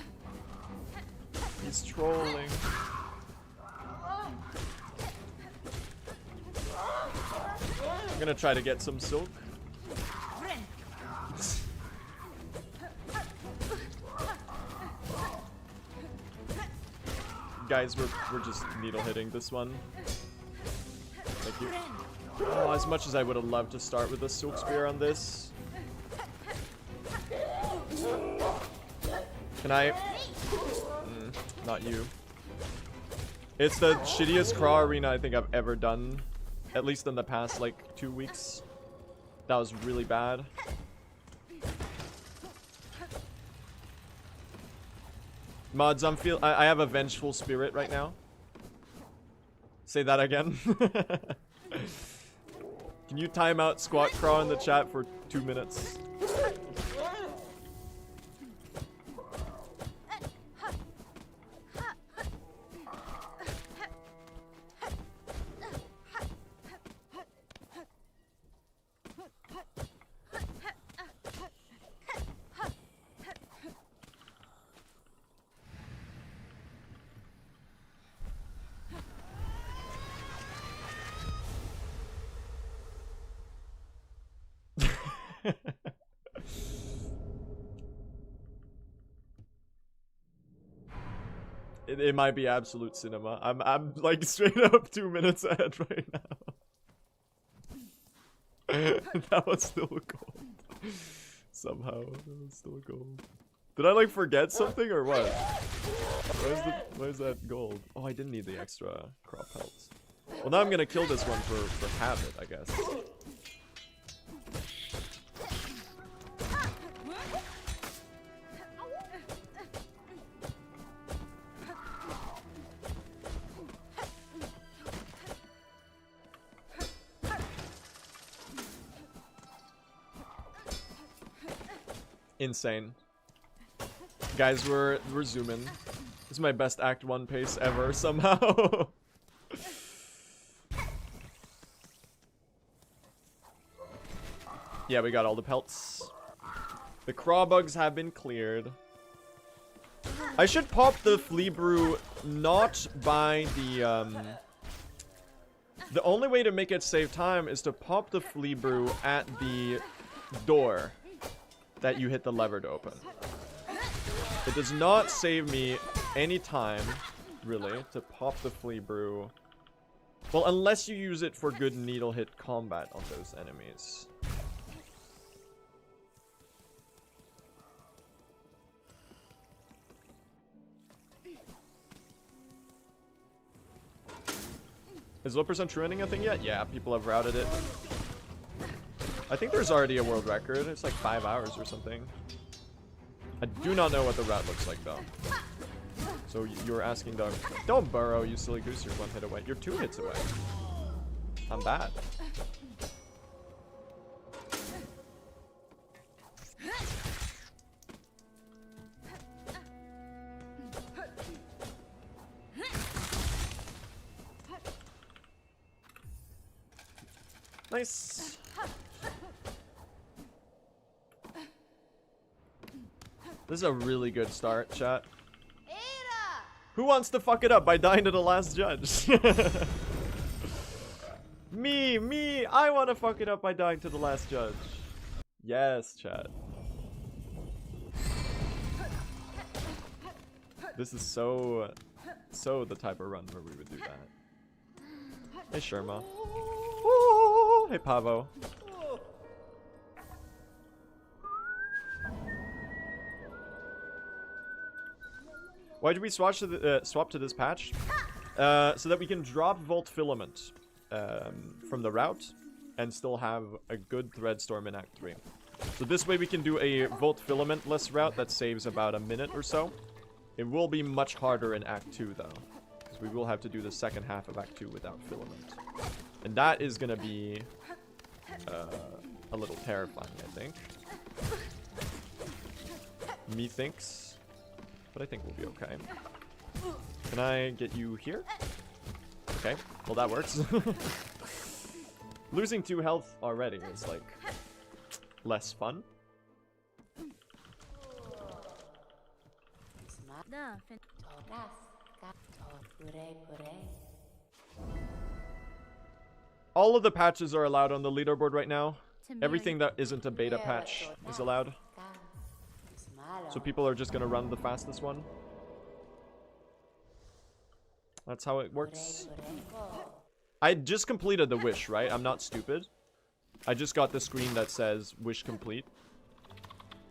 He's trolling. I'm gonna try to get some silk. Guys, we're just needle hitting this one. Thank you. Oh, as much as I would have loved to start with a Silk Spear on this. Can I? Not you. It's the shittiest Craw Arena I think I've ever done. At least in the past, like, 2 weeks. That was really bad. Mods, I have a vengeful spirit right now. Say that again. Can you time out Squat Craw in the chat for 2 minutes? It might be absolute cinema. I'm like straight up 2 minutes ahead right now. That was still gold. Somehow, that was still gold. Did I like forget something or what? Where's that gold? Oh, I didn't need the extra crop pelts. Well, now I'm gonna kill this one for habit, I guess. Insane. Guys, we're zooming. This is my best Act 1 pace ever, somehow. Yeah, we got all the pelts. The craw bugs have been cleared. I should pop the flea brew not by the The only way to make it save time is to pop the flea brew at the door that you hit the lever to open. It does not save me any time, really, to pop the flea brew. Well, unless you use it for good needle hit combat on those enemies. Is low percent true ending a thing yet? Yeah, people have routed it. I think there's already a world record. It's like 5 hours or something. I do not know what the route looks like, though. So you're asking, Doug. Don't burrow, you silly goose. You're 1 hit away. You're 2 hits away. I'm bad. Nice. This is a really good start, chat. Who wants to fuck it up by dying to the last judge? Me, I want to fuck it up by dying to the last judge. Yes, chat. This is so the type of run where we would do that. Hey, Sherma. Ooh, hey, Pavo. Why did we swap to this patch? So that we can drop Volt Filament from the route and still have a good Thread Storm in Act 3. So this way we can do a Volt Filament-less route that saves about a minute or so. It will be much harder in Act 2 though, because we will have to do the second half of Act 2 without Filament. And that is gonna be a little terrifying, I think. Methinks. But I think we'll be okay. Can I get you here? Okay, well that works. Losing 2 health already is like less fun. All of the patches are allowed on the leaderboard right now. Everything that isn't a beta patch is allowed. So people are just gonna run the fastest one. That's how it works. I just completed the wish, right? I'm not stupid. I just got the screen that says wish complete.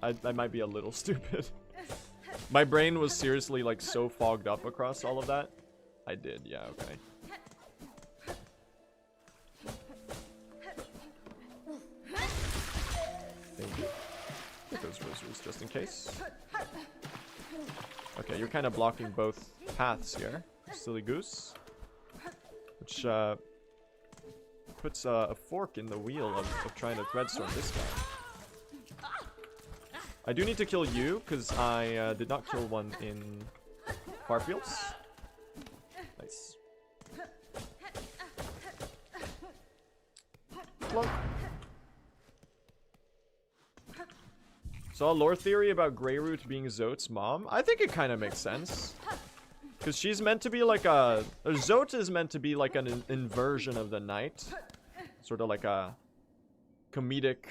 I might be a little stupid. My brain was seriously like so fogged up across all of that. I did, yeah, okay. rules just in case. Okay, you're kind of blocking both paths here, silly goose. Which puts a fork in the wheel of trying to threadstorm this guy. I do need to kill you, because I did not kill one in Farfields. Nice. Plunk. So a lore theory about Greyroot being Zote's mom? I think it kind of makes sense. Because she's meant to be like a... Zote is meant to be like an inversion of the Knight. Sort of like a comedic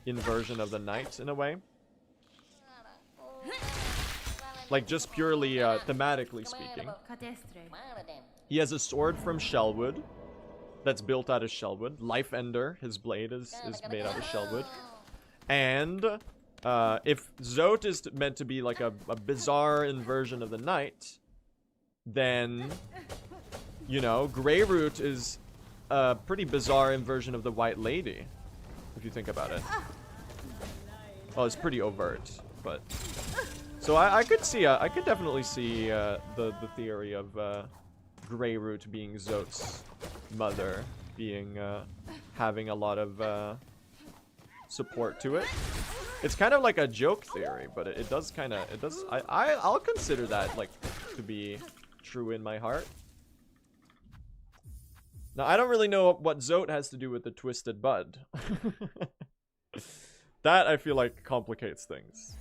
inversion of the Knight in a way. Like just purely thematically speaking. He has a sword from Shellwood. That's built out of Shellwood. Life Ender, his blade is made out of Shellwood. And if Zote is meant to be like a bizarre inversion of the Knight, then, you know, Greyroot is a pretty bizarre inversion of the White Lady, if you think about it. Oh, it's pretty overt, but... So I could see, I could definitely see the theory of Greyroot being Zote's mother, being, having a lot of, support to it. It's kind of like a joke theory, but it does kind of, I'll consider that, like, to be true in my heart. Now, I don't really know what Zote has to do with the Twisted Bud. That, I feel like, complicates things.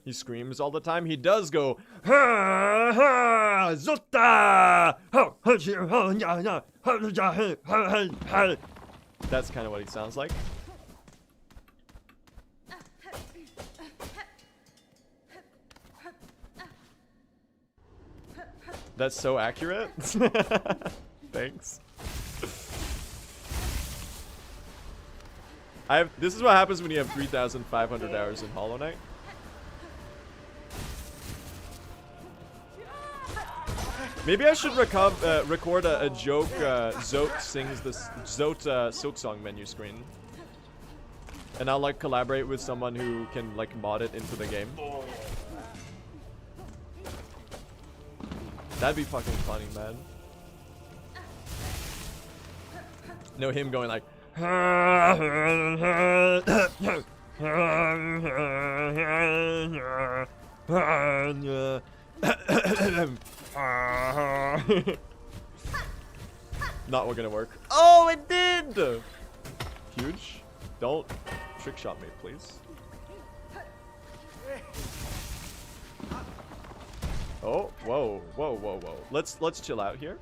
He screams all the time. He does go, ha ha, Zota! That's kind of what he sounds like. That's so accurate. Thanks. This is what happens when you have 3,500 hours in Hollow Knight. Maybe I should record a joke. Zote sings this Zote Silksong menu screen, and I'll like collaborate with someone who can like mod it into the game. That'd be fucking funny, man. No, him going like. Not gonna work. Oh, it did! Huge. Don't trick shot me, please. Oh, whoa, whoa, whoa, whoa. Let's chill out here.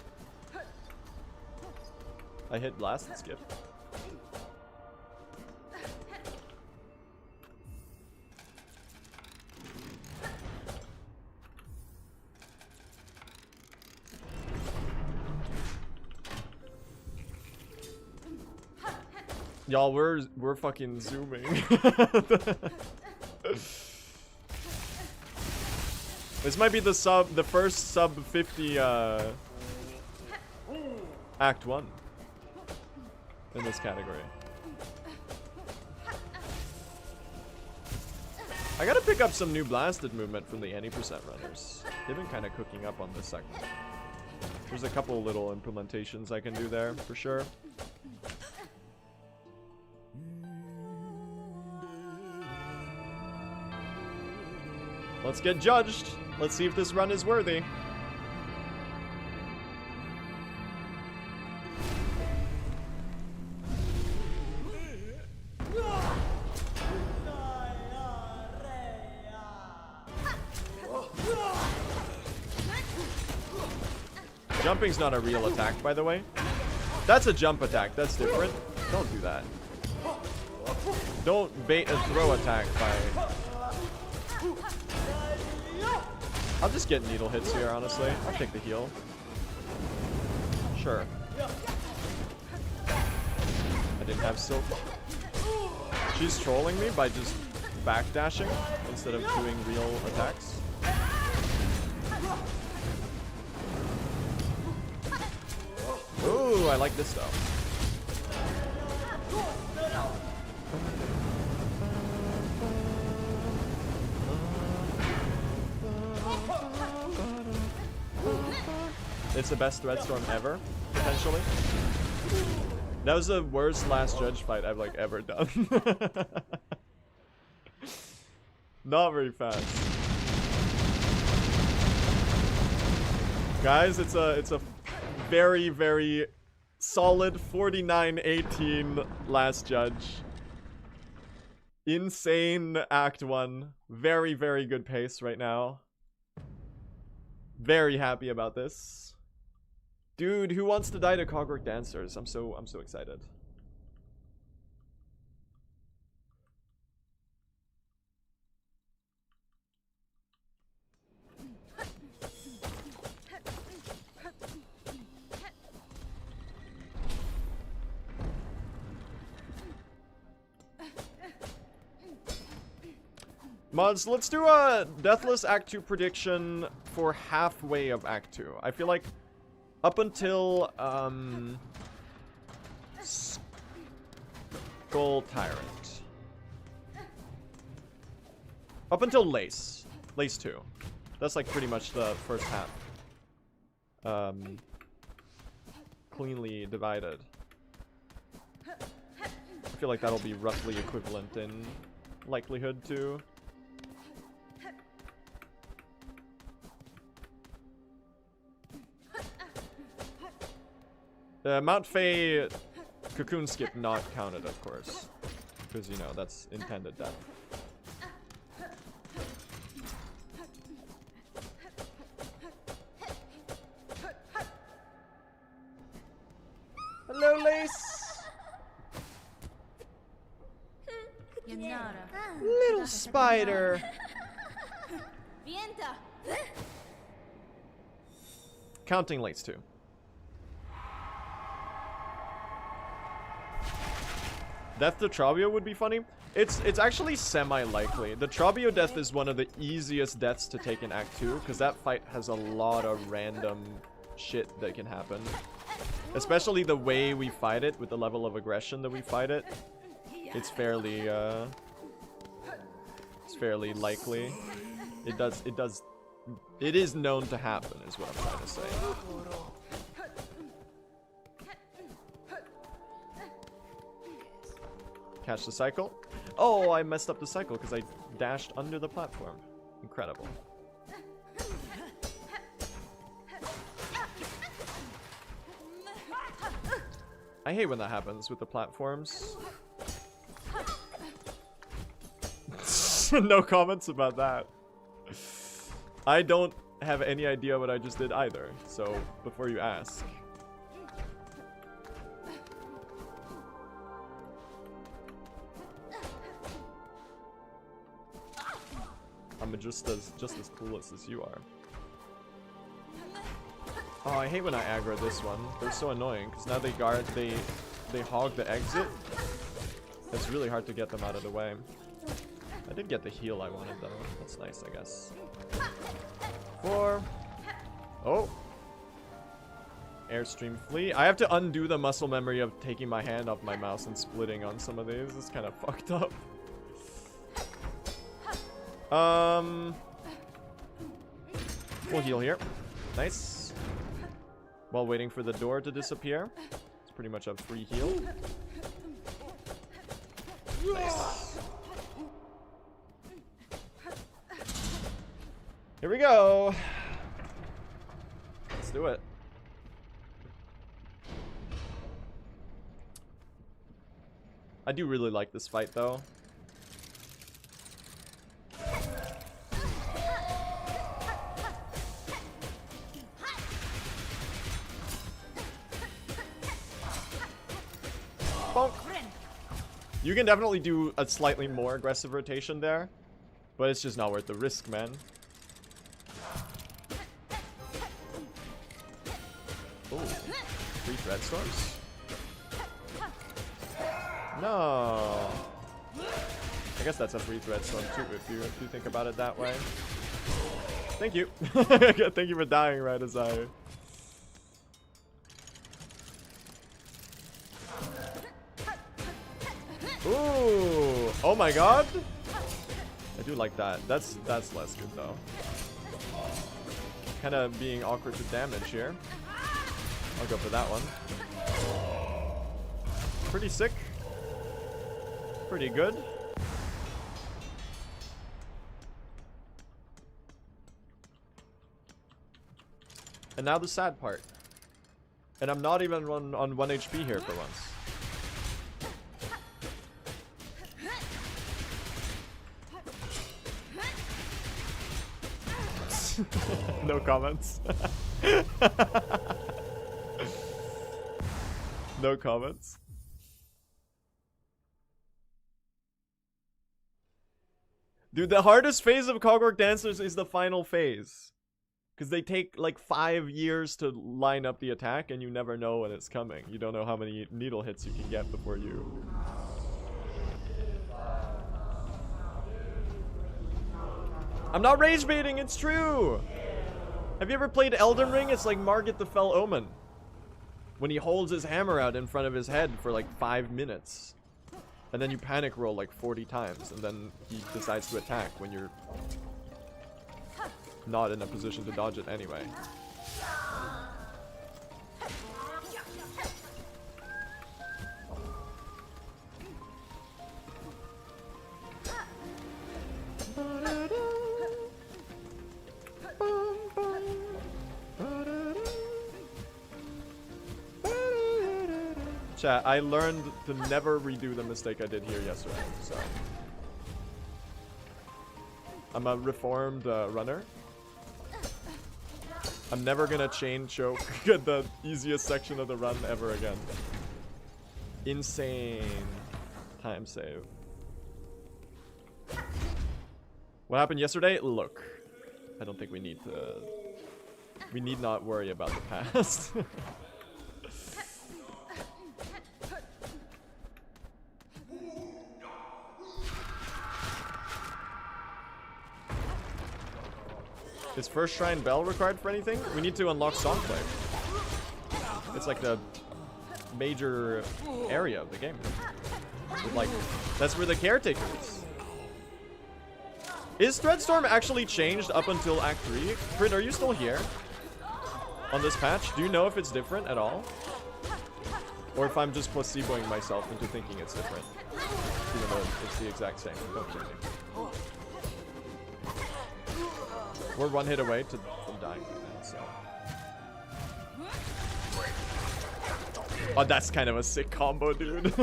I hit blast and skip. Y'all, we're fucking zooming. This might be the first sub 50 Act 1 in this category. I gotta pick up some new blasted movement from the any percent runners. They've been kind of cooking up on this segment. There's a couple little implementations I can do there for sure. Let's get judged. Let's see if this run is worthy. Jumping's not a real attack, by the way. That's a jump attack. That's different. Don't do that. Don't bait a throw attack by... I'll just get needle hits here, honestly. I'll take the heal. Sure. I didn't have silk. She's trolling me by just backdashing instead of doing real attacks. I like this though. It's the best thread storm ever, potentially. That was the worst last judge fight I've like ever done. Not very fast. Guys, it's a very, very solid 49-18 last judge. Insane Act 1. Very, very good pace right now. Very happy about this. Dude, who wants to die to Cogwork Dancers? I'm so excited. Mods, let's do a Deathless Act 2 prediction for halfway of Act 2. I feel like up until Skull Tyrant. Up until Lace. Lace 2. That's like pretty much the first half. Cleanly divided. I feel like that'll be roughly equivalent in likelihood to Mount Faye Cocoon Skip not counted, of course. Because, you know, that's intended death. Hello, Lace! Little spider! Counting Lace, too. Death to Trabio would be funny. It's actually semi-likely. The Trabio death is one of the easiest deaths to take in Act 2, because that fight has a lot of random shit that can happen. Especially the way we fight it, with the level of aggression that we fight it. It's fairly likely. It is known to happen, is what I'm trying to say. Catch the cycle. Oh, I messed up the cycle because I dashed under the platform. Incredible. I hate when that happens with the platforms. No comments about that. I don't have any idea what I just did either, so before you ask. I'm just as clueless as you are. Oh, I hate when I aggro this one. They're so annoying because now they hog the exit. It's really hard to get them out of the way. I did get the heal I wanted though. That's nice, I guess. 4. Oh. Airstream flee. I have to undo the muscle memory of taking my hand off my mouse and splitting on some of these. It's kind of fucked up. We'll heal here. Nice. While waiting for the door to disappear. It's pretty much a free heal. Nice. Here we go. Let's do it. I do really like this fight though. Bonk. You can definitely do a slightly more aggressive rotation there, but it's just not worth the risk, man. Oh, 3 thread storms? No. I guess that's a free thread storm too if you think about it that way. Thank you. Thank you for dying right as I Oh my god! I do like that. That's less good though. Kind of being awkward to damage here. I'll go for that one. Pretty sick. Pretty good. And now the sad part. And I'm not even on 1 HP here for once. No comments. No comments. Dude, the hardest phase of Cogwork Dancers is the final phase. Because they take like 5 years to line up the attack and you never know when it's coming. You don't know how many needle hits you can get before you... I'm not rage baiting, it's true! Have you ever played Elden Ring? It's like Margit the Fell Omen. When he holds his hammer out in front of his head for like 5 minutes. And then you panic roll like 40 times. And then he decides to attack when you're not in a position to dodge it anyway. Chat, I learned to never redo the mistake I did here yesterday, so. I'm a reformed runner. I'm never gonna chain choke the easiest section of the run ever again. Insane time save. What happened yesterday? Look, I don't think we need to... We need not worry about the past. Is first shrine bell required for anything? We need to unlock Songplay. It's like the major area of the game. With like, that's where the caretaker is. Is Threadstorm actually changed up until Act 3? Crit, are you still here? On this patch? Do you know if it's different at all? Or if I'm just placeboing myself into thinking it's different? Even though it's the exact same. Don't kill me. We're 1 hit away from dying right now, so. Oh, that's kind of a sick combo, dude.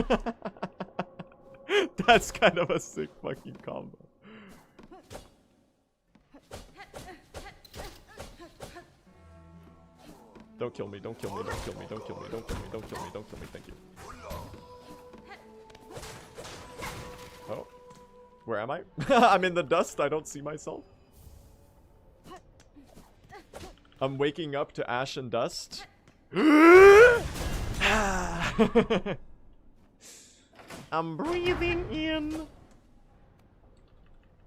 That's kind of a sick fucking combo. Don't kill me, don't kill me, don't kill me, don't kill me, don't kill me, don't kill me, don't kill me, thank you. Oh. Where am I? I'm in the dust, I don't see myself. I'm waking up to ash and dust. I'm breathing in.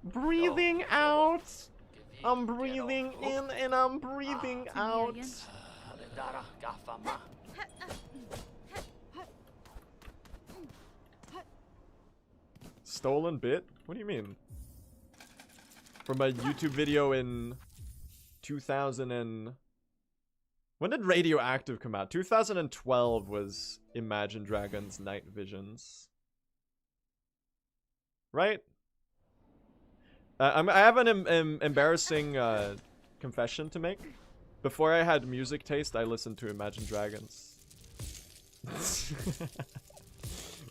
Breathing out. I'm breathing in and I'm breathing out. Stolen bit? What do you mean? From a YouTube video in 2000 and... When did Radioactive come out? 2012 was Imagine Dragons Night Visions. Right? I have an embarrassing confession to make. Before I had music taste, I listened to Imagine Dragons.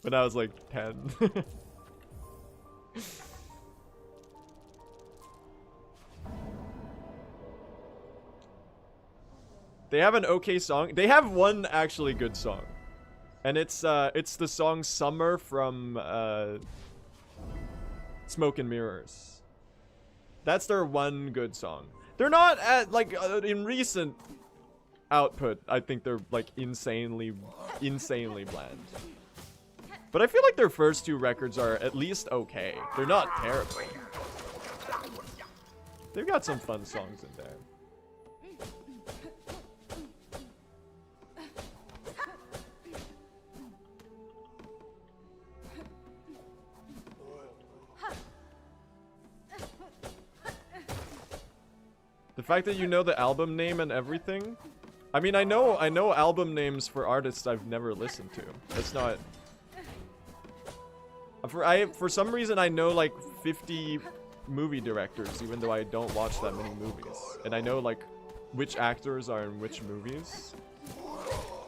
When I was like 10. They have an okay song. They have one actually good song. And it's the song Summer from Smoke and Mirrors. That's their one good song. They're not at like in recent output, I think they're like insanely bland. But I feel like their first 2 records are at least okay. They're not terrible. They've got some fun songs in there. The fact that you know the album name and everything. I mean, I know album names for artists I've never listened to. That's not. For some reason I know like 50 movie directors, even though I don't watch that many movies, and I know like which actors are in which movies.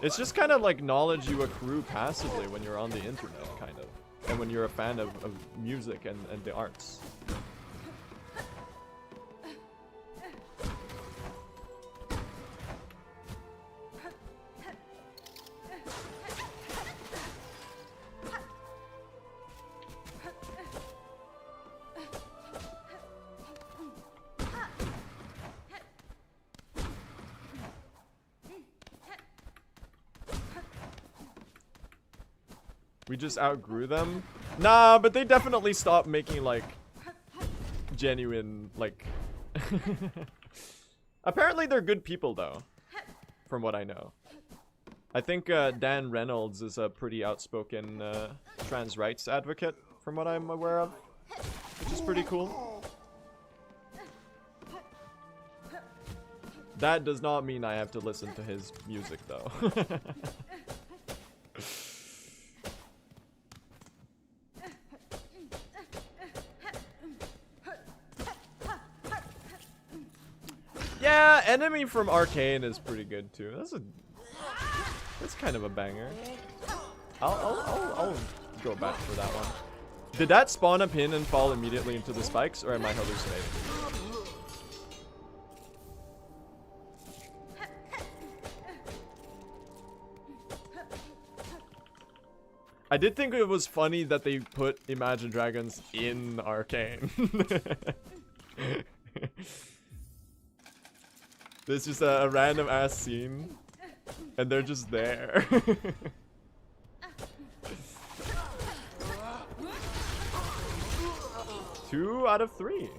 It's just kind of like knowledge you accrue passively when you're on the internet, kind of, and when you're a fan of music and the arts. We just outgrew them? Nah, but they definitely stopped making, like, genuine, like... Apparently they're good people, though. From what I know. I think Dan Reynolds is a pretty outspoken trans rights advocate, from what I'm aware of. Which is pretty cool. That does not mean I have to listen to his music, though. Yeah, Enemy from Arcane is pretty good too. That's kind of a banger. I'll go back for that one. Did that spawn a pin and fall immediately into the spikes, or am I hallucinating? I did think it was funny that they put Imagine Dragons in Arcane. There's just a random ass scene, and they're just there. 2 out of 3.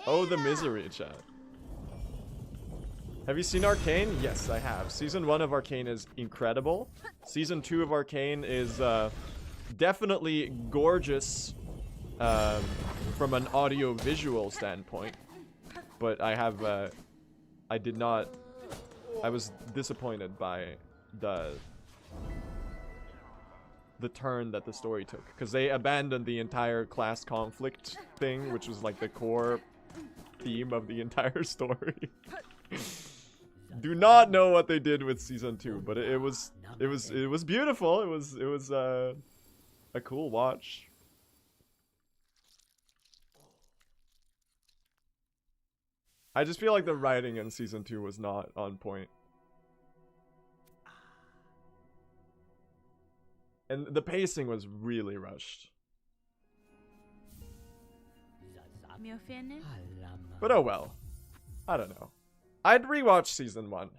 Oh, the misery chat. Have you seen Arcane? Yes, I have. Season 1 of Arcane is incredible. Season 2 of Arcane is definitely gorgeous. From an audio-visual standpoint, but I was disappointed by the turn that the story took, because they abandoned the entire class conflict thing, which was like the core theme of the entire story. Do not know what they did with season 2, but it was beautiful. It was a cool watch. I just feel like the writing in season 2 was not on point. And the pacing was really rushed. But oh well. I don't know. I'd rewatch season 1.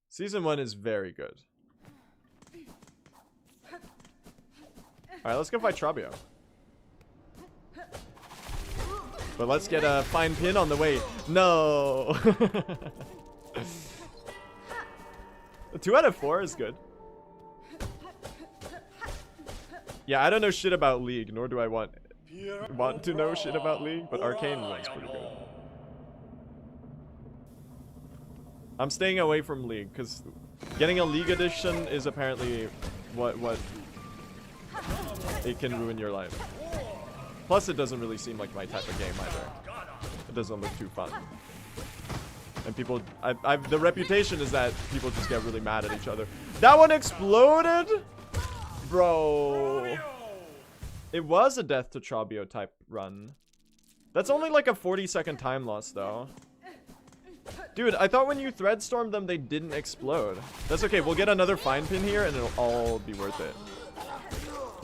Season 1 is very good. Alright, let's go fight Trabio. But let's get a fine pin on the way. No! 2 out of 4 is good. Yeah, I don't know shit about League, nor do I want to know shit about League, but Arcane looks pretty good. I'm staying away from League, because getting a League edition is apparently what it can ruin your life. Plus, it doesn't really seem like my type of game either. It doesn't look too fun. And people, the reputation is that people just get really mad at each other. That one exploded? Bro. It was a death to Trabio type run. That's only like a 40-second time loss, though. Dude, I thought when you thread stormed them, they didn't explode. That's okay. We'll get another fine pin here, and it'll all be worth it.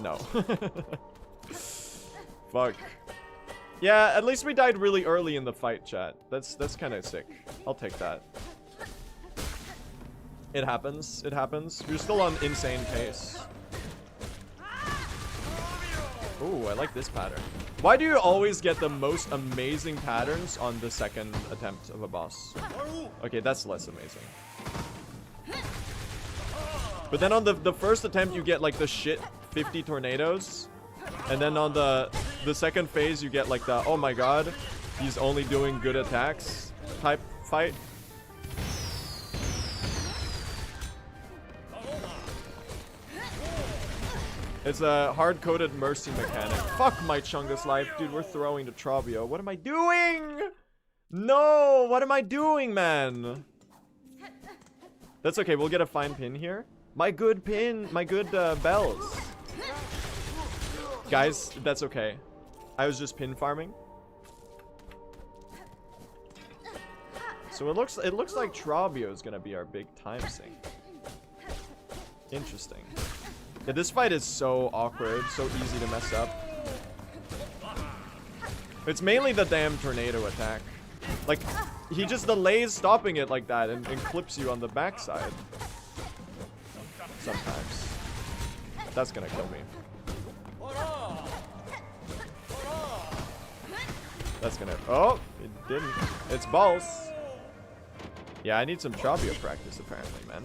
No. Fuck. Yeah, at least we died really early in the fight, chat. That's kind of sick. I'll take that. It happens. It happens. You're still on insane pace. Ooh, I like this pattern. Why do you always get the most amazing patterns on the second attempt of a boss? Okay, that's less amazing. But then on the first attempt, you get like the shit 50 tornadoes. And then on the second phase, you get like the, oh my god, he's only doing good attacks type fight. It's a hard-coded mercy mechanic. Fuck my Chungus life. Dude, we're throwing the Trobio. What am I doing? No! What am I doing, man? That's okay. We'll get a fine pin here. My good pin. My good bells. Guys, that's okay. I was just pin farming. So it looks like Trobio is gonna be our big time sink. Interesting. Yeah, this fight is so awkward, so easy to mess up. It's mainly the damn tornado attack. Like, he just delays stopping it like that and clips you on the backside. Sometimes. That's gonna kill me. That's gonna... Oh! It didn't. It's balls. Yeah, I need some Trobio practice, apparently, man.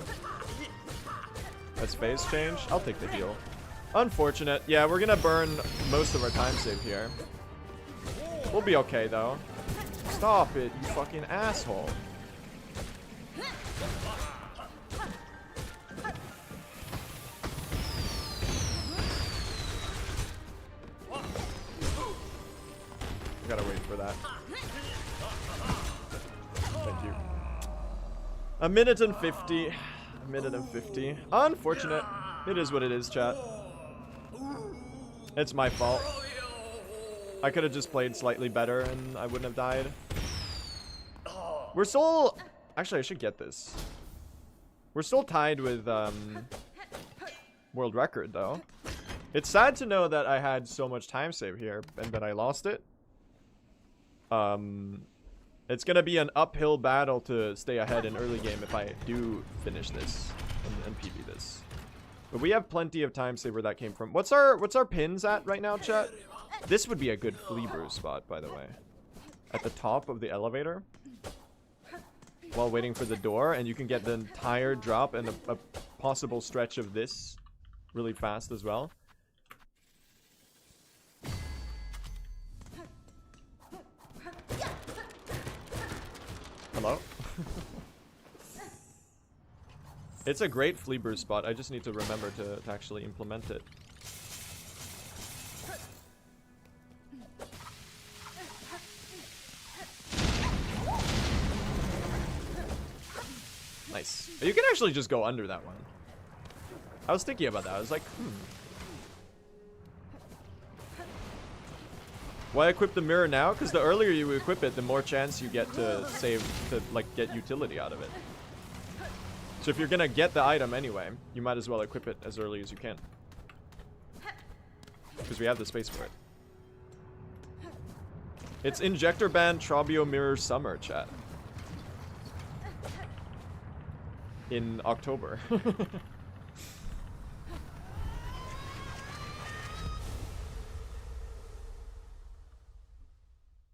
That's phase change. I'll take the heal. Unfortunate. Yeah, we're gonna burn most of our time save here. We'll be okay, though. Stop it, you fucking asshole. I gotta wait for that. Thank you. 1 minute and 50. 1 minute and 50. Unfortunate. It is what it is, chat. It's my fault. I could have just played slightly better and I wouldn't have died. We're still... Actually, I should get this. We're still tied with world record, though. It's sad to know that I had so much time save here and that I lost it. It's gonna be an uphill battle to stay ahead in early game if I do finish this and PB this. But we have plenty of time save where that came from. What's our pins at right now, chat? This would be a good flea brew spot, by the way. At the top of the elevator. While waiting for the door, and you can get the entire drop and a possible stretch of this really fast as well. Hello? It's a great flea brew spot. I just need to remember to actually implement it. Nice. You can actually just go under that one. I was thinking about that. I was like, Why equip the mirror now? Because the earlier you equip it, the more chance you get to save, to like get utility out of it. So if you're gonna get the item anyway, you might as well equip it as early as you can. Because we have the space for it. It's Injector Band Trobio Mirror Summer, chat. In October.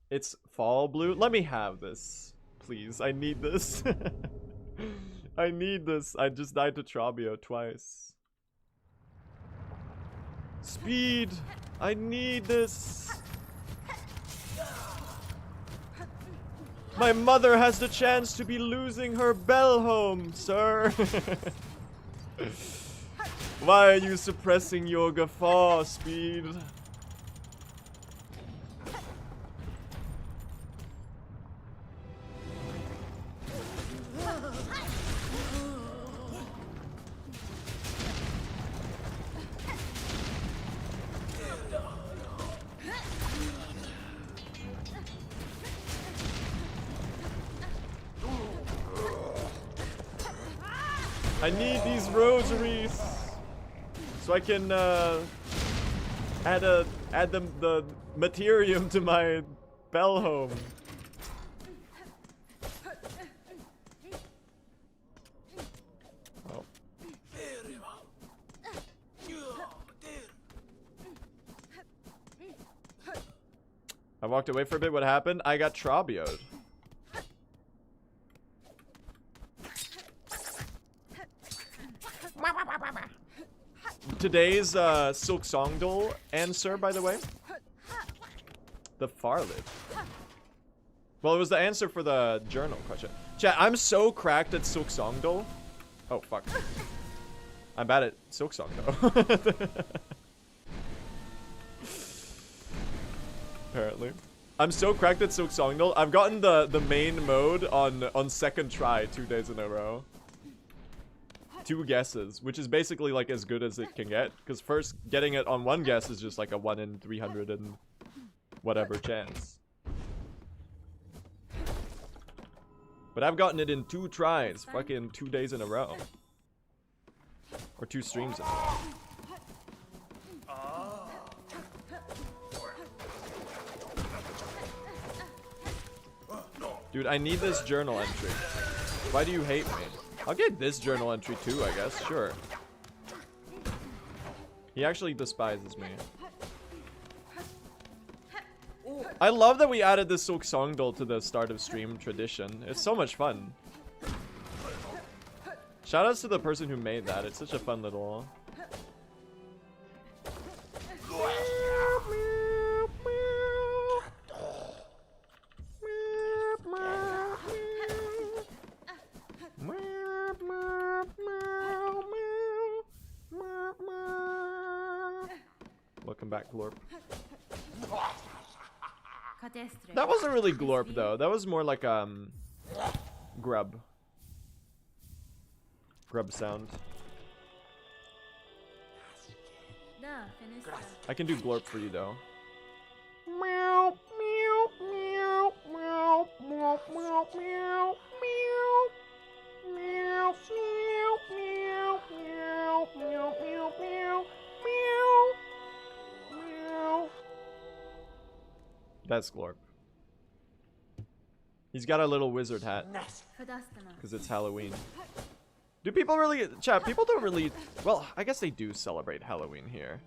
It's fall blue. Let me have this, please. I need this. I need this. I just died to Trobio twice. Speed. I need this. My mother has the chance to be losing her bell home, sir. Why are you suppressing your guffaw, Speed? I need these rosaries so I can add the materium to my bell home. Oh. I walked away for a bit. What happened? I got trobioed. Today's Silksong answer, by the way. The Farlid. Well, it was the answer for the journal question. Chat, I'm so cracked at Silksong. Oh, fuck. I'm bad at Silksong, though. Apparently. I'm so cracked at Silksong. I've gotten the main mode on second try 2 days in a row. 2 guesses, which is basically like as good as it can get. Because first, getting it on 1 guess is just like a 1 in 300 and whatever chance. But I've gotten it in 2 tries, fucking 2 days in a row. Or 2 streams in a row. Dude, I need this journal entry. Why do you hate me? I'll get this journal entry too, I guess. Sure. He actually despises me. I love that we added this Silksong to the start of stream tradition. It's so much fun. Shoutouts to the person who made that. It's such a fun little... Welcome back, Glorp. That wasn't really Glorp though. That was more like grub. Grub sound. I can do Glorp for you though. Meow, meow, meow, meow, meow, meow, meow, meow. Meow, meow, meow, meow, meow, meow, meow, meow, meow. That's Glorp. He's got a little wizard hat. Because it's Halloween. Do people really... Chat, people don't really... Well, I guess they do celebrate Halloween here.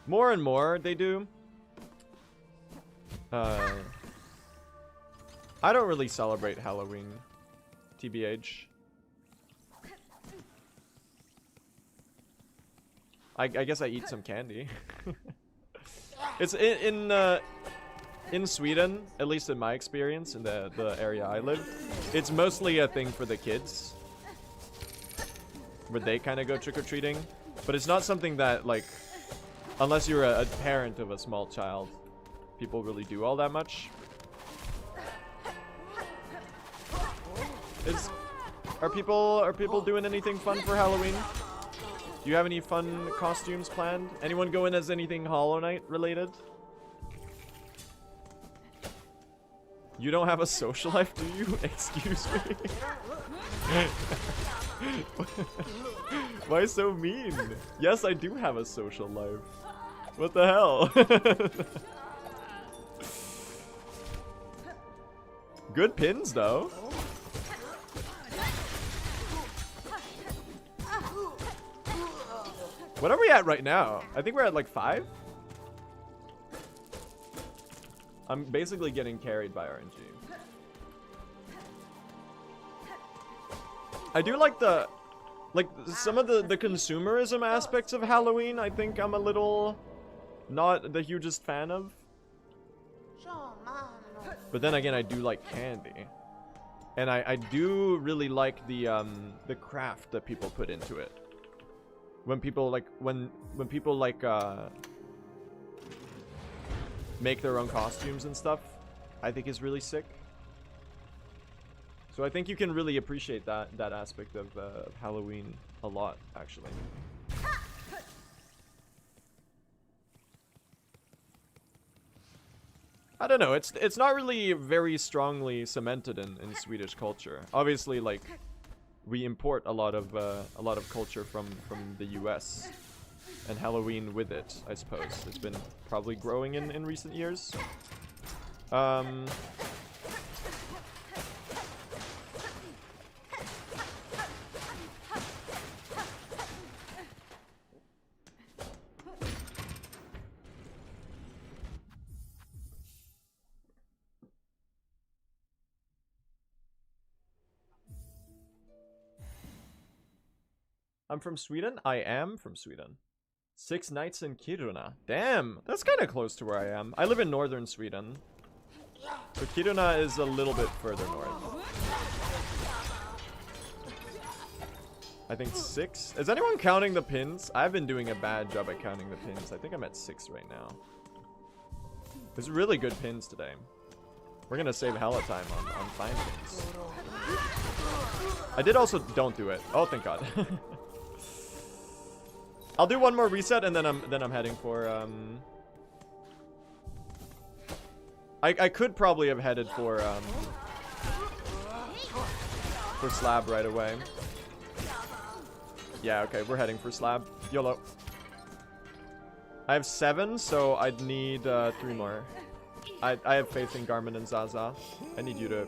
More and more, they do. I don't really celebrate Halloween. TBH. I guess I eat some candy. It's in Sweden, at least in my experience, in the area I live, it's mostly a thing for the kids. Where they kind of go trick-or-treating. But it's not something that, like, unless you're a parent of a small child, people really do all that much. Are people doing anything fun for Halloween? Do you have any fun costumes planned? Anyone going as anything Hollow Knight related? You don't have a social life, do you? Excuse me. Why so mean? Yes, I do have a social life. What the hell? Good pins, though. What are we at right now? I think we're at like 5. I'm basically getting carried by RNG. I do like some of the consumerism aspects of Halloween. I think I'm a little not the hugest fan of. But then again, I do like candy. And I do really like the craft that people put into it. When people like when people like make their own costumes and stuff, I think is really sick. So I think you can really appreciate that aspect of Halloween a lot, actually. I don't know. It's not really very strongly cemented in Swedish culture. Obviously, like, we import a lot of culture from the US, and Halloween with it, I suppose. It's been probably growing in recent years. I'm from Sweden. I am from Sweden. 6 nights in Kiruna. Damn, that's kind of close to where I am. I live in northern Sweden. So Kiruna is a little bit further north. I think 6. Is anyone counting the pins? I've been doing a bad job at counting the pins. I think I'm at 6 right now. There's really good pins today. We're gonna save hella time on fine pins. I did also don't do it. Oh, thank God. I'll do one more reset and then I'm heading for I could probably have headed for slab right away. Yeah, okay, we're heading for slab. YOLO. I have 7, so I'd need 3 more. I have faith in Garmin and Zaza. I need you to...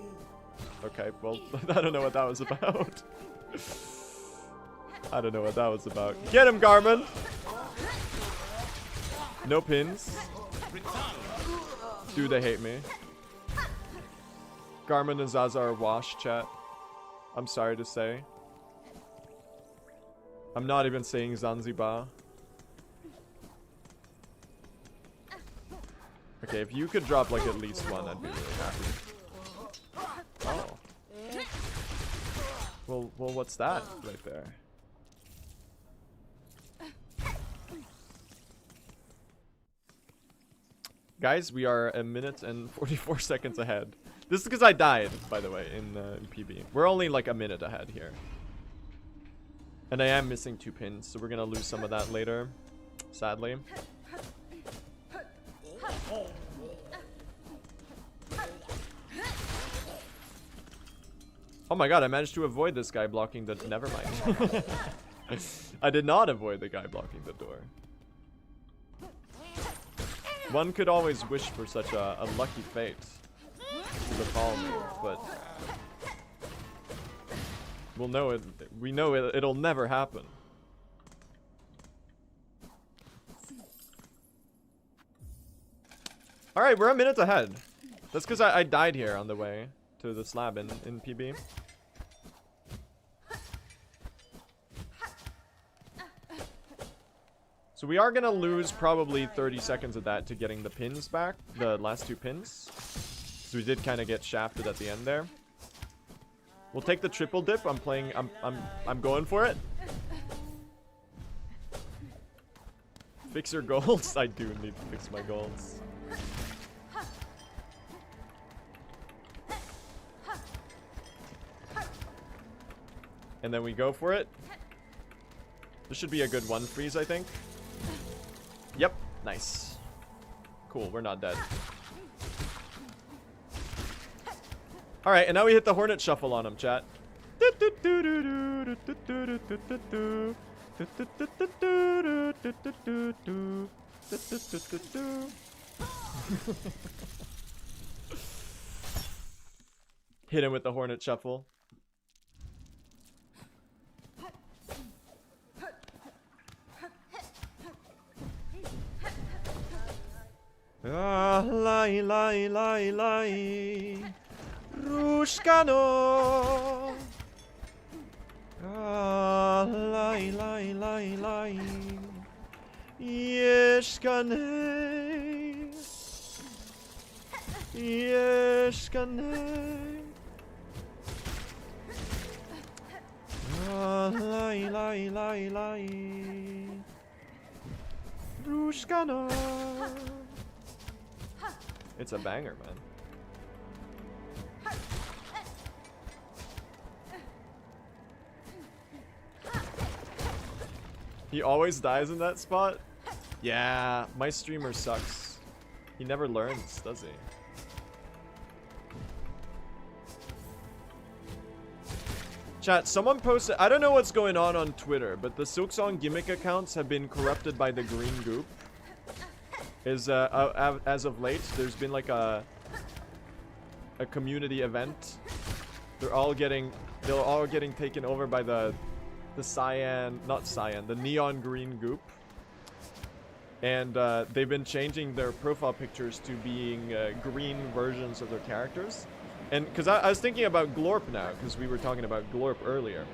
Okay, well, I don't know what that was about. I don't know what that was about. Get him, Garmin! No pins. Do they hate me? Garmin and Zaza are washed, chat. I'm sorry to say. I'm not even saying Zanzibar. Okay, if you could drop like at least one, I'd be really happy. Oh. Well, what's that right there? Guys, we are a minute and 44 seconds ahead. This is because I died, by the way, in PB. We're only like a minute ahead here. And I am missing 2 pins, so we're gonna lose some of that later, sadly. Oh my God, I managed to avoid this guy blocking the... Never mind. I did not avoid the guy blocking the door. One could always wish for such a lucky fate to befall me, but... We'll know it. We know it'll never happen. Alright, we're a minute ahead. That's because I died here on the way to the slab in PB. So we are going to lose probably 30 seconds of that to getting the pins back. The last 2 pins. So we did kind of get shafted at the end there. We'll take the triple dip. I'm going for it. Fix your goals. I do need to fix my goals. And then we go for it. This should be a good 1 freeze, I think. Yep, nice. Cool, we're not dead. Alright, and now we hit the Hornet Shuffle on him, chat. Hit him with the Hornet Shuffle. Ah, lai, lai, lai, lai. Rushkano. Ah, lai, lai, lai, lai. Yeshkane. Yeshkane. Ah, lai, lai, lai, lai. Rushkano. It's a banger, man. He always dies in that spot? Yeah, my streamer sucks. He never learns, does he? Chat, someone posted... I don't know what's going on Twitter, but the Silksong gimmick accounts have been corrupted by the green goop. As of late, there's been like a community event. They're all getting taken over by the cyan, not cyan, the neon green goop. And they've been changing their profile pictures to being green versions of their characters. And because I was thinking about Glorp now, because we were talking about Glorp earlier.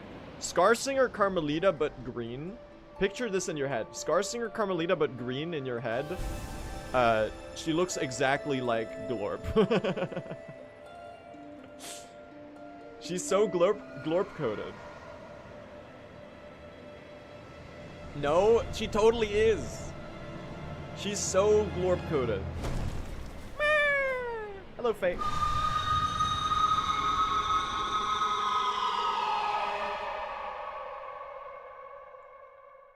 Scarsinger Carmelita but green. Picture this in your head. Scarsinger Carmelita but green in your head. She looks exactly like Glorp. She's so glorp coded. No, she totally is. She's so glorp coded. Hello, Faye.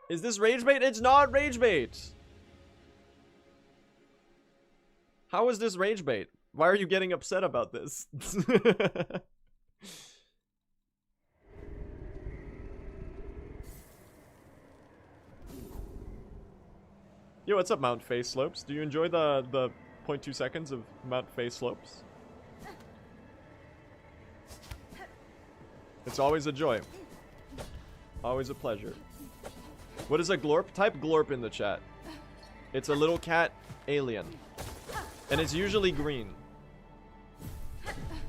Is this rage bait? It's not rage bait. How is this rage bait? Why are you getting upset about this? Yo, what's up, Mount Face Slopes? Do you enjoy the 0.2 seconds of Mount Face Slopes? It's always a joy. Always a pleasure. What is a glorp? Type glorp in the chat. It's a little cat alien. And it's usually green.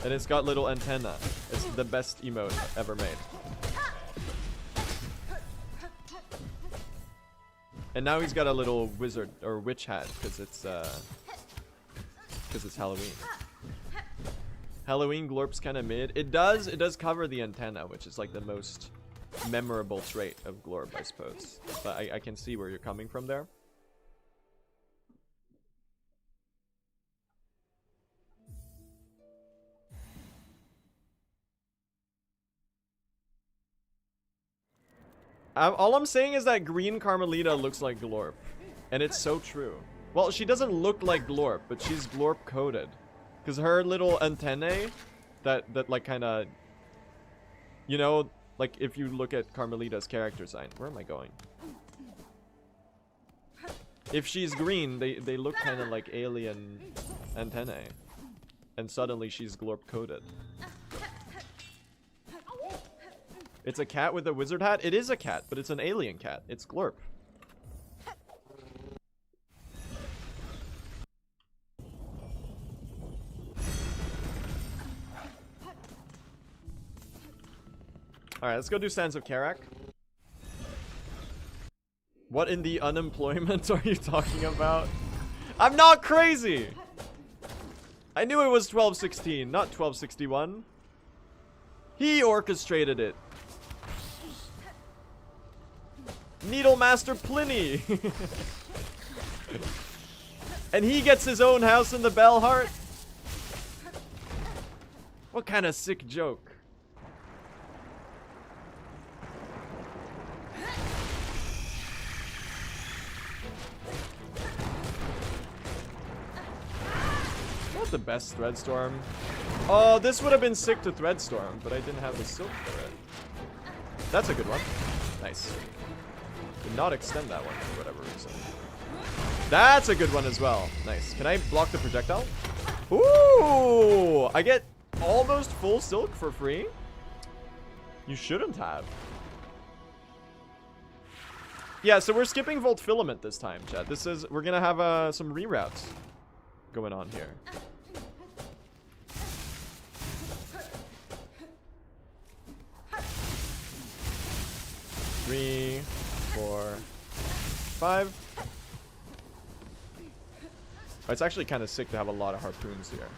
And it's got little antenna. It's the best emote ever made. And now he's got a little wizard or witch hat because it's Halloween. Halloween glorp's kind of mid. It does cover the antenna, which is like the most memorable trait of glorp, I suppose. But I can see where you're coming from there. All I'm saying is that green Carmelita looks like Glorp. And it's so true. Well, she doesn't look like Glorp, but she's Glorp coded. Because her little antennae, that like kind of... You know, like if you look at Carmelita's character design. Where am I going? If she's green, they look kind of like alien antennae. And suddenly she's Glorp coded. It's a cat with a wizard hat? It is a cat, but it's an alien cat. It's Glorp. Alright, let's go do Sands of Karak. What in the unemployment are you talking about? I'm not crazy! I knew it was 1216, not 1261. He orchestrated it. Needle Master Pliny. And he gets his own house in the Bellheart? What kind of sick joke? Not the best Threadstorm. Oh, this would have been sick to Threadstorm, but I didn't have the silk for it. That's a good one. Nice. Did not extend that one for whatever reason. That's a good one as well. Nice. Can I block the projectile? Ooh! I get almost full silk for free? You shouldn't have. Yeah, so we're skipping Volt Filament this time, chat. We're gonna have some reroutes going on here. Three, 4, 5. Oh, it's actually kind of sick to have a lot of harpoons here.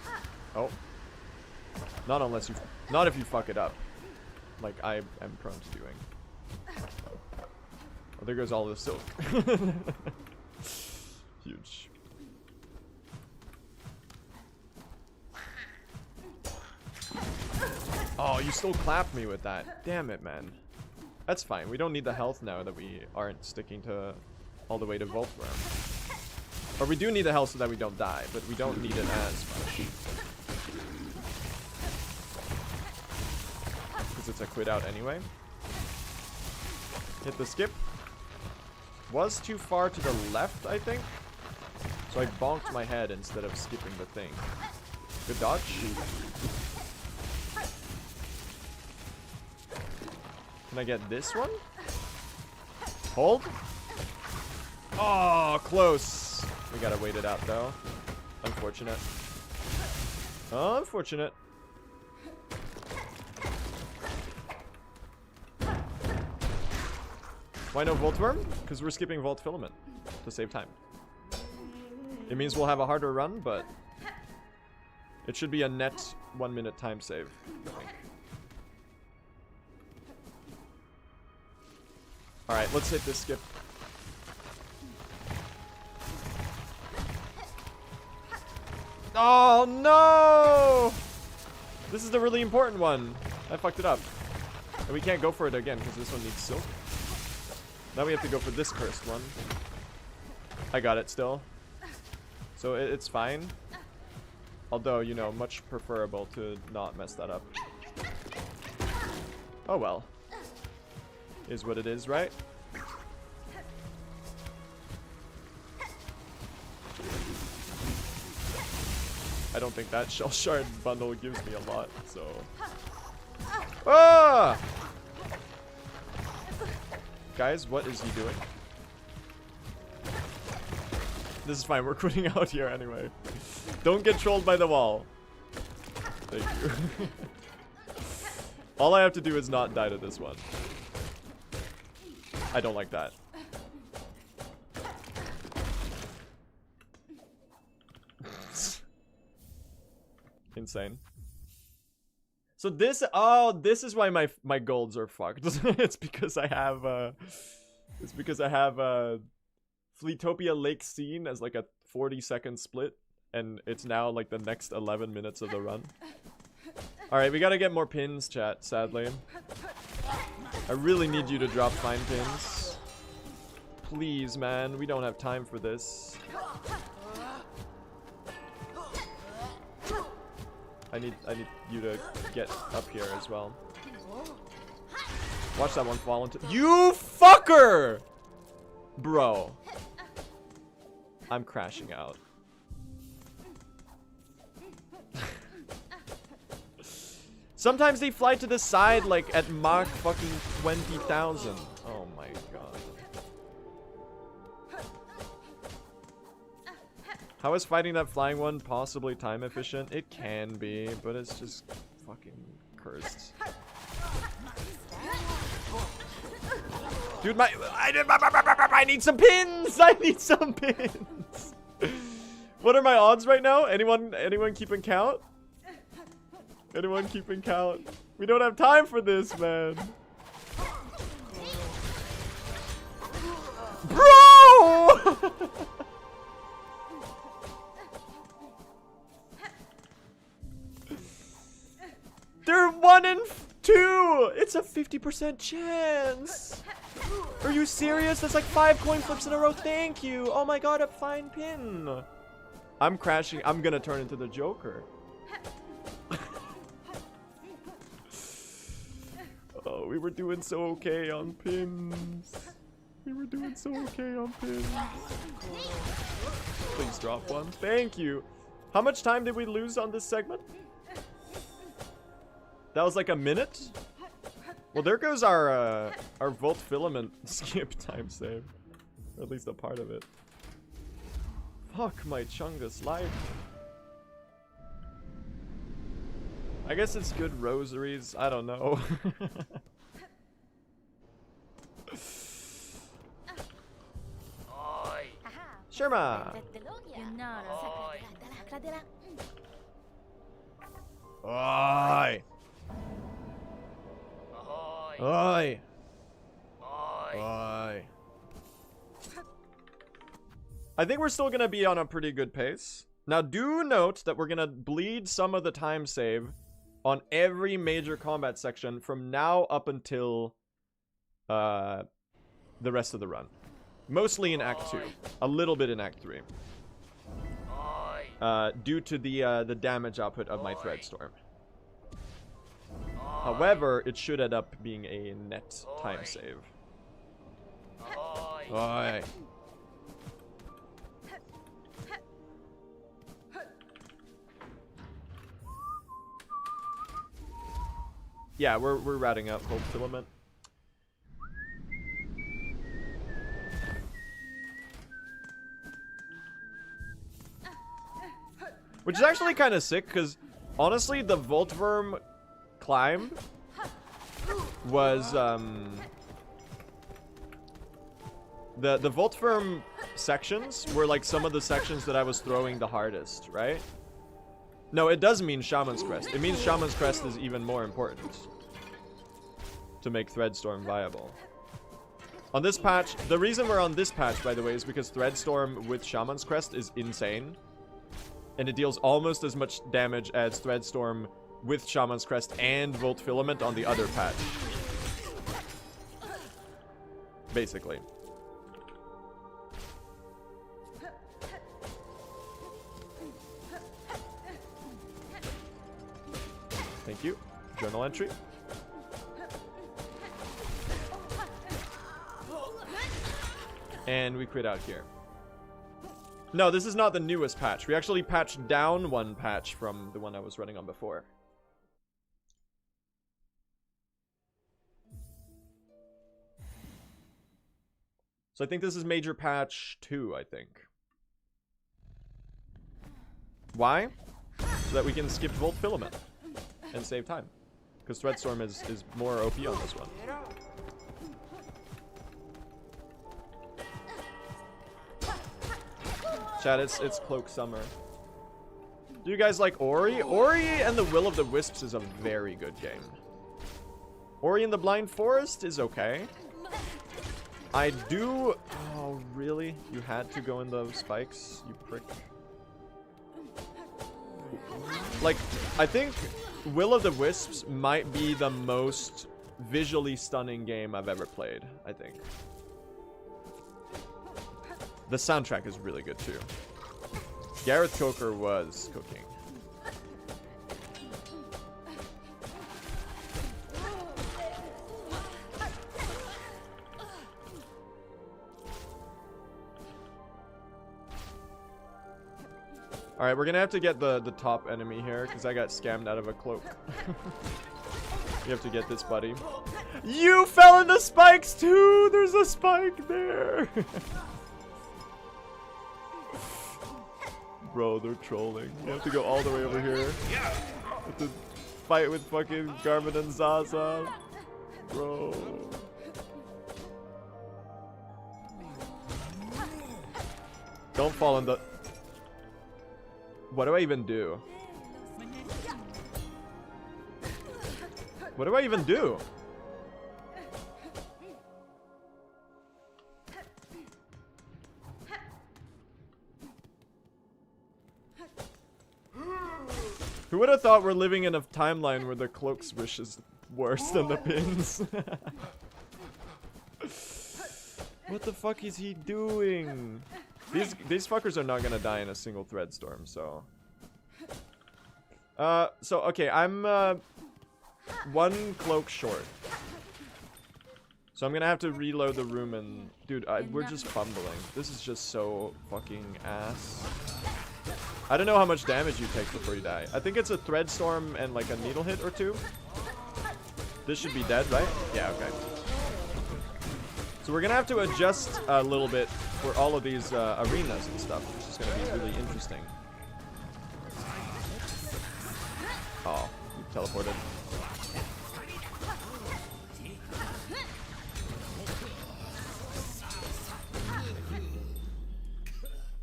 Oh, not if you fuck it up, like I am prone to doing. Oh, there goes all the silk. Huge. Oh, you still clapped me with that. Damn it, man. That's fine. We don't need the health now that we aren't sticking to all the way to Volt Realm. Or we do need the health so that we don't die, but we don't need it as much. Because it's a quit out anyway. Hit the skip. Was too far to the left, I think. So I bonked my head instead of skipping the thing. Good dodge. Can I get this one? Hold. Oh, close. We gotta wait it out though. Unfortunate. Unfortunate. Why no Volt Worm? Because we're skipping Volt Filament to save time. It means we'll have a harder run, but it should be a net 1 minute time save, I think. Alright, let's hit this skip. Oh no! This is the really important one. I fucked it up. And we can't go for it again because this one needs silk. Now we have to go for this cursed one. I got it still. So it's fine. Although, you know, much preferable to not mess that up. Oh well. Is what it is, right? I don't think that shell shard bundle gives me a lot, so... Ah! Guys, what is he doing? This is fine, we're quitting out here anyway. Don't get trolled by the wall. Thank you. All I have to do is not die to this one. I don't like that. Insane. So this, oh, this is why my golds are fucked. It's because I have Fleetopia Lake Scene as like a 40-second split, and it's now like the next 11 minutes of the run. All right, we gotta get more pins, chat. Sadly, I really need you to drop fine pins, please, man. We don't have time for this. I need you to get up here as well. Watch that one fall into— You fucker! Bro. I'm crashing out. Sometimes they fly to the side like at Mach fucking 20,000. Oh my god. How is fighting that flying one possibly time efficient? It can be, but it's just fucking cursed. Dude, I need some pins! I need some pins! What are my odds right now? Anyone keeping count? Anyone keeping count? We don't have time for this, man. Bro! They're 1 in 2! It's a 50% chance! Are you serious? That's like 5 coin flips in a row. Thank you! Oh my god, a fine pin! I'm crashing. I'm gonna turn into the Joker. Oh, we were doing so okay on pins. We were doing so okay on pins. Please drop one. Thank you. How much time did we lose on this segment? That was like a minute? Well, there goes our Volt Filament skip time save. Or at least a part of it. Fuck my Chungus life. I guess it's good rosaries. I don't know. Sherma! Oi! Oi! Oi! I think we're still gonna be on a pretty good pace. Now, do note that we're gonna bleed some of the time save on every major combat section from now up until the rest of the run. Mostly in Act 2. A little bit in Act 3. Due to the damage output of my Thread Storm. However, it should end up being a net time save. Oi. Yeah, we're routing up Hope Filament. Which is actually kind of sick, because honestly, the Voltworm climb was The Volt Firm sections were like some of the sections that I was throwing the hardest, right? No, it does mean Shaman's Crest. It means Shaman's Crest is even more important to make Threadstorm viable. On this patch, the reason we're on this patch, by the way, is because Threadstorm with Shaman's Crest is insane. And it deals almost as much damage as Threadstorm with Shaman's Crest and Volt Filament on the other patch. Basically. Thank you. Journal entry. And we quit out here. No, this is not the newest patch. We actually patched down one patch from the one I was running on before. So I think this is major patch 2, I think. Why? So that we can skip Volt Filament and save time. Because Threadstorm is more OP on this one. Chat, it's Cloak Summer. Do you guys like Ori? Ori and the Will of the Wisps is a very good game. Ori and the Blind Forest is okay. I do... Oh, really? You had to go in those spikes, you prick. Like, I think Will of the Wisps might be the most visually stunning game I've ever played, I think. The soundtrack is really good too. Gareth Coker was cooking. Alright, we're gonna have to get the top enemy here, because I got scammed out of a cloak. You have to get this, buddy. You fell into spikes too! There's a spike there! Bro, they're trolling. You have to go all the way over here. Have to fight with fucking Garmin and Zaza. Bro. Don't fall in the... What do I even do? What do I even do? Who would have thought we're living in a timeline where the cloak swish is worse than the pins? What the fuck is he doing? These fuckers are not gonna die in a single thread storm, so. So okay, I'm one cloak short. So I'm gonna have to reload the room and dude, we're just fumbling. This is just so fucking ass. I don't know how much damage you take before you die. I think it's a thread storm and like a needle hit or two. This should be dead, right? Yeah, okay. So we're gonna have to adjust a little bit for all of these arenas and stuff, which is gonna be really interesting. Oh, you teleported.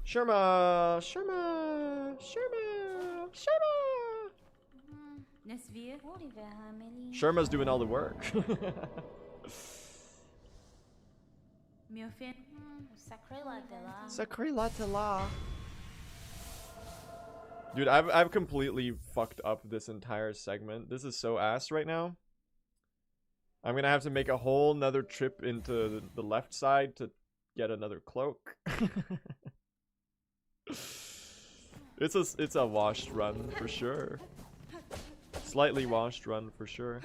Sherma! Sherma! Sherma! Sherma! Sherma's doing all the work. Dude, I've completely fucked up this entire segment. This is so ass right now. I'm gonna have to make a whole nother trip into the left side to get another cloak. It's a washed run for sure. Slightly washed run for sure.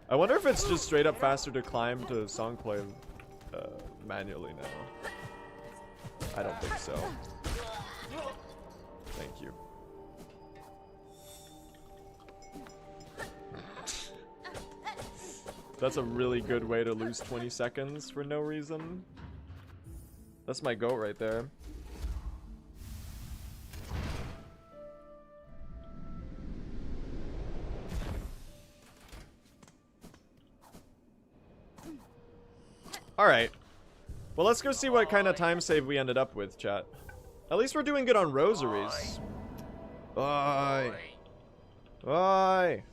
I wonder if it's just straight up faster to climb to Songplay manually now. I don't think so. Thank you. That's a really good way to lose 20 seconds for no reason. That's my goat right there. Alright. Well, let's go see what kind of time save we ended up with, chat. At least we're doing good on rosaries. Oi. Oi.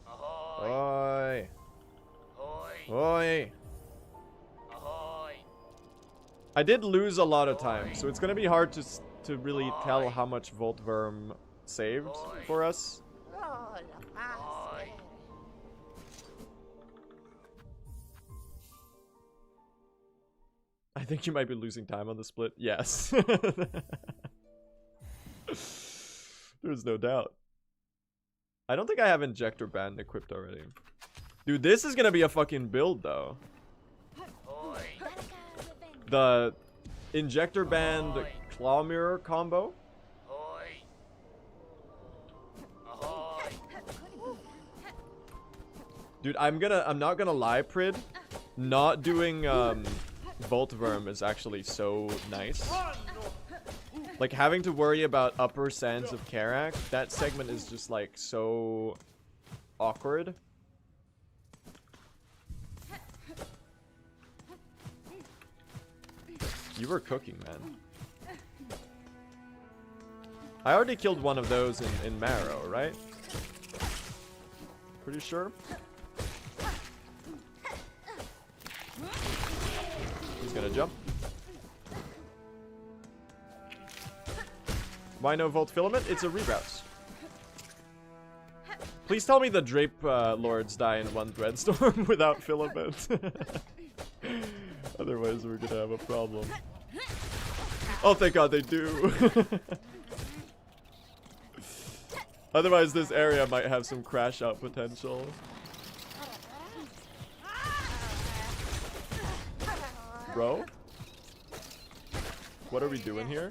Oi. Oi. I did lose a lot of time, so it's gonna be hard to really tell how much Voltverm saved for us. I think you might be losing time on the split. Yes. There's no doubt. I don't think I have Injector Band equipped already. Dude, this is gonna be a fucking build, though. The Injector Band Claw Mirror combo. Dude, I'm not gonna lie, Prid. Not doing Voltverm is actually so nice. Like, having to worry about upper sands of Karak, that segment is just like so awkward. You were cooking, man. I already killed one of those in Marrow, right? Pretty sure. He's gonna jump. Why no Volt Filament? It's a reroute. Please tell me the Drape Lords die in one Threadstorm without Filament. Otherwise, we're gonna have a problem. Oh, thank God they do. Otherwise, this area might have some crash out potential. Bro? What are we doing here?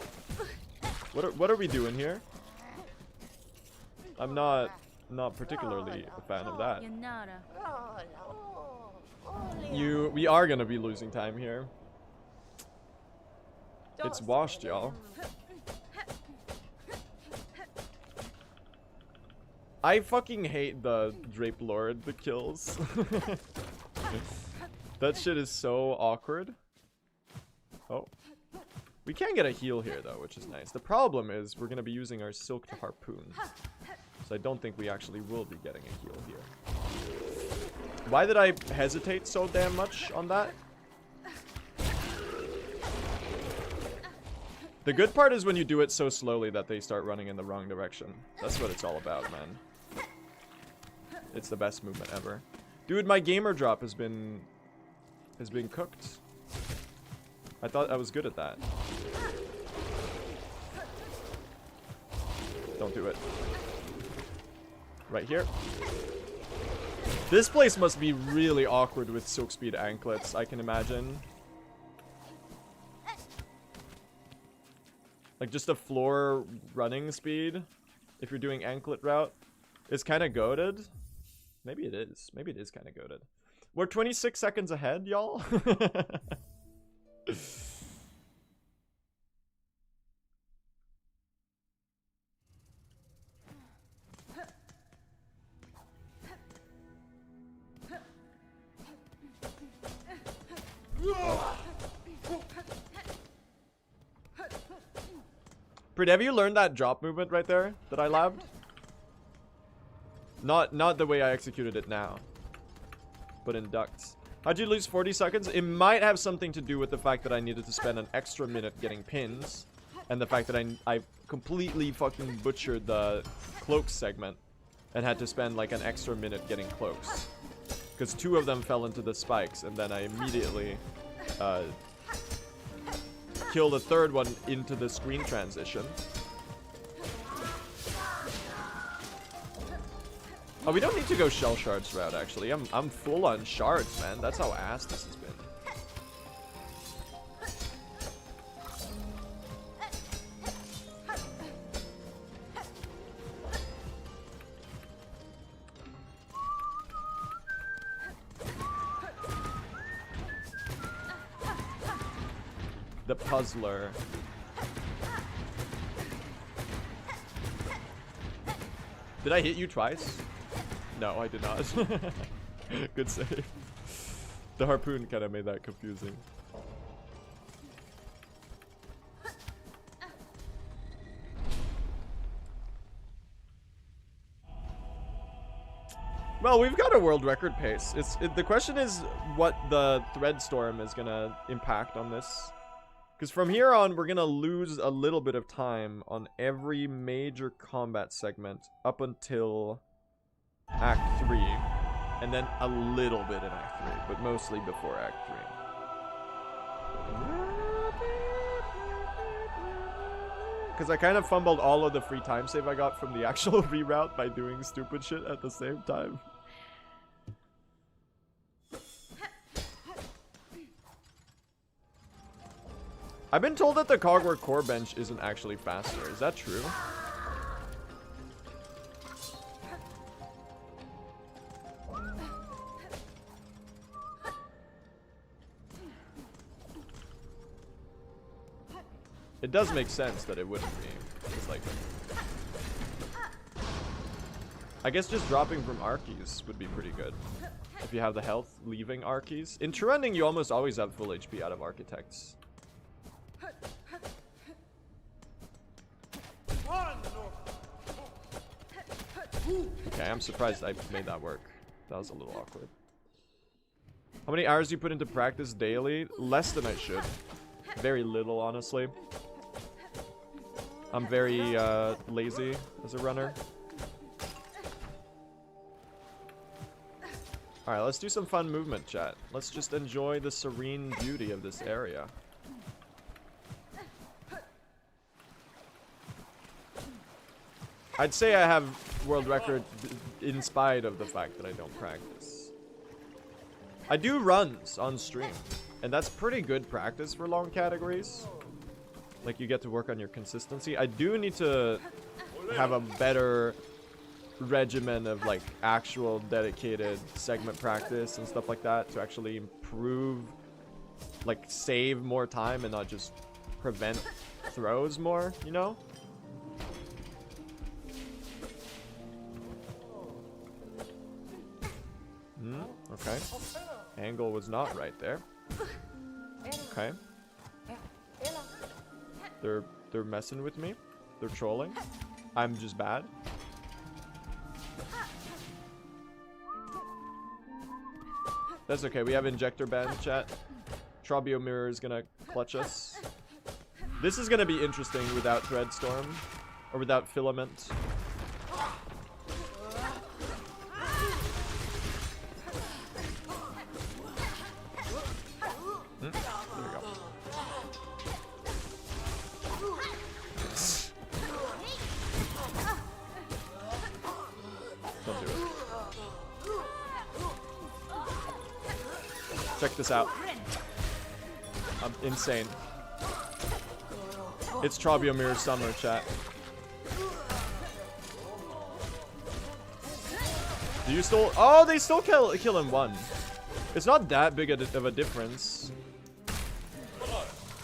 What are we doing here? I'm not particularly a fan of that. We are gonna be losing time here. It's washed, y'all. I fucking hate the Drape Lord, the kills. That shit is so awkward. Oh. We can get a heal here, though, which is nice. The problem is we're going to be using our Silk to Harpoon. So I don't think we actually will be getting a heal here. Why did I hesitate so damn much on that? The good part is when you do it so slowly that they start running in the wrong direction. That's what it's all about, man. It's the best movement ever. Dude, my gamer drop has been cooked. I thought I was good at that. Don't do it. Right here. This place must be really awkward with Silk Speed anklets, I can imagine. Like, just a floor running speed, if you're doing anklet route, is kind of goated. Maybe it is. Maybe it is kind of goated. We're 26 seconds ahead, y'all. Prid, have you learned that drop movement right there that I labbed? Not the way I executed it now, but in ducts. How'd you lose 40 seconds? It might have something to do with the fact that I needed to spend an extra minute getting pins, and the fact that I completely fucking butchered the cloaks segment and had to spend like an extra minute getting cloaks. Because 2 of them fell into the spikes, and then I immediately killed a 3rd one into the screen transition. Oh, we don't need to go shell shards route, actually. I'm full on shards, man. That's how ass this has been. The puzzler. Did I hit you twice? No, I did not. Good save. The harpoon kind of made that confusing. Well, we've got a world record pace. The question is what the thread storm is gonna impact on this. Because from here on, we're gonna lose a little bit of time on every major combat segment up until Act 3. And then a little bit in Act 3, but mostly before Act 3. Because I kind of fumbled all of the free time save I got from the actual reroute by doing stupid shit at the same time. I've been told that the Cogwork core bench isn't actually faster. Is that true? It does make sense that it wouldn't be. It's like, I guess just dropping from Archies would be pretty good. If you have the health leaving Archies. In true ending, you almost always have full HP out of Architects. Okay, I'm surprised I made that work. That was a little awkward. How many hours do you put into practice daily? Less than I should. Very little, honestly. I'm very lazy as a runner. Alright, let's do some fun movement, chat. Let's just enjoy the serene beauty of this area. I'd say I have world record in spite of the fact that I don't practice. I do runs on stream, and that's pretty good practice for long categories. Like, you get to work on your consistency. I do need to have a better regimen of, like, actual dedicated segment practice and stuff like that to actually improve, like, save more time and not just prevent throws more, you know? Okay. Angle was not right there. Okay. They're messing with me. They're trolling. I'm just bad. That's okay. We have injector band, chat. Trobio mirror is gonna clutch us. This is gonna be interesting without thread storm or without filament. There we go. Don't do it. Check this out. I'm insane. It's Trobio Mirror Summer, chat. Do you still... Oh, they still kill in one. It's not that big of a difference.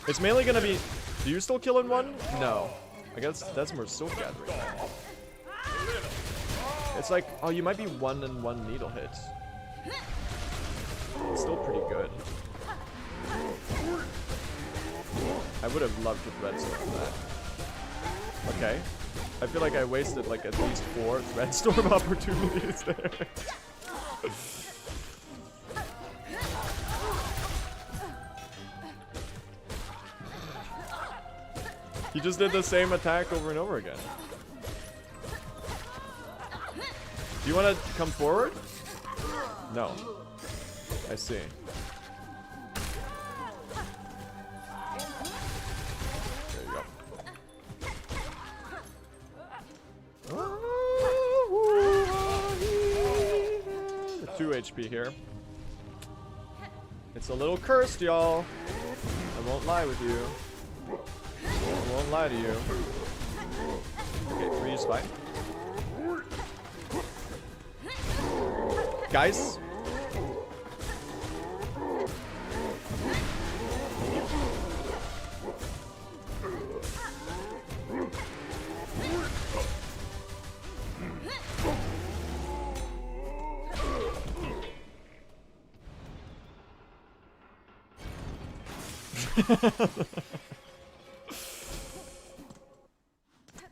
It's mainly gonna be... Do you still kill in one? No. I guess that's more soul gathering. It's like... Oh, you might be 1 and 1 needle hit. It's still pretty good. I would have loved to thread storm that. Okay. I feel like I wasted like at least 4 thread storm opportunities there. He just did the same attack over and over again. Do you want to come forward? No. I see. There you go. 2 HP here. It's a little cursed, y'all. I won't lie with you. I won't lie to you. Okay, 3 is fine. Guys.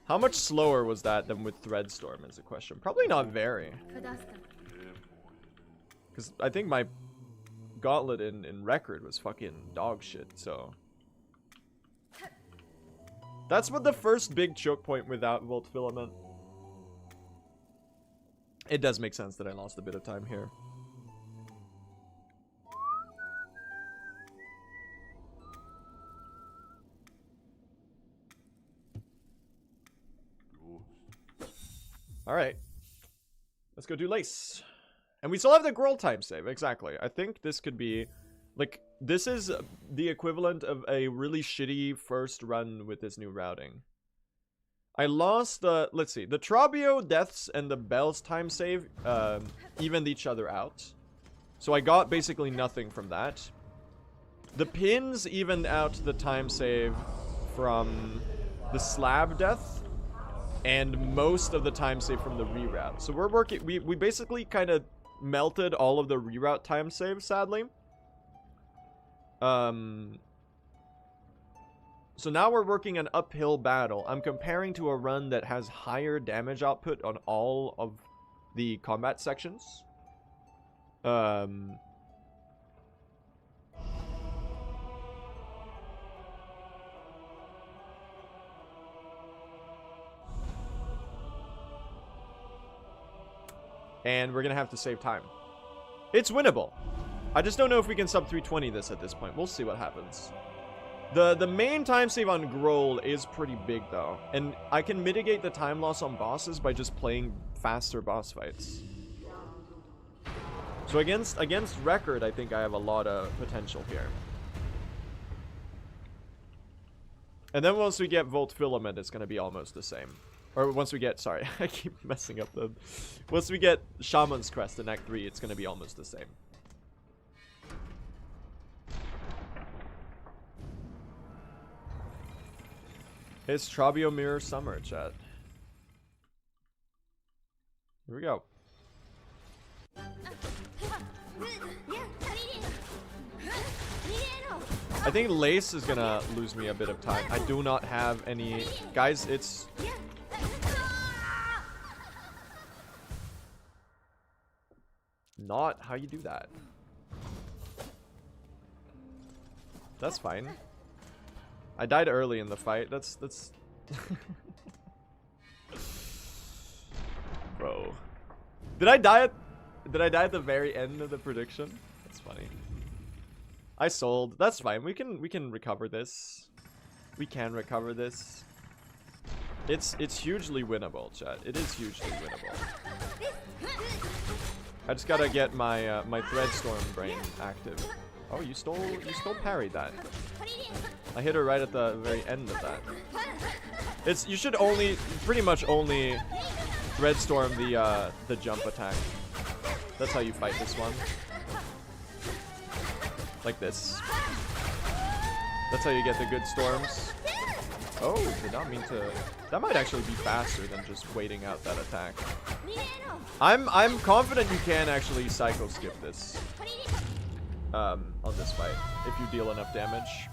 How much slower was that than with Threadstorm is a question. Probably not very. Because I think my gauntlet in record was fucking dog shit, so. That's what the first big choke point without Volt Filament. It does make sense that I lost a bit of time here. Alright. Let's go do Lace. And we still have the Growl time save, exactly. I think this could be... Like, this is the equivalent of a really shitty first run with this new routing. I lost the... Let's see. The Trabio, Deaths, and the Bells time save evened each other out. So I got basically nothing from that. The Pins evened out the time save from the Slab Death. And most of the time save from the reroute. So we're working... We basically kind of melted all of the reroute time saves, sadly. So now we're working an uphill battle. I'm comparing to a run that has higher damage output on all of the combat sections. And we're gonna have to save time. It's winnable. I just don't know if we can sub 320 this at this point. We'll see what happens. The main time save on Growl is pretty big though. And I can mitigate the time loss on bosses by just playing faster boss fights. So against Record, I think I have a lot of potential here. And then once we get Volt Filament, it's gonna be almost the same. Or once we get, sorry, I keep messing up the... Once we get Shaman's Crest in Act 3, it's gonna be almost the same. It's Trabio Mirror Summer, chat. Here we go. I think Lace is gonna lose me a bit of time. I do not have any... Guys, it's... Not how you do that. That's fine. I died early in the fight. That's Bro. Did I die at the very end of the prediction? That's funny. I sold. That's fine. We can recover this. We can recover this. It's hugely winnable, chat. It is hugely winnable. I just gotta get my my Threadstorm brain active. Oh, you stole parried that. I hit her right at the very end of that. You should pretty much only Threadstorm the jump attack. That's how you fight this one. Like this. That's how you get the good storms. Oh, did not mean to. That might actually be faster than just waiting out that attack. I'm confident you can actually cycle skip this. On this fight, if you deal enough damage.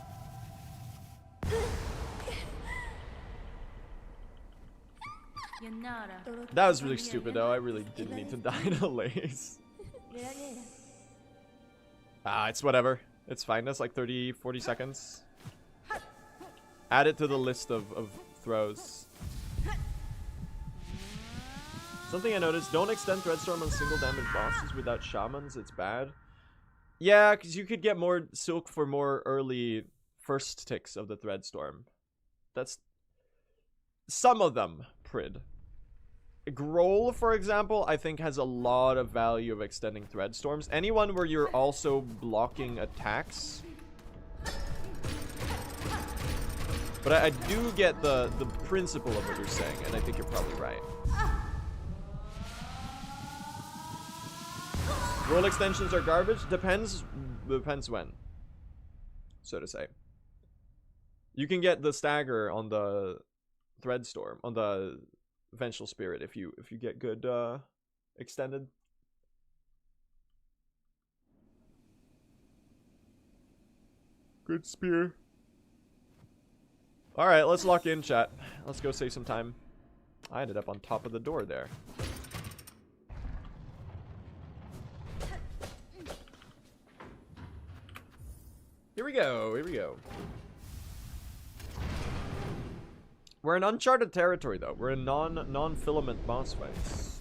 That was really stupid though. I really didn't need to die to Lace. It's whatever. It's fine. That's like 30-40 seconds. Add it to the list of throws. Something I noticed, don't extend Threadstorm on single damage bosses without shamans, it's bad. Yeah, because you could get more Silk for more early first ticks of the Threadstorm. That's... Some of them, Prid. Growl, for example, I think has a lot of value of extending Threadstorms. Anyone where you're also blocking attacks. But I do get the principle of what you're saying, and I think you're probably right. Roll extensions are garbage? Depends when, so to say. You can get the stagger on the Threadstorm, on the Vengeful Spirit if you get good extended. Good spear. Alright, let's lock in, chat. Let's go save some time. I ended up on top of the door there. Here we go. Here we go. We're in uncharted territory, though. We're in non-filament boss fights.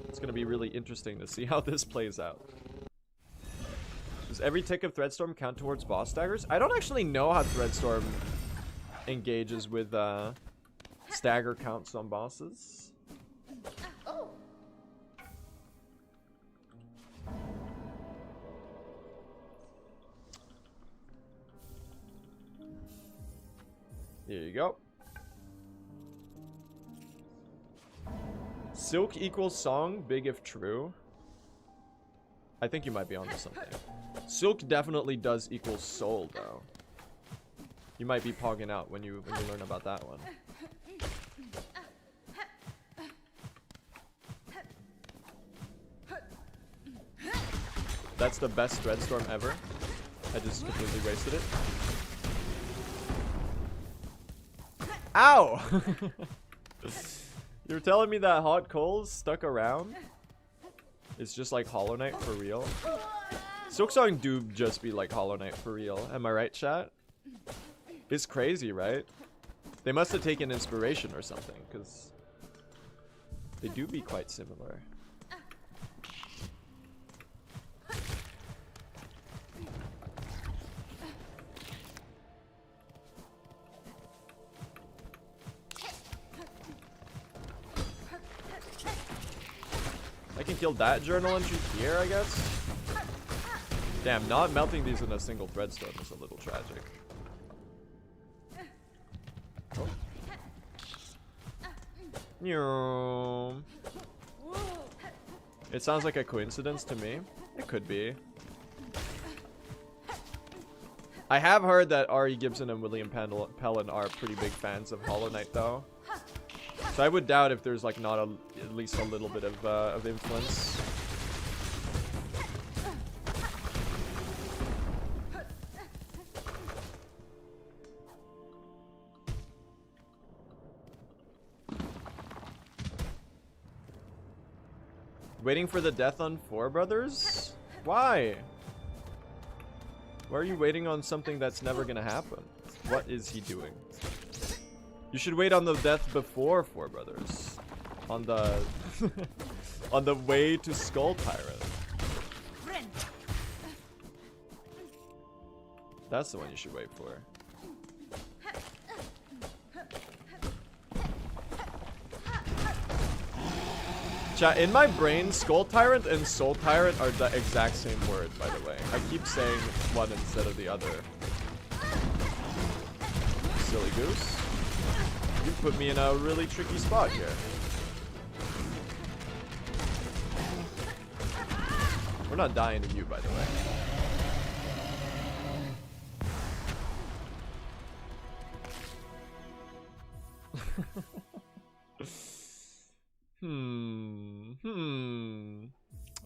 It's gonna be really interesting to see how this plays out. Does every tick of Threadstorm count towards boss staggers? I don't actually know how Threadstorm engages with stagger counts on bosses. Oh. Here you go. Silk equals song, big if true. I think you might be onto something. Silk definitely does equal soul, though. You might be pogging out when you learn about that one. That's the best Threadstorm ever. I just completely wasted it. Ow! You're telling me that hot coals stuck around? It's just like Hollow Knight for real? Silksong do just be like Hollow Knight for real. Am I right, chat? It's crazy, right? They must have taken inspiration or something, because they do be quite similar. I can kill that journal entry here, I guess. Damn, not melting these in a single Threadstone is a little tragic. Oh. It sounds like a coincidence to me. It could be. I have heard that Ari Gibson and William Pellin are pretty big fans of Hollow Knight, though. So I would doubt if there's like not at least a little bit of influence. Waiting for the death on Four Brothers? Why? Why are you waiting on something that's never gonna happen? What is he doing? You should wait on the death before Four Brothers. On the on the way to Skull Tyrant. That's the one you should wait for. Chat, in my brain, Skull Tyrant and Soul Tyrant are the exact same word, by the way. I keep saying one instead of the other. Silly goose. You put me in a really tricky spot here. We're not dying to you, by the way.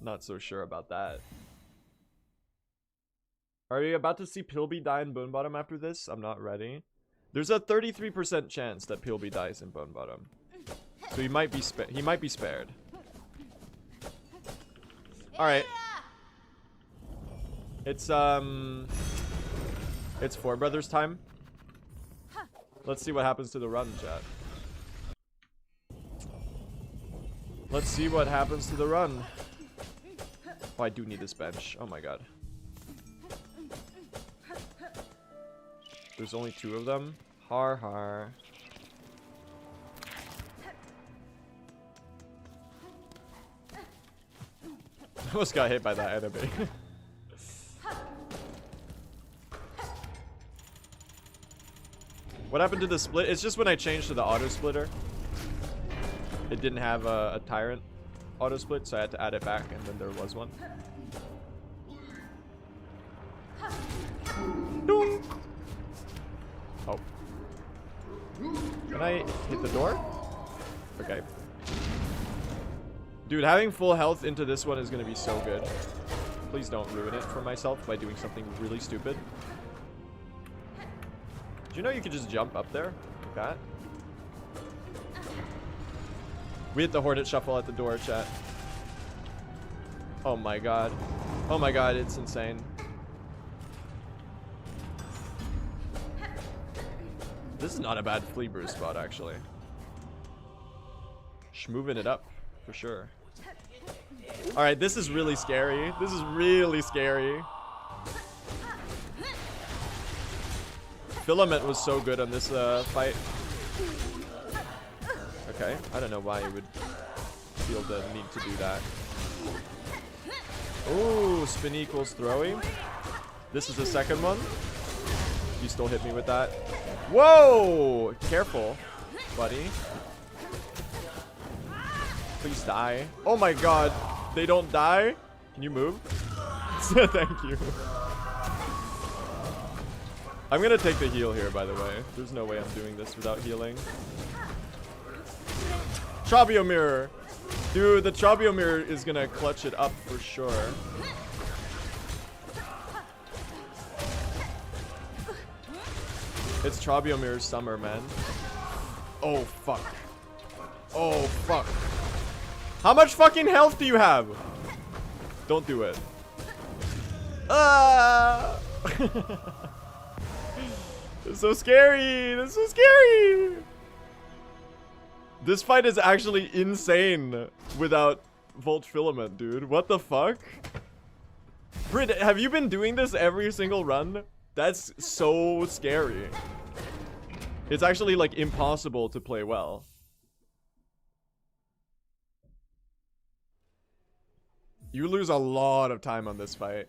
Not so sure about that. Are we about to see Pilby die in Bone Bottom after this? I'm not ready. There's a 33% chance that Pilby dies in Bone Bottom, so he might be spared. All right. It's Four Brothers time. Let's see what happens to the run, chat. Let's see what happens to the run. Oh, I do need this bench. Oh my god. There's only 2 of them. Har har. I almost got hit by that enemy. What happened to the split? It's just when I changed to the auto splitter. It didn't have a tyrant auto split, so I had to add it back, and then there was one. Oh. Can I hit the door? Okay. Dude, having full health into this one is going to be so good. Please don't ruin it for myself by doing something really stupid. Do you know you could just jump up there like that? We hit the Hornet Shuffle at the door, chat. Oh my god. Oh my god, it's insane. This is not a bad flea brew spot, actually. Schmoving it up, for sure. Alright, this is really scary. This is really scary. Filament was so good on this fight. Okay, I don't know why you would feel the need to do that. Ooh, spin equals throwy. This is the second one. You still hit me with that. Whoa! Careful, buddy. Please die. Oh my god. They don't die? Can you move? Thank you. I'm gonna take the heal here, by the way. There's no way I'm doing this without healing. Trabio mirror. Dude, the Trabio mirror is gonna clutch it up for sure. It's Trabio mirror's summer, man. Oh, fuck. Oh, fuck. How much fucking health do you have? Don't do it. Ah! This is so scary. This is so scary. This fight is actually insane without Volt Filament, dude. What the fuck? Brit, have you been doing this every single run? That's so scary. It's actually like impossible to play well. You lose a lot of time on this fight.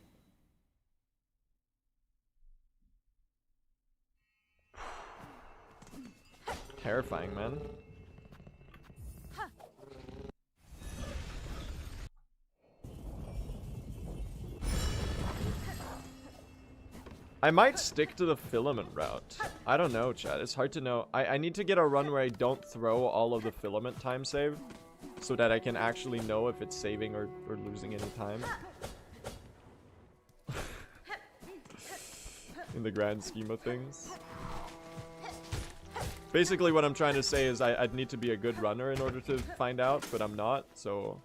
Terrifying, man. I might stick to the filament route. I don't know, chat. It's hard to know. I need to get a run where I don't throw all of the filament time save, so that I can actually know if it's saving or losing any time. In the grand scheme of things. Basically what I'm trying to say is I'd need to be a good runner in order to find out, but I'm not, so...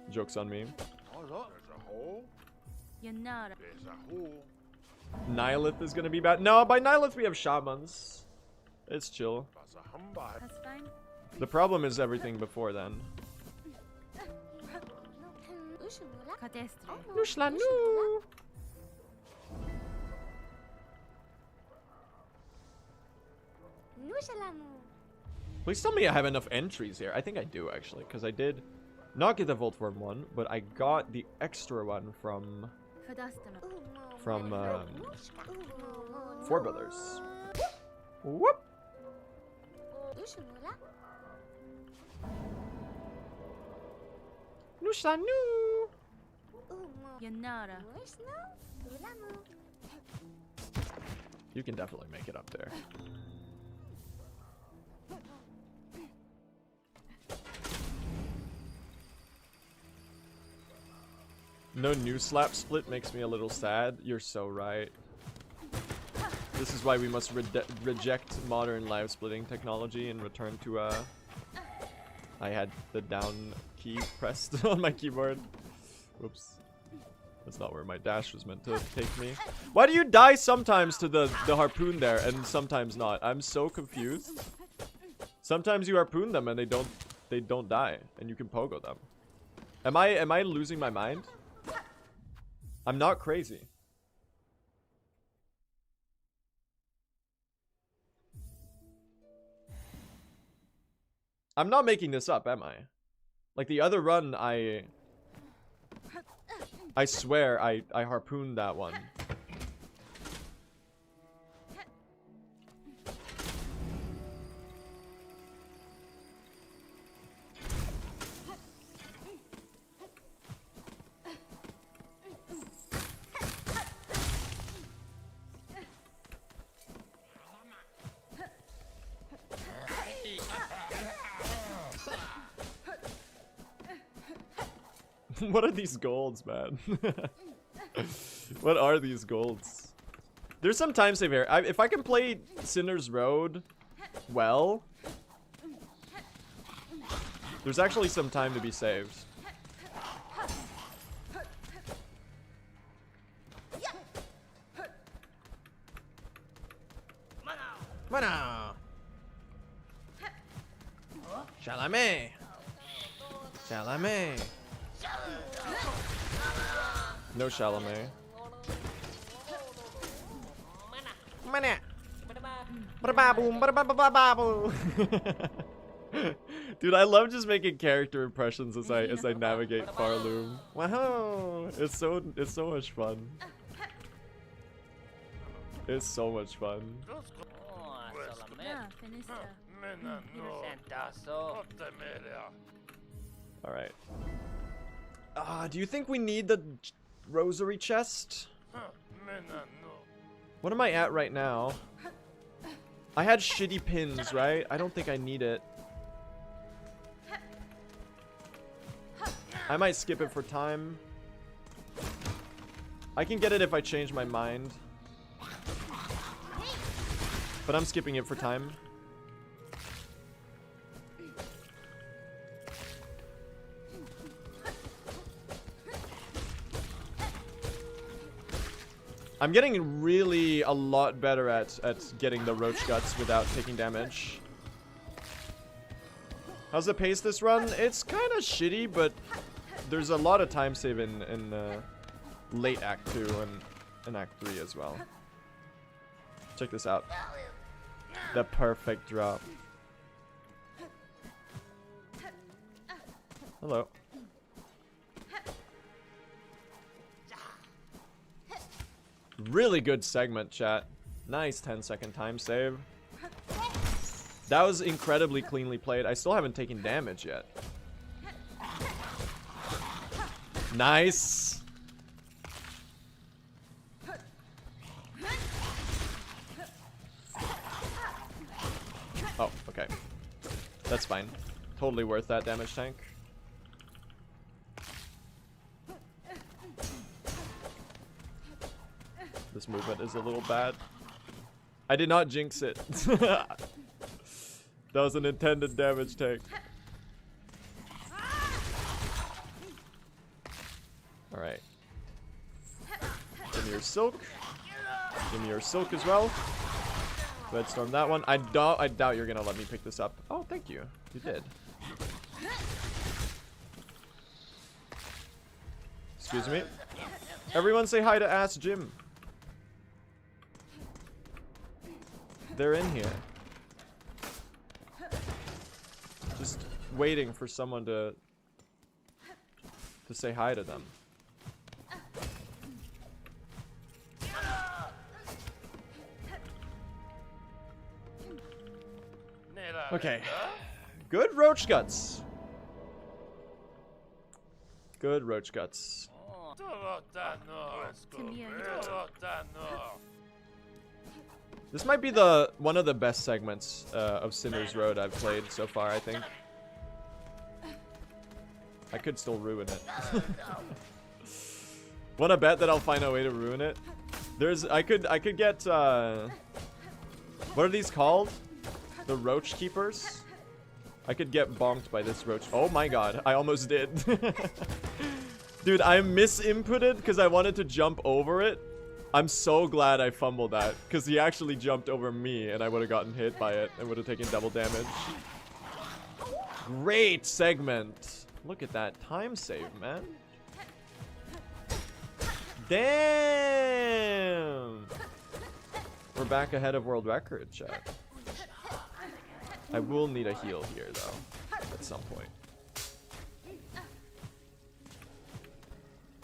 Joke's on me. Nihilith is gonna be bad. No, by Nihilith we have shamans. It's chill. That's fine. The problem is everything before then. Please tell me I have enough entries here. I think I do, actually, because I did not get the Voltworm one, but I got the extra one from Four Brothers. Whoop! Nushanu! You can definitely make it up there. No new slap split makes me a little sad. You're so right. This is why we must reject modern live splitting technology and return to I had the down key pressed on my keyboard. Whoops. That's not where my dash was meant to take me. Why do you die sometimes to the harpoon there and sometimes not? I'm so confused. Sometimes you harpoon them and they don't die and you can pogo them. Am I losing my mind? I'm not crazy. I'm not making this up, am I? Like the other run, I swear I harpooned that one. What are these golds, man? What are these golds? There's some time save here. If I can play Sinner's Road well, there's actually some time to be saved. Chalamet. No Chalamet. Dude, I love just making character impressions as I navigate Farloom. Wow, it's so much fun. It's so much fun. All right. Do you think we need the rosary chest? What am I at right now? I had shitty pins, right? I don't think I need it. I might skip it for time. I can get it if I change my mind. But I'm skipping it for time. I'm getting really a lot better at getting the roach guts without taking damage. How's the pace this run? It's kind of shitty, but there's a lot of time save in late Act 2 and Act 3 as well. Check this out. The perfect drop. Hello. Really good segment, chat. Nice 10-second time save. That was incredibly cleanly played. I still haven't taken damage yet. Nice. Oh, okay. That's fine. Totally worth that damage tank. This movement is a little bad. I did not jinx it. That was an intended damage tank. Alright. Give me your silk. Give me your silk as well. Go ahead, storm that one. I doubt you're gonna let me pick this up. Oh, thank you. You did. Excuse me. Everyone say hi to Ass Jim. They're in here. Just waiting for someone to say hi to them. Okay. Good roach guts. Good roach guts. This might be one of the best segments of Sinner's Road I've played so far, I think. I could still ruin it. Wanna bet that I'll find a way to ruin it? I could get what are these called? The roach keepers? I could get bonked by this roach. Oh my god, I almost did. Dude, I misinputted because I wanted to jump over it. I'm so glad I fumbled that, because he actually jumped over me and I would have gotten hit by it and would have taken double damage. Great segment. Look at that time save, man. Damn. We're back ahead of world record, chat. I will need a heal here, though, at some point.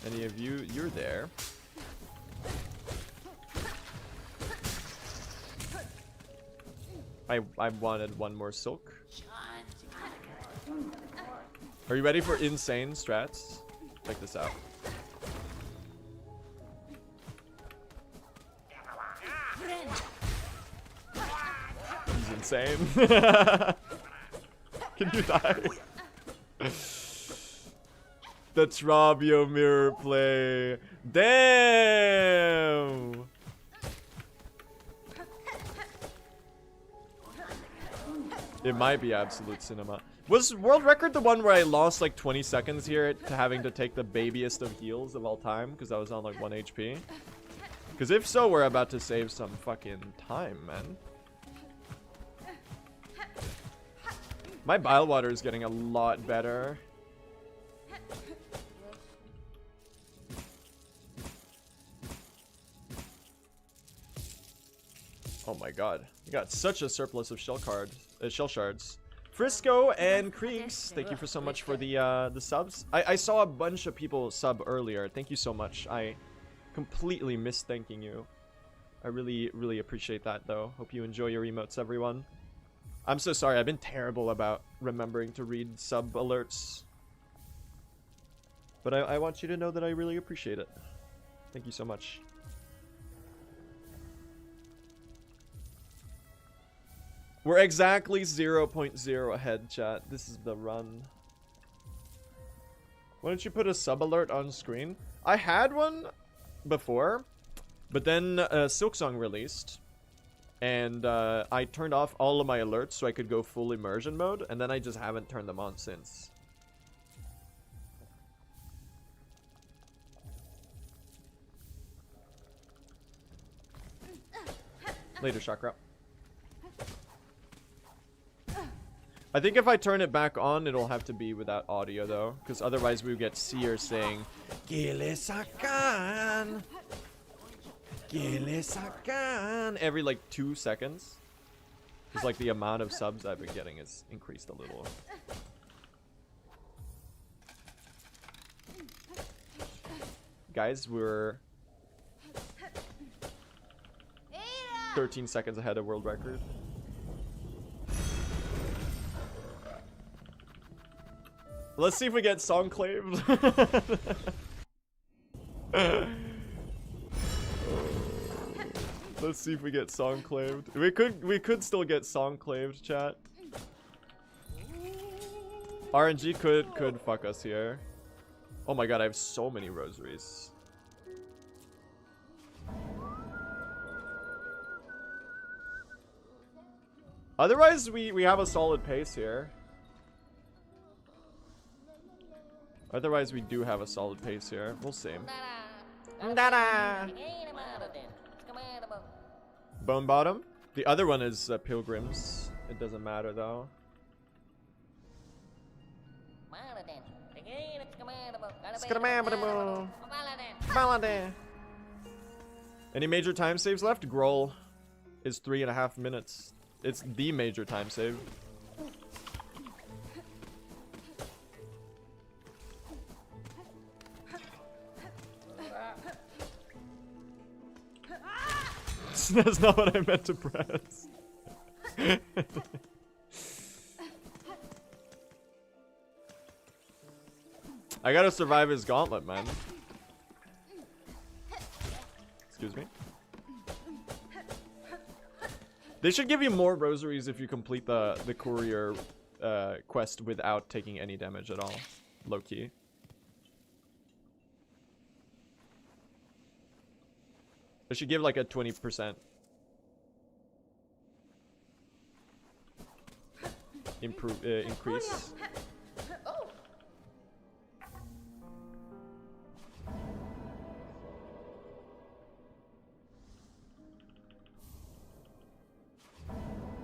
Any of you, you're there. I wanted one more silk. Are you ready for insane strats? Check this out. He's insane. Can you die? The Trabio mirror play. Damn! It might be absolute cinema. Was world record the one where I lost like 20 seconds here to having to take the babiest of heals of all time because I was on like 1 HP? Because if so, we're about to save some fucking time, man. My bile water is getting a lot better. Oh my god. We got such a surplus of shell shards. Frisco and Kriegs, thank you for so much for the subs. I saw a bunch of people sub earlier. Thank you so much. I completely missed thanking you. I really appreciate that though. Hope you enjoy your emotes, everyone. I'm so sorry. I've been terrible about remembering to read sub alerts. But I want you to know that I really appreciate it. Thank you so much. We're exactly 0.0 ahead, chat. This is the run. Why don't you put a sub alert on screen? I had one before, but then Silksong released, and I turned off all of my alerts so I could go full immersion mode, and then I just haven't turned them on since. Later, Chakra. I think if I turn it back on, it'll have to be without audio, though. Because otherwise we get Seer saying, Gilisakan! Gilisakan! Every, like, 2 seconds. Because, like, the amount of subs I've been getting has increased a little. Guys, we're 13 seconds ahead of world record. Let's see if we get songclaved. Let's see if we get songclaved. We could still get songclaved, chat. RNG could fuck us here. Oh my god, I have so many rosaries. Otherwise, we have a solid pace here. Otherwise, we do have a solid pace here. We'll see. Bone Bottom. The other one is Pilgrims. It doesn't matter though. Any major time saves left? Groll is 3.5 minutes. It's the major time save. That's not what I meant to press. I gotta survive his gauntlet, man. Excuse me. They should give you more rosaries if you complete the courier quest without taking any damage at all. Low key. They should give like a 20% increase.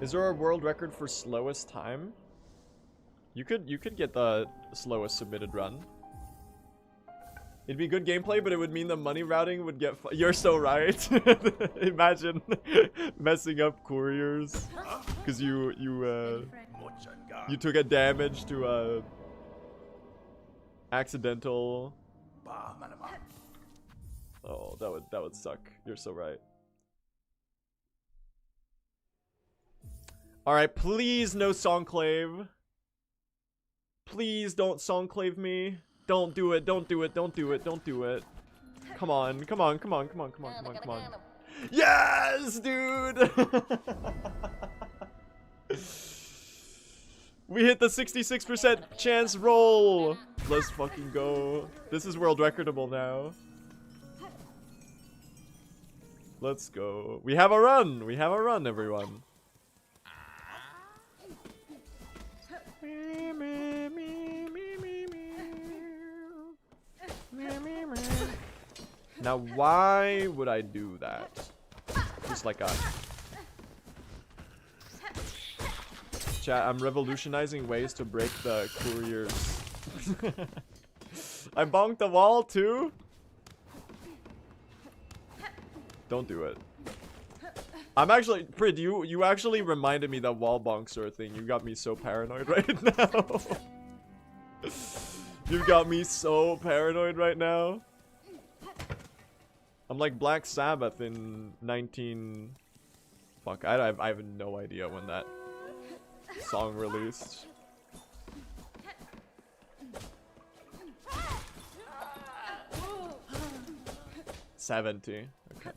Is there a world record for slowest time? You could get the slowest submitted run. It'd be good gameplay, but it would mean the money routing would get you're so right. Imagine messing up couriers because you took a damage to accidental. Oh, that would suck. You're so right. All right, please no songclave. Please don't songclave me. Don't do it, don't do it, don't do it, don't do it. Come on, come on, come on, come on, come on, come on, come on. Yes, dude! We hit the 66% chance roll! Let's fucking go. This is world recordable now. Let's go. We have a run! We have a run, everyone. Now, why would I do that? Just like a... Chat, I'm revolutionizing ways to break the couriers. I bonked the wall too? Don't do it. I'm actually, Prid, you actually reminded me that wall bonks are a thing. You got me so paranoid right now. You've got me so paranoid right now. I'm like Black Sabbath in 19... Fuck, I have no idea when that song released. 70. Okay.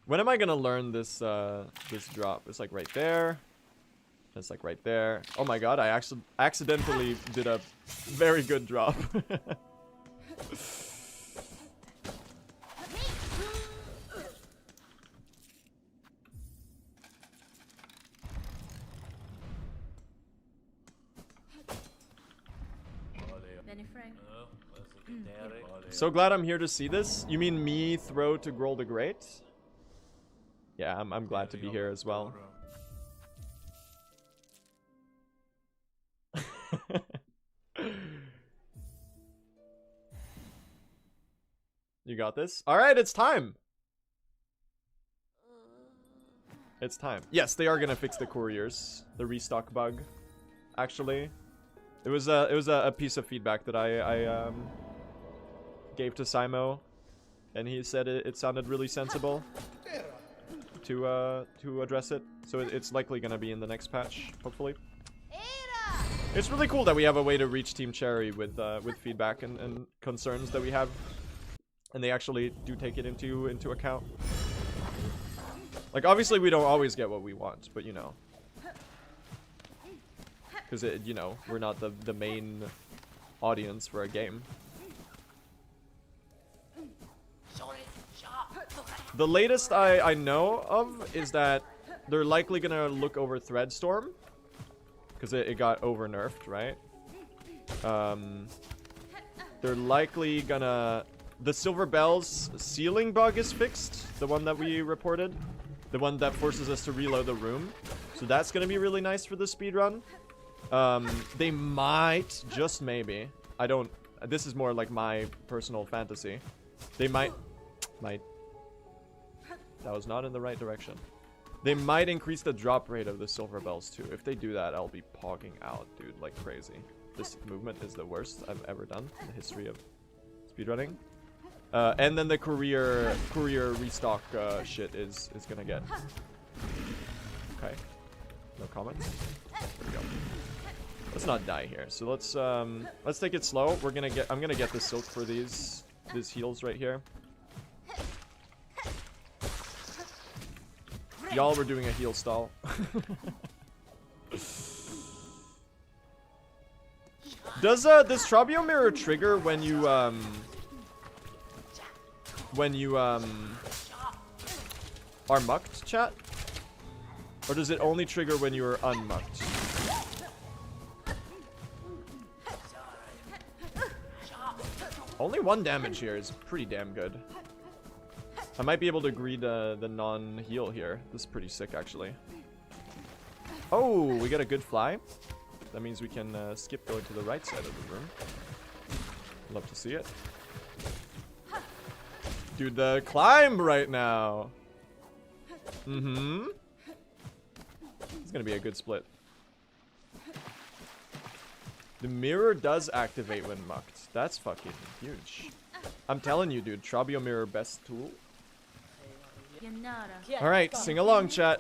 When am I gonna learn this this drop? It's like right there. It's like right there. Oh my god, I actually accidentally did a very good drop. So glad I'm here to see this. You mean me throw to Grohl the Great? Yeah, I'm glad to be here as well. You got this? Alright, it's time! It's time. Yes, they are gonna fix the couriers. The restock bug. Actually. It was a piece of feedback that I gave to Simo. And he said it sounded really sensible to address it. So it's likely gonna be in the next patch, hopefully. It's really cool that we have a way to reach Team Cherry with feedback and concerns that we have. And they actually do take it into account. Like, obviously we don't always get what we want, but you know. Because, you know, we're not the main audience for a game. The latest I know of is that they're likely gonna look over Threadstorm. Because it got over nerfed, right? They're likely gonna... The Silver Bells ceiling bug is fixed. The one that we reported. The one that forces us to reload the room. So that's gonna be really nice for the speedrun. They might, just maybe. I don't... This is more like my personal fantasy. They might... That was not in the right direction. They might increase the drop rate of the Silver Bells too. If they do that, I'll be pogging out, dude, like crazy. This movement is the worst I've ever done in the history of speedrunning. And then the courier restock shit is gonna get. Okay. No comments. There we go. Let's not die here. So let's take it slow. I'm gonna get the silk for these heals right here. Y'all were doing a heal stall. Does Trabio Mirror trigger when you are mucked, chat? Or does it only trigger when you are unmucked? Only 1 damage here is pretty damn good. I might be able to greed the non-heal here. This is pretty sick, actually. Oh, we got a good fly. That means we can skip going to the right side of the room. Love to see it. Dude, the climb right now. Mm-hmm. It's gonna be a good split. The mirror does activate when mucked. That's fucking huge. I'm telling you, dude. Trabio Mirror, best tool. Alright, sing along, chat.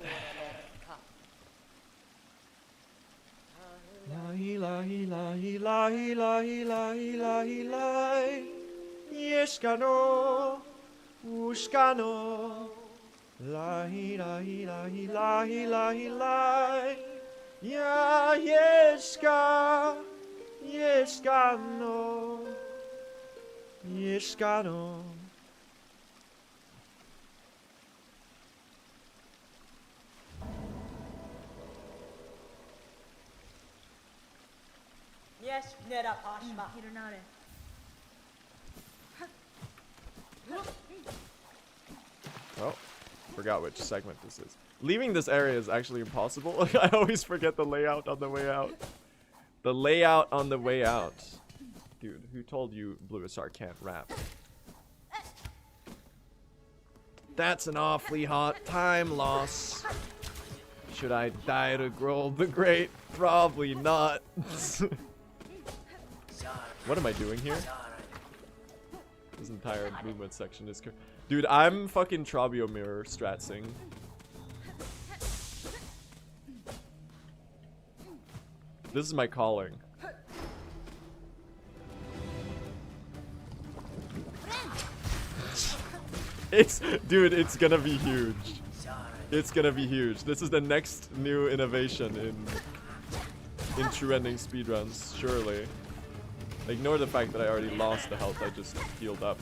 Lahi lahi lahi lahi lahi lahi lahi lahi Yeshkano Ushkano Lahi lahi lahi lahi lahi lahi Ya Yeshka Yeshkano Yeshkano. Oh, forgot which segment this is. Leaving this area is actually impossible. I always forget the layout on the way out. The layout on the way out. Dude, who told you Bluisar can't rap? That's an awfully hot time loss. Should I die to Grohl the Great? Probably not. What am I doing here? This entire movement section is... Dude, I'm fucking Trabio Mirror stratsing. This is my calling. Dude, it's gonna be huge. It's gonna be huge. This is the next new innovation in true ending speedruns, surely. Ignore the fact that I already lost the health I just healed up.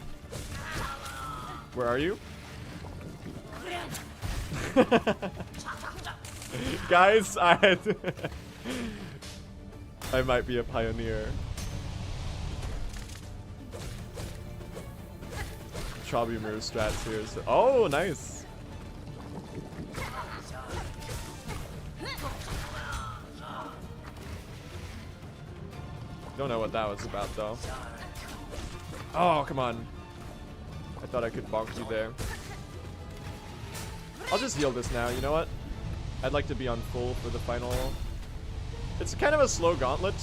Where are you? Guys, I might be a pioneer. Trabio Mirror strats here. So, oh, nice. Don't know what that was about though. Oh, come on. I thought I could bonk you there. I'll just heal this now, you know what? I'd like to be on full for the final. It's kind of a slow gauntlet.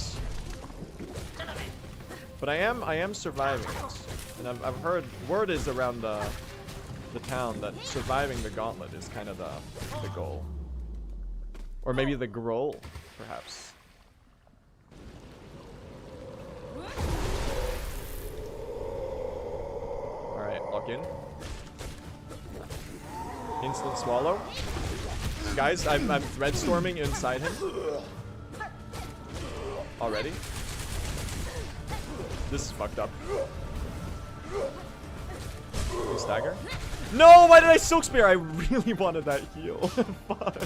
But I am surviving it. And I've heard word is around the town that surviving the gauntlet is kind of the goal. Or maybe the goal, perhaps. Alright, lock in. Instant swallow. Guys, I'm thread storming inside him. Already. This is fucked up. Stagger. No, why did I Silk Spear? I really wanted that heal. Fuck.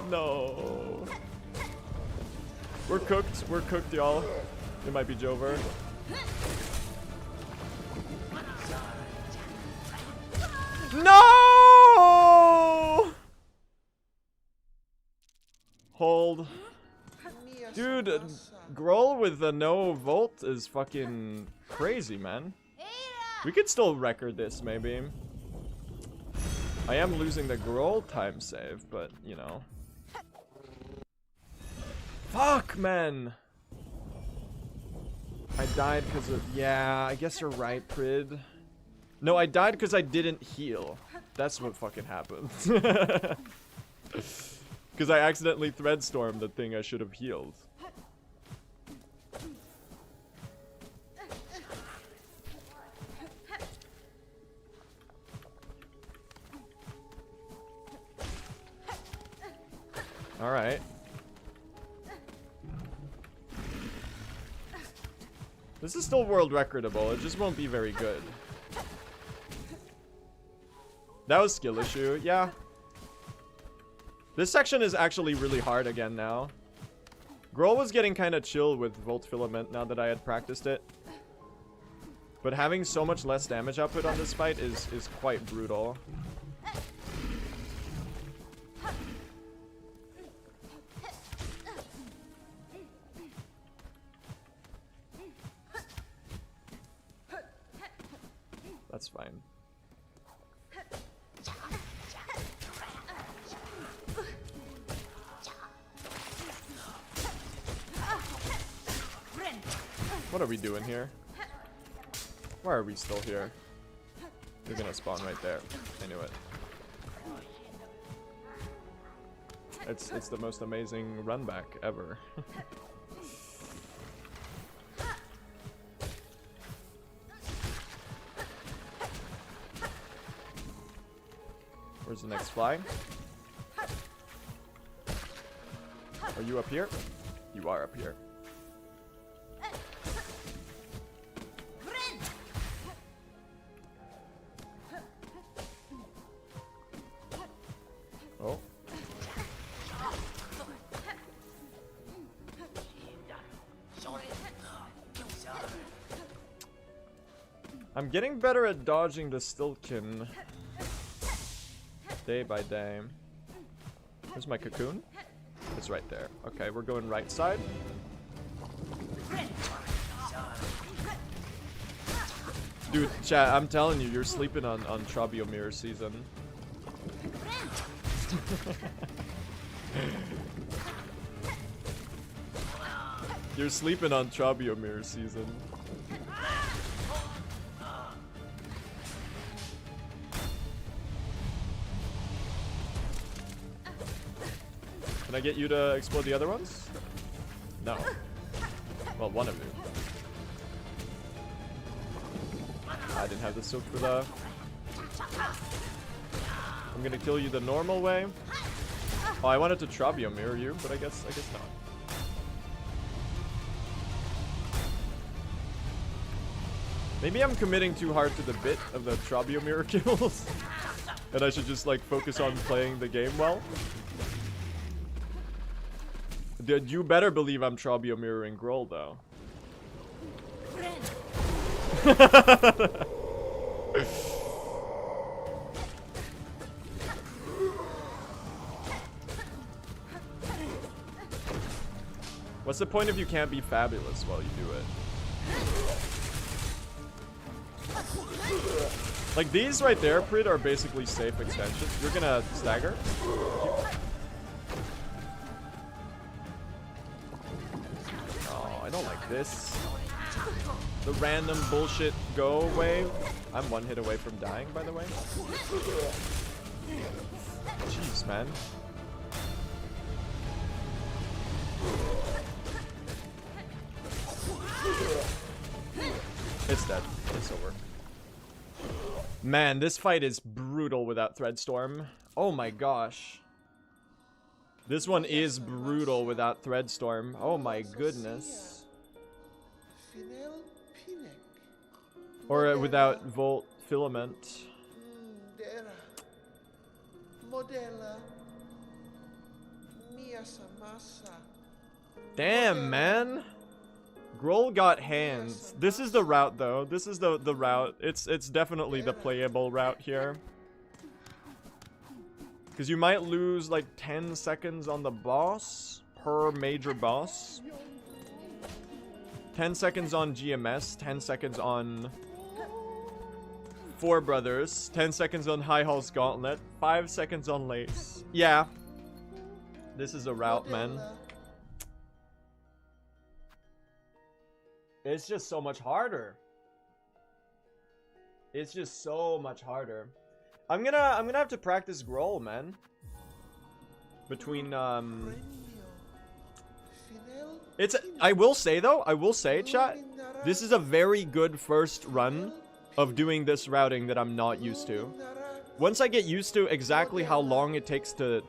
No. We're cooked, y'all. It might be Jover. No! Hold. Dude, Grohl with the no volt is fucking crazy, man. We could still record this, maybe. I am losing the Grohl time save, but, you know. Fuck, man! I died because of... Yeah, I guess you're right, Prid. No, I died because I didn't heal. That's what fucking happened. Because I accidentally thread stormed the thing I should have healed. Alright. This is still world recordable, it just won't be very good. That was skill issue, yeah. This section is actually really hard again now. Grohl was getting kind of chill with Volt Filament now that I had practiced it. But having so much less damage output on this fight is quite brutal. That's fine. What are we doing here? Why are we still here? You're gonna spawn right there. I knew it. It's the most amazing run back ever. Where's the next fly? Are you up here? You are up here. Oh. I'm getting better at dodging the Stiltkin. Day by day. Where's my cocoon? It's right there. Okay, we're going right side. Dude, chat, I'm telling you, you're sleeping on Trabio Mirror season. You're sleeping on Trabio Mirror season. Can I get you to explode the other ones? No. Well, one of you. I didn't have the silk for the... I'm gonna kill you the normal way. Oh, I wanted to Trabio mirror you, but I guess not. Maybe I'm committing too hard to the bit of the Trabio mirror kills. And I should just like focus on playing the game well. Dude, you better believe I'm Trabio mirroring Groll though. What's the point if you can't be fabulous while you do it? Like these right there, Prid, are basically safe extensions. You're gonna stagger. Oh, I don't like this. The random bullshit go away. I'm one hit away from dying, by the way. Jeez, man. It's dead. It's over. Man, this fight is brutal without Threadstorm. Oh my gosh. This one is brutal without Threadstorm. Oh my goodness. Or without Volt Filament. Damn, man. Groll got hands. This is the route, though. This is the route. It's definitely the playable route here. Because you might lose like 10 seconds on the boss per major boss. 10 seconds on GMS. 10 seconds on Four Brothers. 10 seconds on High Hall's Gauntlet. 5 seconds on Lace. Yeah. This is a route, man. It's just so much harder. It's just so much harder. I'm gonna have to practice Groll, man. Between I will say, chat, this is a very good first run of doing this routing that I'm not used to. Once I get used to exactly how long it takes to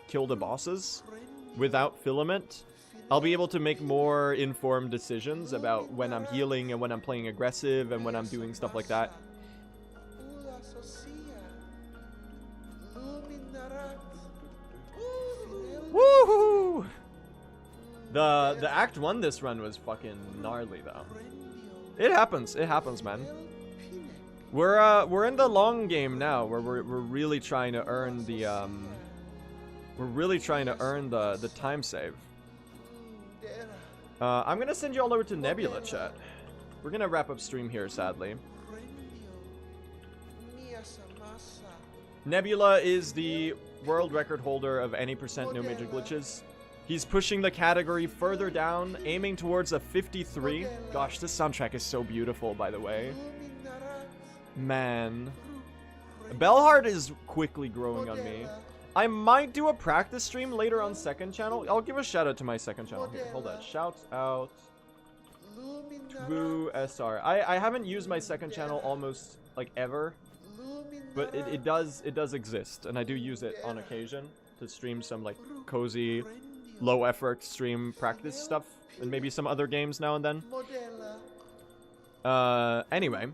kill the bosses without filament, I'll be able to make more informed decisions about when I'm healing and when I'm playing aggressive and when I'm doing stuff like that. Woohoo! The Act 1 this run was fucking gnarly though. It happens, man. We're in the long game now where we're really trying to earn the the time save. I'm gonna send you all over to Nebula, chat. We're gonna wrap up stream here, sadly. Nebula is the world record holder of any percent no major glitches. He's pushing the category further down, aiming towards a 53. Gosh, this soundtrack is so beautiful, by the way. Man. Bellheart is quickly growing on me. I might do a practice stream later on second channel. I'll give a shout out to my second channel here. Hold on. Shout out to SR. I haven't used my second channel almost like ever, but it does exist, and I do use it on occasion to stream some like cozy, low effort stream practice stuff, and maybe some other games now and then. Anyway.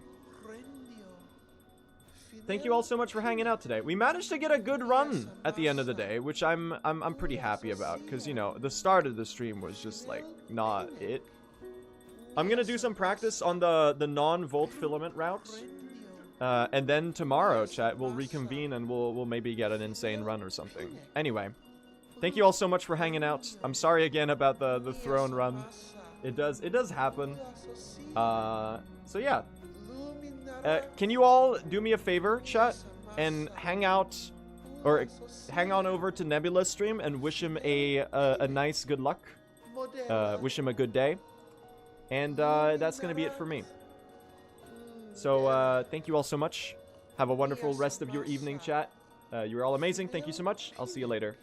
Thank you all so much for hanging out today. We managed to get a good run at the end of the day, which I'm pretty happy about, because you know the start of the stream was just like not it. I'm gonna do some practice on the non-Volt Filament route, And then tomorrow, chat, we'll reconvene and we'll maybe get an insane run or something. Anyway, thank you all so much for hanging out. I'm sorry again about the throne run. It does happen. So yeah. Can you all do me a favor, chat, and hang out, or hang on over to Nebula's stream and wish him a nice good luck. Wish him a good day. And that's gonna be it for me. So thank you all so much. Have a wonderful rest of your evening, chat. You're all amazing. Thank you so much. I'll see you later.